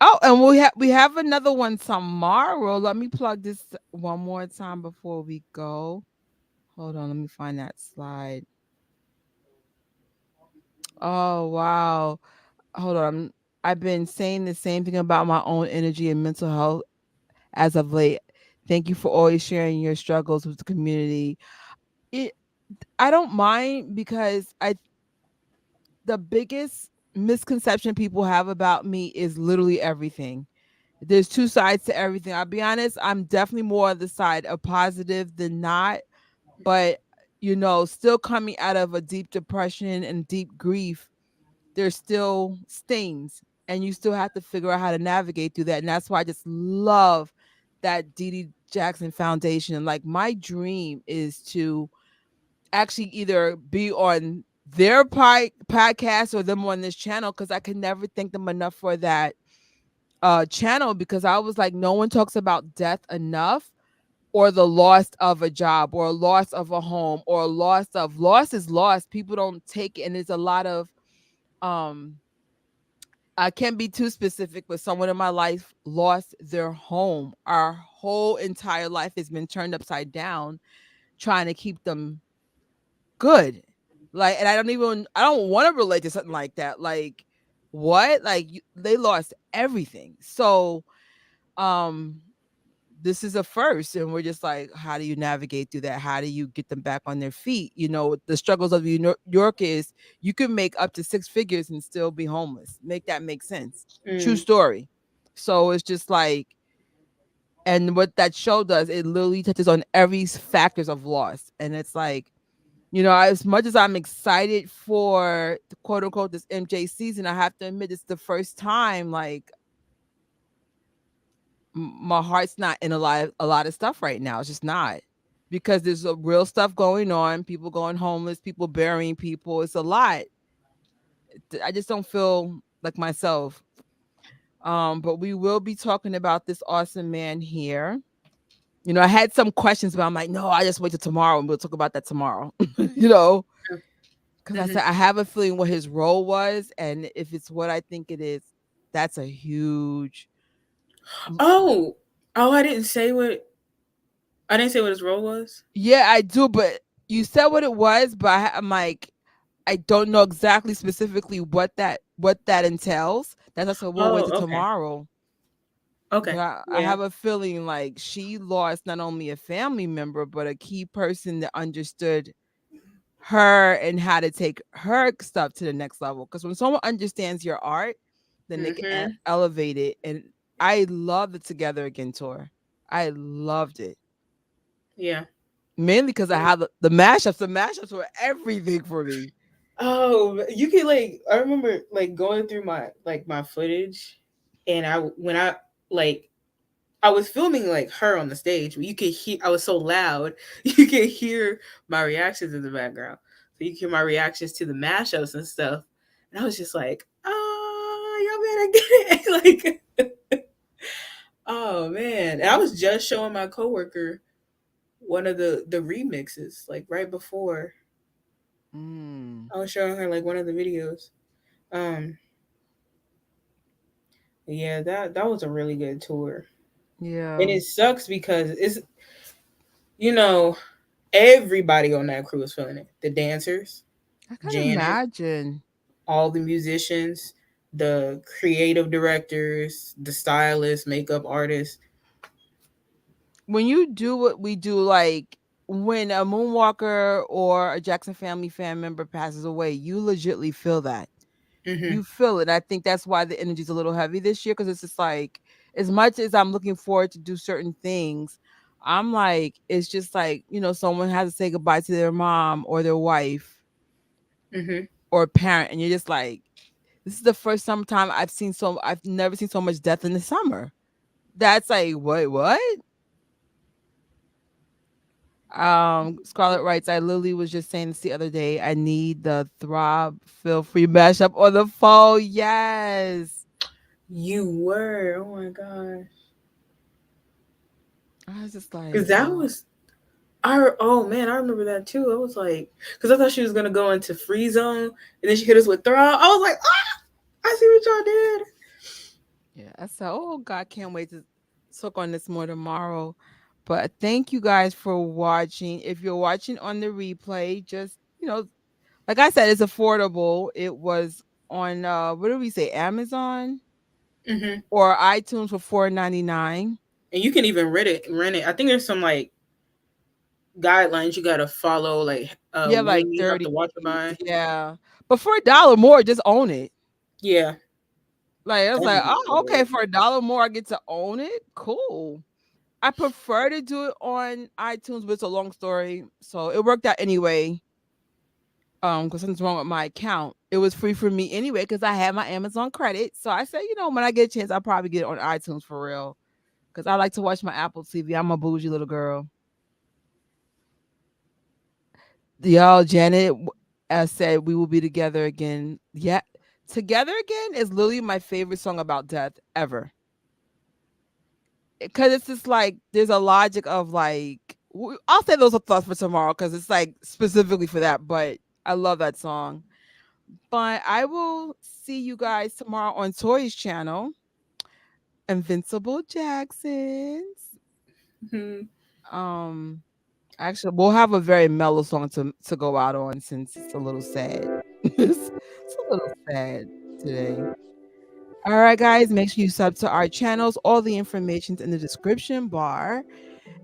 S1: Oh, and we have another one tomorrow. Let me plug this one more time before we go. Hold on, let me find that slide. Oh wow. Hold on. I've been saying the same thing about my own energy and mental health as of late. Thank you for always sharing your struggles with the community. It I don't mind because I the biggest misconception people have about me is literally everything. There's two sides to everything. I'll be honest, I'm definitely more on the side of positive than not, but still coming out of a deep depression and deep grief, there's still stings and you still have to figure out how to navigate through that. And that's why I just love that Dee Dee Jackson Foundation. Like my dream is to actually either be on their podcast or them on this channel because I can never thank them enough for that channel because I was like, no one talks about death enough or the loss of a job or a loss of a home or a loss is loss. People don't take it. And there's a lot of um I can't be too specific, but someone in my life lost their home. Our whole entire life has been turned upside down trying to keep them good. Like, and I don't want to relate to something like that. Like, what? Like, they lost everything. So, um, this is a first, and we're just like, how do you navigate through that? How do you get them back on their feet? The struggles of New York is you can make up to six figures and still be homeless. Make that make sense. True
S2: Mm.
S1: story. So it's just like, and what that show does, it literally touches on every factors of loss, and it's like, as much as I'm excited for the quote unquote this MJ season, I have to admit it's the first time like my heart's not in a lot of stuff right now. It's just not because there's a real stuff going on. People going homeless, people burying people. It's a lot. I just don't feel like myself. But we will be talking about this awesome man here. I had some questions, but I'm like, no, I just wait till tomorrow and we'll talk about that tomorrow. you know, because I
S2: Hmm.
S1: said I have a feeling what his role was, and if it's what I think it is, that's a huge.
S2: Oh, oh, I didn't say what his role was.
S1: Yeah, I do, but you said what it was, but I'm like, I don't know exactly specifically what that entails. That's also we'll wait till
S2: Oh, okay,
S1: tomorrow. But
S2: okay,
S1: I
S2: yeah.
S1: have a feeling like she lost not only a family member but a key person that understood her and how to take her stuff to the next level. Because when someone understands your art, then they can
S2: Mm-hmm.
S1: elevate it. And I love the Together Again tour. I loved it.
S2: Yeah.
S1: Mainly because I had the mashups. The mashups were everything for me.
S2: Oh, you can like I remember like going through my footage, and like I was filming like her on the stage, but you could hear I was so loud you could hear my reactions in the background, so you could hear my reactions to the mashups and stuff, and I was just like, oh, y'all better get it, like, oh man, and I was just showing my coworker one of the remixes like right before
S1: Mm,
S2: I was showing her like one of the videos. Um, yeah, that was a really good tour. And
S1: yeah,
S2: it sucks because it's you know, everybody on that crew was feeling it. The dancers,
S1: I can
S2: Janet,
S1: imagine.
S2: all the musicians, the creative directors, the stylists, makeup artists.
S1: When you do what we do, like when a Moonwalker or a Jackson family fan member passes away, you legitly feel that.
S2: Hmm.
S1: You feel it. I think that's why the energy's a little heavy this year because it's just like, as much as I'm looking forward to do certain things, I'm like, it's just like, someone has to say goodbye to their mom or their wife
S2: Hmm.
S1: or parent, and you're just like, this is the first summertime I've never seen so much death in the summer. That's like, what? Scarlett writes, I literally was just saying this the other day. I need the throb feel free mashup on the phone. Yes.
S2: You were, oh my gosh,
S1: I was just like,
S2: because that was oh man, I remember that too. I was like, because I thought she was gonna go into free zone, and then she hit us with throw. I was like, ah, I see what y'all did.
S1: yeah. I said, oh God, can't wait to talk on this more tomorrow. But thank you guys for watching. If you're watching on the replay, just like I said, it's affordable. It was on what did we say, Amazon
S2: Hmm.
S1: or iTunes for $4.99.
S2: And you can even rent it. Rent it. I think there's some like guidelines you gotta follow, like
S1: Yeah, like
S2: when you have
S1: 30
S2: to watch it
S1: days.
S2: by.
S1: Yeah. But for $1 more, just own it.
S2: Yeah,
S1: Like I was
S2: that's
S1: like,
S2: just
S1: oh, okay,
S2: it.
S1: for $1 more, I get to own it. Cool. I prefer to do it on iTunes, but it's a long story. So it worked out anyway. Because something's wrong with my account. It was free for me anyway, because I had my Amazon credit. So I said, when I get a chance, I'll probably get it on iTunes for real. Because I like to watch my Apple TV. I'm a bougie little girl. Y'all, Janet said we will be together again. Yeah. Together Again is literally my favorite song about death ever. Because it's just like there's a logic of like I'll say those are thoughts for tomorrow because it's like specifically for that. But I love that song. But I will see you guys tomorrow on Tori's channel, Invincible Jacksons.
S2: Mhm.
S1: Um, actually, we'll have a very mellow song to go out on since it's a little sad. It's a little sad today. All right, guys, make sure you sub to our channels. All the information's in the description bar.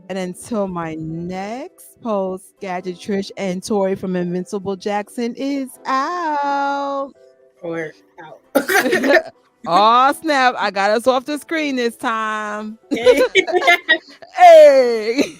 S1: And until my next post, Gadget Trish and Tori from Invincible Jackson is out.
S2: Or out.
S1: Oh snap! I got us off the screen this time.
S2: Okay.
S1: Hey.